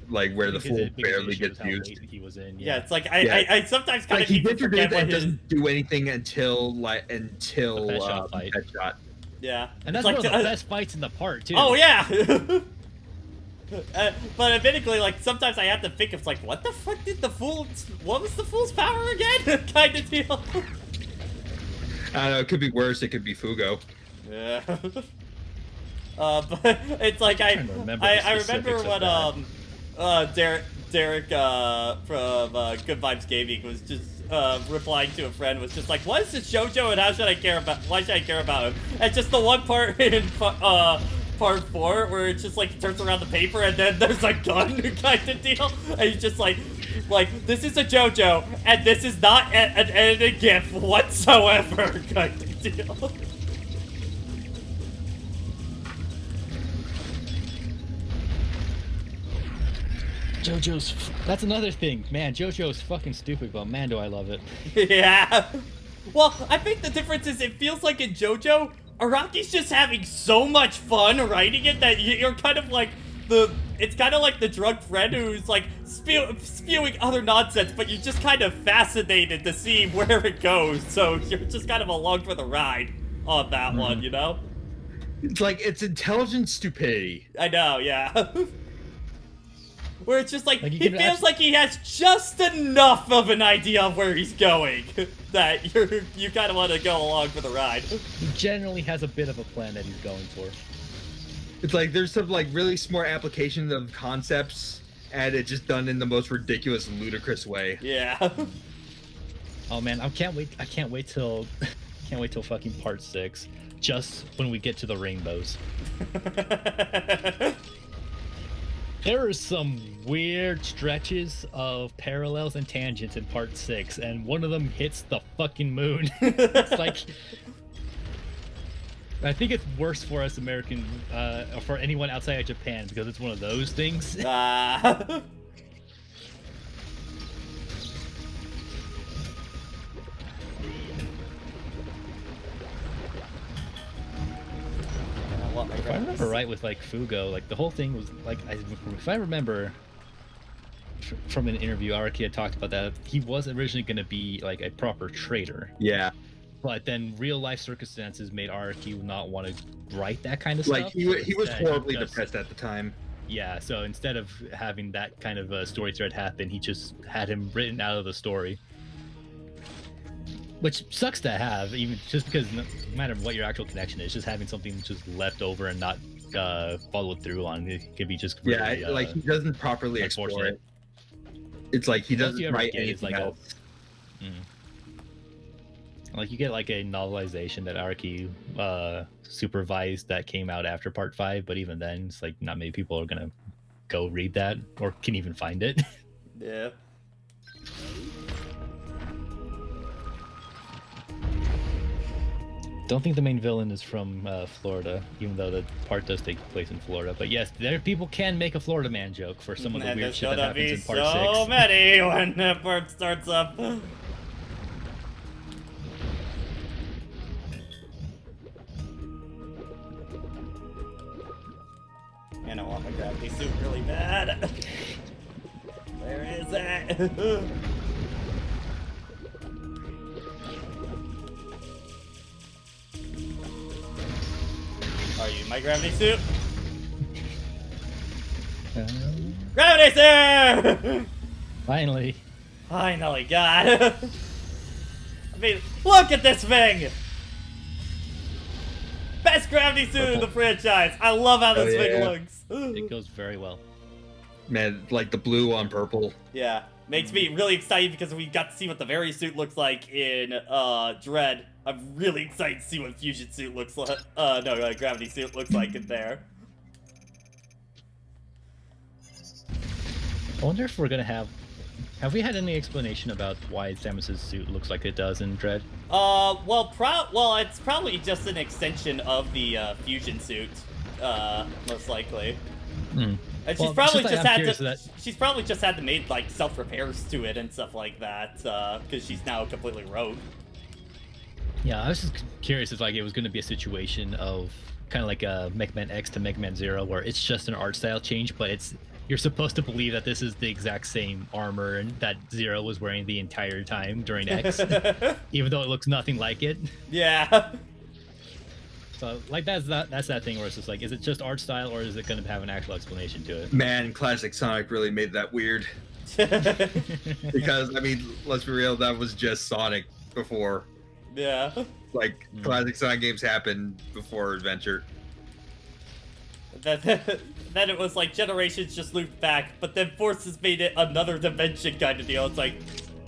Like where the fool barely gets used. He was in, yeah, it's like I sometimes kind of he forget what doesn't do anything until headshot. Yeah, and that's like one of the best fights in the part too. Oh yeah. But admittedly, like sometimes I have to think it's like, what the fuck did what was the fool's power again? Kind of deal. I don't know. It could be worse. It could be Fugo. Yeah. But it's like I remember what Derek from Good Vibes Gaming was just replying to a friend was just like, what is this JoJo and why should I care about him? And just the one part in part 4 where it's just like he turns around the paper and then there's a gun kind of deal, and he's just like this is a JoJo and this is not an edited GIF whatsoever kind of deal. That's another thing, man. JoJo's fucking stupid, but man, do I love it. Yeah. Well, I think the difference is it feels like in JoJo, Araki's just having so much fun writing it that you're kind of like it's kind of like the drunk friend who's like spewing other nonsense, but you're just kind of fascinated to see where it goes. So you're just kind of along for the ride on that one, you know? It's like, it's intelligent stupidity. I know, yeah. Where it's just like he feels like he has just enough of an idea of where he's going that you kind of want to go along for the ride. He generally has a bit of a plan that he's going for. It's like there's some like really smart applications of concepts, and it's just done in the most ridiculous, ludicrous way. Yeah. Oh man, I can't wait till fucking part 6, just when we get to the rainbows. There are some weird stretches of parallels and tangents in part 6, and one of them hits the fucking moon. It's like, I think it's worse for us American, or for anyone outside of Japan, because it's one of those things. If I remember right with like Fugo, like the whole thing was like, if I remember from an interview, Araki had talked about that he was originally going to be like a proper trader. Yeah. But then real life circumstances made Araki not want to write that kind of stuff. Like he was horribly depressed at the time. Yeah, so instead of having that kind of a story thread happen, he just had him written out of the story. Which sucks to have, even just because no matter what your actual connection is, just having something just left over and not followed through on, it could be just really, yeah, like he doesn't properly explore it. It's like he doesn't write anything else. Like you get like a novelization that Araki supervised that came out after Part 5, but even then, it's like not many people are gonna go read that or can even find it. Yeah. Don't think the main villain is from Florida, even though the part does take place in Florida. But yes, there people can make a Florida man joke for some of the weird shit that happens in Part 6. So many when that part starts up. And I want my gravity suit really bad. Where is it? Are you my gravity suit? Gravity suit! Finally. Finally, God. I mean, look at this thing! Best gravity suit in the franchise. I love how this thing looks. It goes very well. Man, like the blue on purple. Yeah. Makes me really excited because we got to see what the Very suit looks like in Dread. I'm really excited to see what Fusion suit looks like. Gravity suit looks like in there. I wonder if we're gonna have we had any explanation about why Samus's suit looks like it does in Dread? Well, it's probably just an extension of the Fusion suit, most likely. Hmm. And she's probably just had to make like self repairs to it and stuff like that, because she's now completely rogue. Yeah, I was just curious if like it was going to be a situation of kind of like a Mega Man X to Mega Man Zero, where it's just an art style change, but you're supposed to believe that this is the exact same armor and that Zero was wearing the entire time during X, even though it looks nothing like it. Yeah. So like that's that thing where it's just like, is it just art style or is it going to have an actual explanation to it? Man, classic Sonic really made that weird. Because I mean, let's be real, that was just Sonic before. Yeah. Like classic Sonic games happened before Adventure. Then it was like generations just looped back, but then Forces made it another dimension kind of deal. It's like,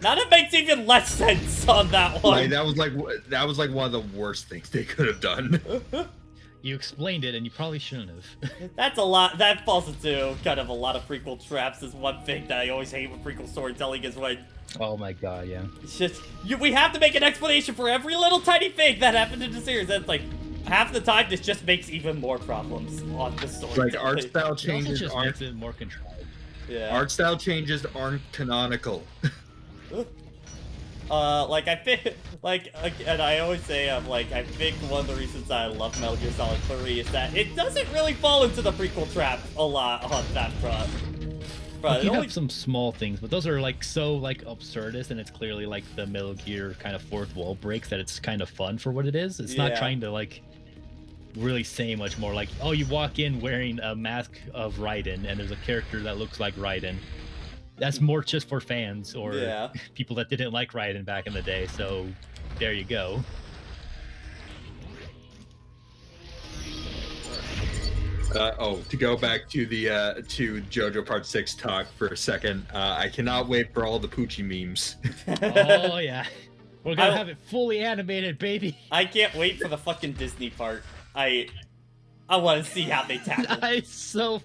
now that makes even less sense on that one. Like, that was like one of the worst things they could have done. You explained it, and you probably shouldn't have. That's a lot. That falls into kind of a lot of prequel traps. Is one thing that I always hate with prequel storytelling is when. Oh my god, yeah. It's just we have to make an explanation for every little tiny thing that happened in the series. That's like half the time this just makes even more problems on the story. Like art style changes just aren't makes it more contrived. Yeah. Art style changes aren't canonical. Like I think, and I always say, I think one of the reasons I love Metal Gear Solid 3 is that it doesn't really fall into the prequel trap a lot on that front. But you have some small things, but those are like so like absurdist, and it's clearly like the Metal Gear kind of fourth wall breaks that it's kind of fun for what it is. It's not trying to like really say much more. Like, oh, you walk in wearing a mask of Raiden, and there's a character that looks like Raiden. That's more just for fans or people that didn't like Raiden back in the day. So there you go. To go back to the to JoJo Part 6 talk for a second, I cannot wait for all the Poochie memes. Oh yeah, we're gonna have it fully animated, baby. I can't wait for the fucking Disney part. I want to see how they tackle. I'm so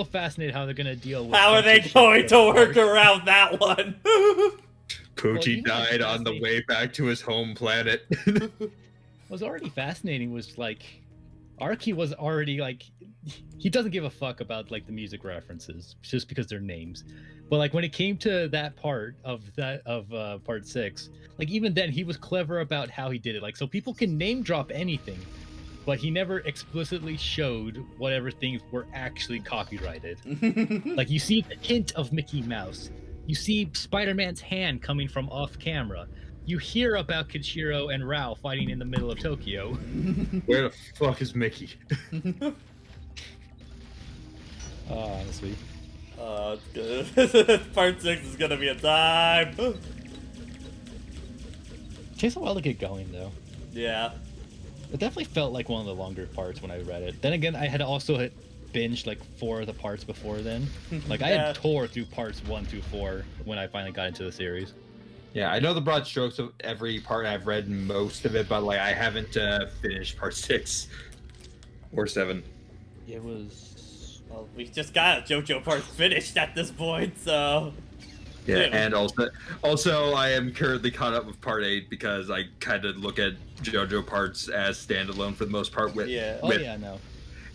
fascinated how they're gonna deal with. How are they going to work around that one? Poochie died on the way back to his home planet. What was already fascinating was like, Araki was already like, he doesn't give a fuck about like the music references just because they're names. But like when it came to that part of Part 6, like even then he was clever about how he did it. Like so people can name drop anything, but he never explicitly showed whatever things were actually copyrighted. Like you see the hint of Mickey Mouse. You see Spider-Man's hand coming from off camera. You hear about Kichiro and Rao fighting in the middle of Tokyo. Where the fuck is Mickey? Oh, honestly. It's good. Part 6 is gonna be a time. takes a while to get going though. Yeah. It definitely felt like one of the longer parts when I read it. Then again, I had also hit binged like 4 of the parts before then. Like I had tore through parts 1 through 4 when I finally got into the series. Yeah, I know the broad strokes of every part. I've read most of it, but like I haven't finished part 6 or 7. It was. Well, we just got JoJo parts finished at this point, so. Yeah, Dude. and also I am currently caught up with part 8 because I kind of look at JoJo parts as standalone for the most part. With Oh yeah, no.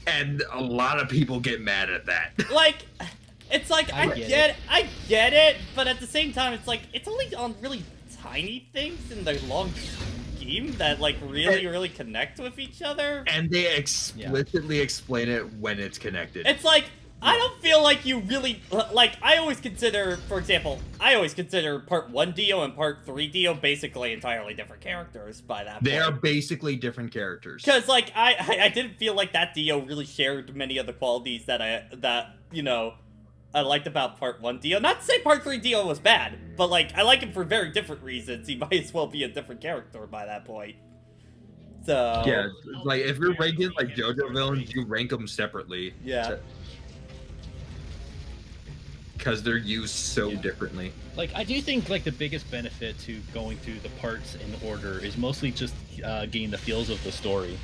And a lot of people get mad at that. Like, it's like I get it, but at the same time, it's like it's only on really tiny things in the long scheme that like really connect with each other. And they explicitly explain it when it's connected. It's like I don't feel like you really like. I always consider, for example, part 1 Dio and part 3 Dio basically entirely different characters by that point. They are basically different characters. Because like I didn't feel like that Dio really shared many of the qualities that I liked about part 1 Dio. Not to say part 3 Dio was bad, but like I like him for very different reasons. He might as well be a different character by that point. So yeah, like if you're ranking like JoJo villains, you rank them separately. Yeah. Because they're used so differently. Like I do think like the biggest benefit to going through the parts in order is mostly just getting the feels of the story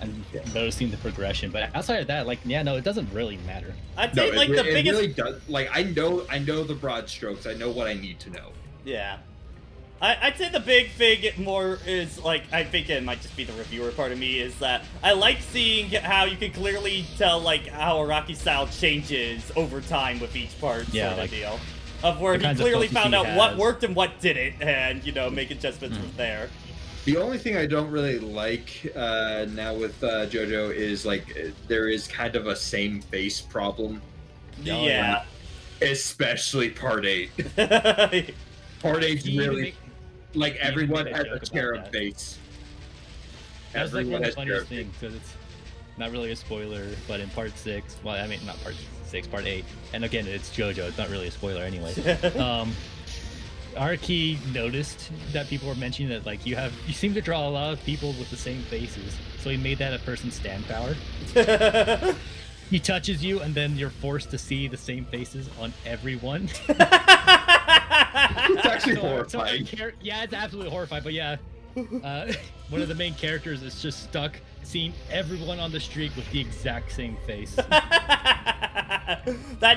and noticing the progression. But outside of that, like it doesn't really matter. I'd say like the biggest. It really does. Like I know the broad strokes. I know what I need to know. Yeah. I'd say the big thing more is, like, I think it might just be the reviewer part of me, is that I like seeing how you can clearly tell, like, how Araki's style changes over time with each part, sort of deal. Of where he clearly found out what worked and what didn't, and, make adjustments from there. The only thing I don't really like now with JoJo is, like, there is kind of a same face problem. Yeah. Especially part 8. Part 8's really... Like, everyone has a cherub face. That's like one of the funniest things, because it's not really a spoiler, but in part 6, well, I mean, not part 6, part 8, and again, it's JoJo, it's not really a spoiler anyway. Araki noticed that people were mentioning that, like, you seem to draw a lot of people with the same faces, so he made that a person's stand power. He touches you, and then you're forced to see the same faces on everyone. It's actually horrifying. Yeah, it's absolutely horrifying, but yeah. One of the main characters is just stuck seeing everyone on the street with the exact same face. That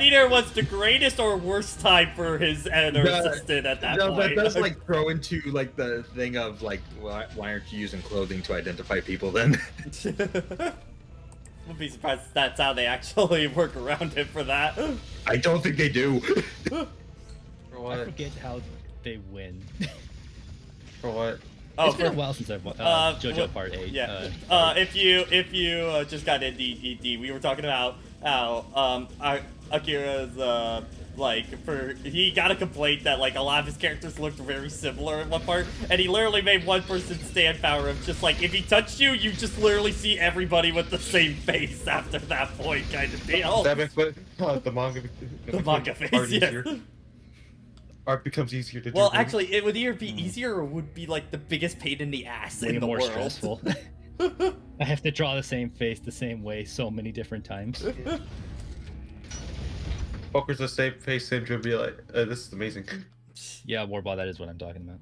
either was the greatest or worst time for his editor assistant at that point. That does, like, throw into, like, the thing of, like, why aren't you using clothing to identify people then? Wouldn't be surprised if that's how they actually work around it for that. I don't think they do. For what? I forget how they win. For what? Oh, it's been a while since I've JoJo Part 8. Yeah. If you just got into ED, we were talking about how Akira's he got a complaint that like a lot of his characters looked very similar in one part, and he literally made one person stand power of just like if he touched you, you just literally see everybody with the same face after that point, kind of deal. That makes the manga. The manga face, yeah. Art becomes easier to do. Well, actually, it would either be easier or would be like the biggest pain in the ass in the more world. Stressful. I have to draw the same face the same way so many different times. Focus the same face syndrome. Be like, this is amazing. Yeah, Warball, that is what I'm talking about.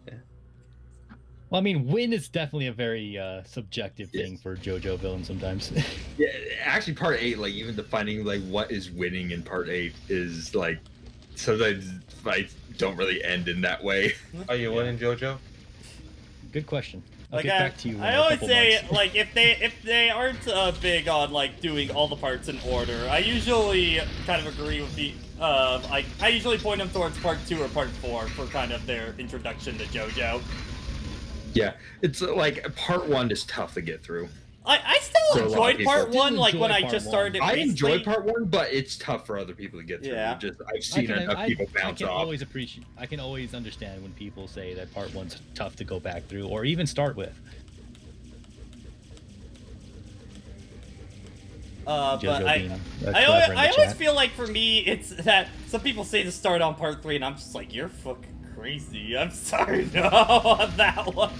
Yeah. Well, I mean, win is definitely a very subjective thing for JoJo villains sometimes. Yeah, actually, part 8, like even defining like what is winning in part 8 is like sometimes fights don't really end in that way. Are you winning, JoJo? Good question. I'll Like get back to you. In I a always couple say, months. like if they aren't big on like doing all the parts in order, I usually kind of agree with the I usually point them towards part 2 or part 4 for kind of their introduction to JoJo. Yeah, it's like part 1 is tough to get through. I still enjoyed part 1, like when I just started it. I recently. enjoyed part 1, but it's tough for other people to get through. Yeah. Just I've seen enough people bounce off. I can always understand when people say that part 1's tough to go back through or even start with. But I always feel like for me, it's that some people say to start on part 3, and I'm just like, you're fucking crazy. I'm sorry, no, on that one.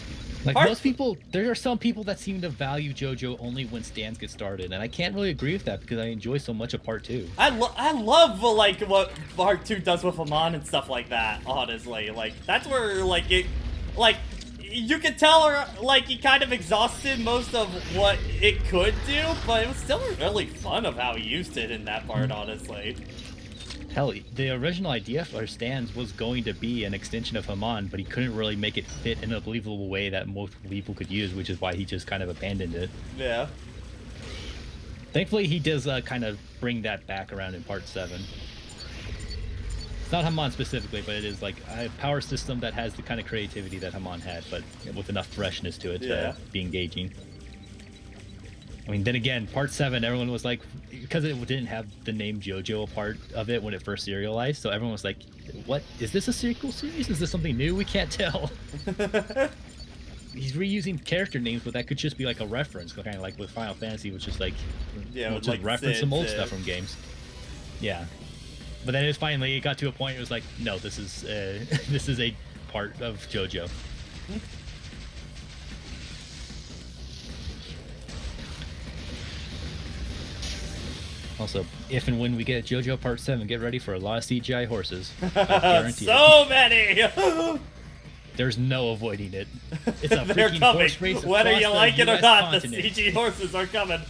Like most people, there are some people that seem to value JoJo only when stands get started, and I can't really agree with that because I enjoy so much of Part 2. I love like what Part 2 does with Amon and stuff like that. Honestly, like that's where like it, like you could tell like he kind of exhausted most of what it could do, but it was still really fun of how he used it in that part. Honestly. Hell, the original idea for stands was going to be an extension of Haman, but he couldn't really make it fit in a believable way that most people could use, which is why he just kind of abandoned it. Yeah. Thankfully, he does kind of bring that back around in Part 7. It's not Haman specifically, but it is like a power system that has the kind of creativity that Haman had, but with enough freshness to it to be engaging. I mean, then again, Part 7, everyone was like, because it didn't have the name JoJo a part of it when it first serialized, so everyone was like, what? Is this a sequel series? Is this something new? We can't tell. He's reusing character names, but that could just be like a reference, kind of like with Final Fantasy, which is like, just like reference some old stuff from games. Yeah. But then it got to a point, it was like, no, this is this is a part of JoJo. Also, if and when we get JoJo Part 7, get ready for a lot of CGI horses. So many! There's no avoiding it. It's a They're freaking coming. horse race Whether you like it or US not, continent. the CG horses are coming.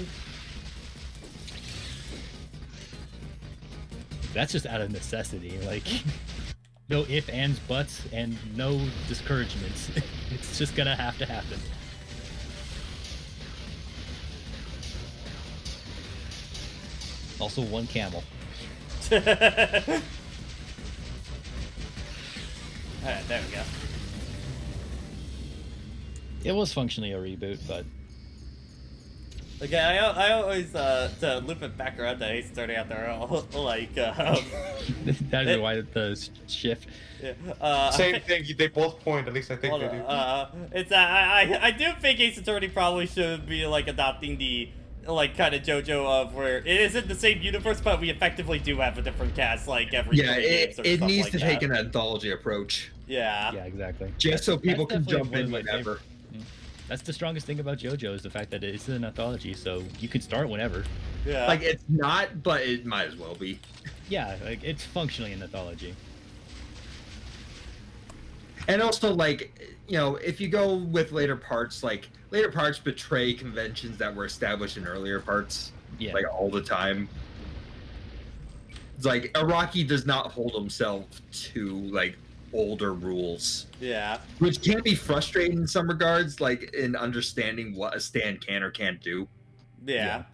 That's just out of necessity. Like, no ifs, ands, buts, and no discouragements. It's just gonna have to happen. Also, one camel. Alright, there we go. It was functionally a reboot, but Okay, I always, to loop it back around to Ace starting out there, like, that is why the shift. Yeah, Same thing. They both point. At least I think they do. It's I do think Ace Attorney probably should be like adopting the like kind of JoJo of where it isn't the same universe, but we effectively do have a different cast like every games or it stuff needs like to that. take an anthology approach. Yeah. Yeah, exactly. Just so people That's can definitely jump one in of my whenever. favorite- That's the strongest thing about JoJo is the fact that it's an anthology, so you can start whenever. Yeah. Like, it's not, but it might as well be. Yeah, like it's functionally an anthology. And also, like, you know, if you go with later parts, like, later parts betray conventions that were established in earlier parts. Yeah. Like, all the time. It's like, Araki does not hold himself to, like, older rules. Yeah. Which can be frustrating in some regards, like, in understanding what a stand can or can't do. Yeah.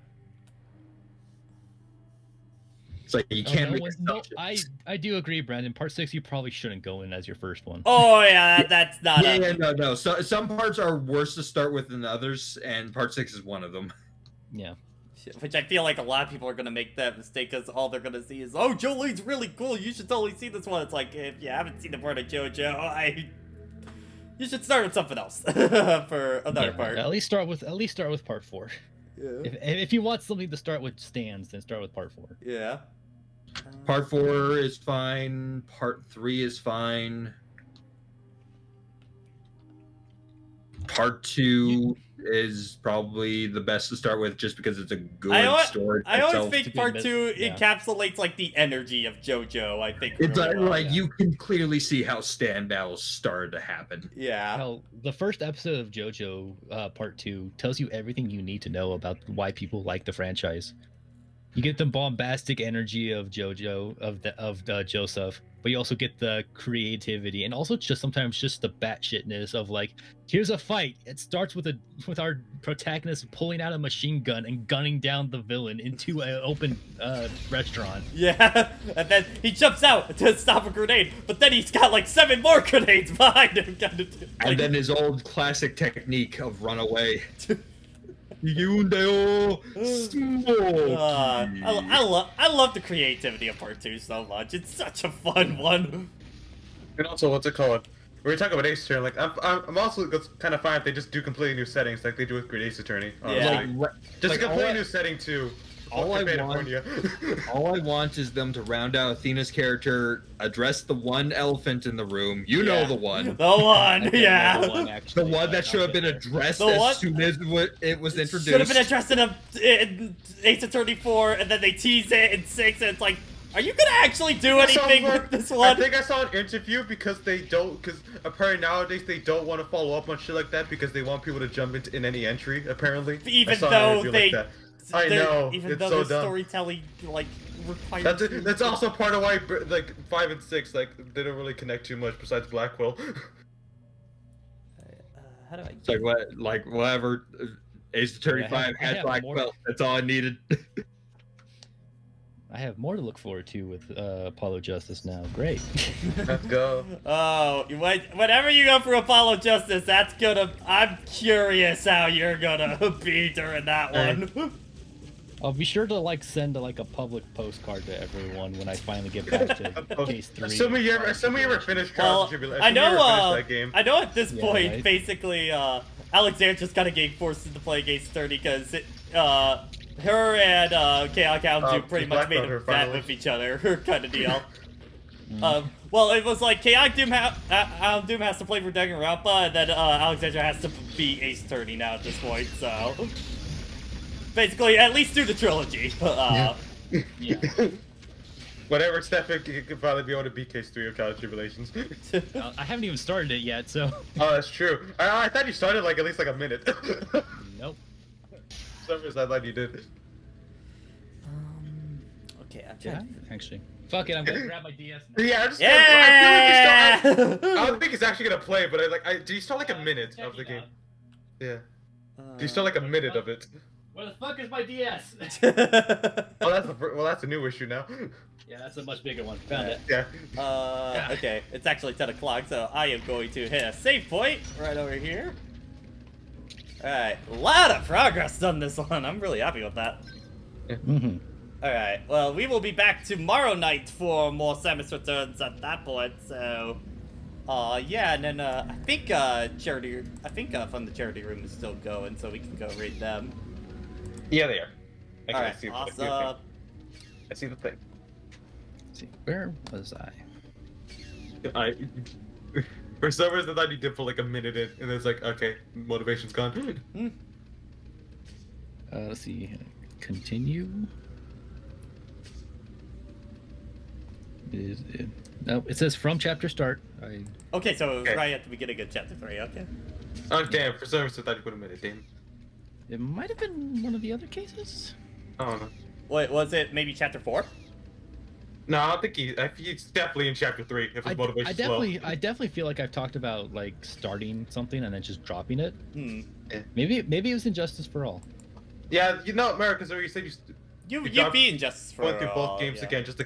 It's like, you can't make assumptions. I do agree, Brandon. Part 6, you probably shouldn't go in as your first one. Oh yeah, that's not. No. So some parts are worse to start with than others, and part 6 is one of them. Yeah. Which I feel like a lot of people are gonna make that mistake because all they're gonna see is, oh, Jolene's really cool. You should totally see this one. It's like, if you haven't seen the part of JoJo, you should start with something else for another part. At least start with part 4. Yeah. If you want something to start with stands, then start with part 4. Yeah. Part 4 is fine. Part 3 is fine. Part 2 is probably the best to start with just because it's a good story. I always itself. think part 2 encapsulates like the energy of JoJo. I think It's really well. like you can clearly see how stand battles started to happen. Yeah. Hell, the first episode of JoJo Part 2 tells you everything you need to know about why people like the franchise. You get the bombastic energy of JoJo, of Joseph, but you also get the creativity and also just sometimes just the batshitness of like, here's a fight. It starts with our protagonist pulling out a machine gun and gunning down the villain into an open restaurant. Yeah, and then he jumps out to stop a grenade, but then he's got like 7 more grenades behind him. And then his old classic technique of run away. I love the creativity of part 2 so much. It's such a fun one. And also, what's it called? We were talking about Ace Attorney. Like, I'm also kind of fine if they just do completely new settings, like they do with Great Ace Attorney. Yeah. Just like, a completely new setting too. all I want, all I want is them to round out Athena's character, address the one elephant in the room. You know the one. The one, yeah. The one that should have been addressed as soon as it was introduced. Should have been addressed in Ace Attorney 4, and then they tease it in 6, and it's like, are you gonna actually do anything with this one? I think I saw an interview because apparently nowadays they don't want to follow up on shit like that because they want people to jump in any entry, apparently. Even though they... I know, even it's though so the dumb. Storytelling, like, requires... That's also part of why, like, 5 and 6, like, they don't really connect too much besides Blackwell. How do I... It's like, whatever, Ace Attorney 5 had Blackwell, that's all I needed. I have more to look forward to with Apollo Justice now. Great. Let's go. Oh, whenever you go for Apollo Justice, that's gonna... I'm curious how you're gonna be during that one. I'll be sure to send a public postcard to everyone when I finally get back to Case 3. Assuming you ever finish Trials and Tribulations. I know. That game. I know at this point, right? basically, Alexander just kind of getting forced into play Case 30 because her and Chaos Hound pretty much made a bet with each other, kind of deal. Well, it was like Chaos Doom has to play for Danganronpa, and then Alexandra has to beat Ace Attorney now at this point, so... Basically, at least do the trilogy. Yeah. Whatever step it could probably be able to beat Case 3 of Trials and Tribulations. I haven't even started it yet, so... Oh, that's true. I thought you started at least a minute. Nope. For some reason I thought you did. Okay, I'm Yeah, trying actually. Fuck it, I'm gonna grab my DS now. Yeah, I feel like I don't think it's actually gonna play, but do you start a minute of the game? Yeah. Do you start a minute of it? Where the fuck is my DS? Well, that's a new issue now. Yeah, that's a much bigger one. Found it. Yeah. Okay, it's actually 10 o'clock, so I am going to hit a save point right over here. Alright, a lot of progress on this one. I'm really happy with that. Mm-hmm. Alright, well, we will be back tomorrow night for more Samus Returns at that point, so... yeah, and then, I think From the Charity Room is still going, so we can go raid them. Yeah, they are. Alright, awesome. I see the thing. Let's see, where was I? For some reason, I thought you did put a minute in, and it's okay, motivation's gone. Let's see, continue. Nope, it says from chapter start. Okay, so it was right at the beginning of chapter 3, okay. Oh, damn, for some reason, I thought you put a minute, damn. It might have been one of the other cases. I don't know. Wait, was it maybe chapter 4? No, I don't think he's definitely in chapter 3 if his motivation's low. I definitely feel like I've talked about starting something and then just dropping it. Hmm. Yeah. Maybe it was Injustice for All. Yeah, America, so you said You beat Injustice for went through both games again just to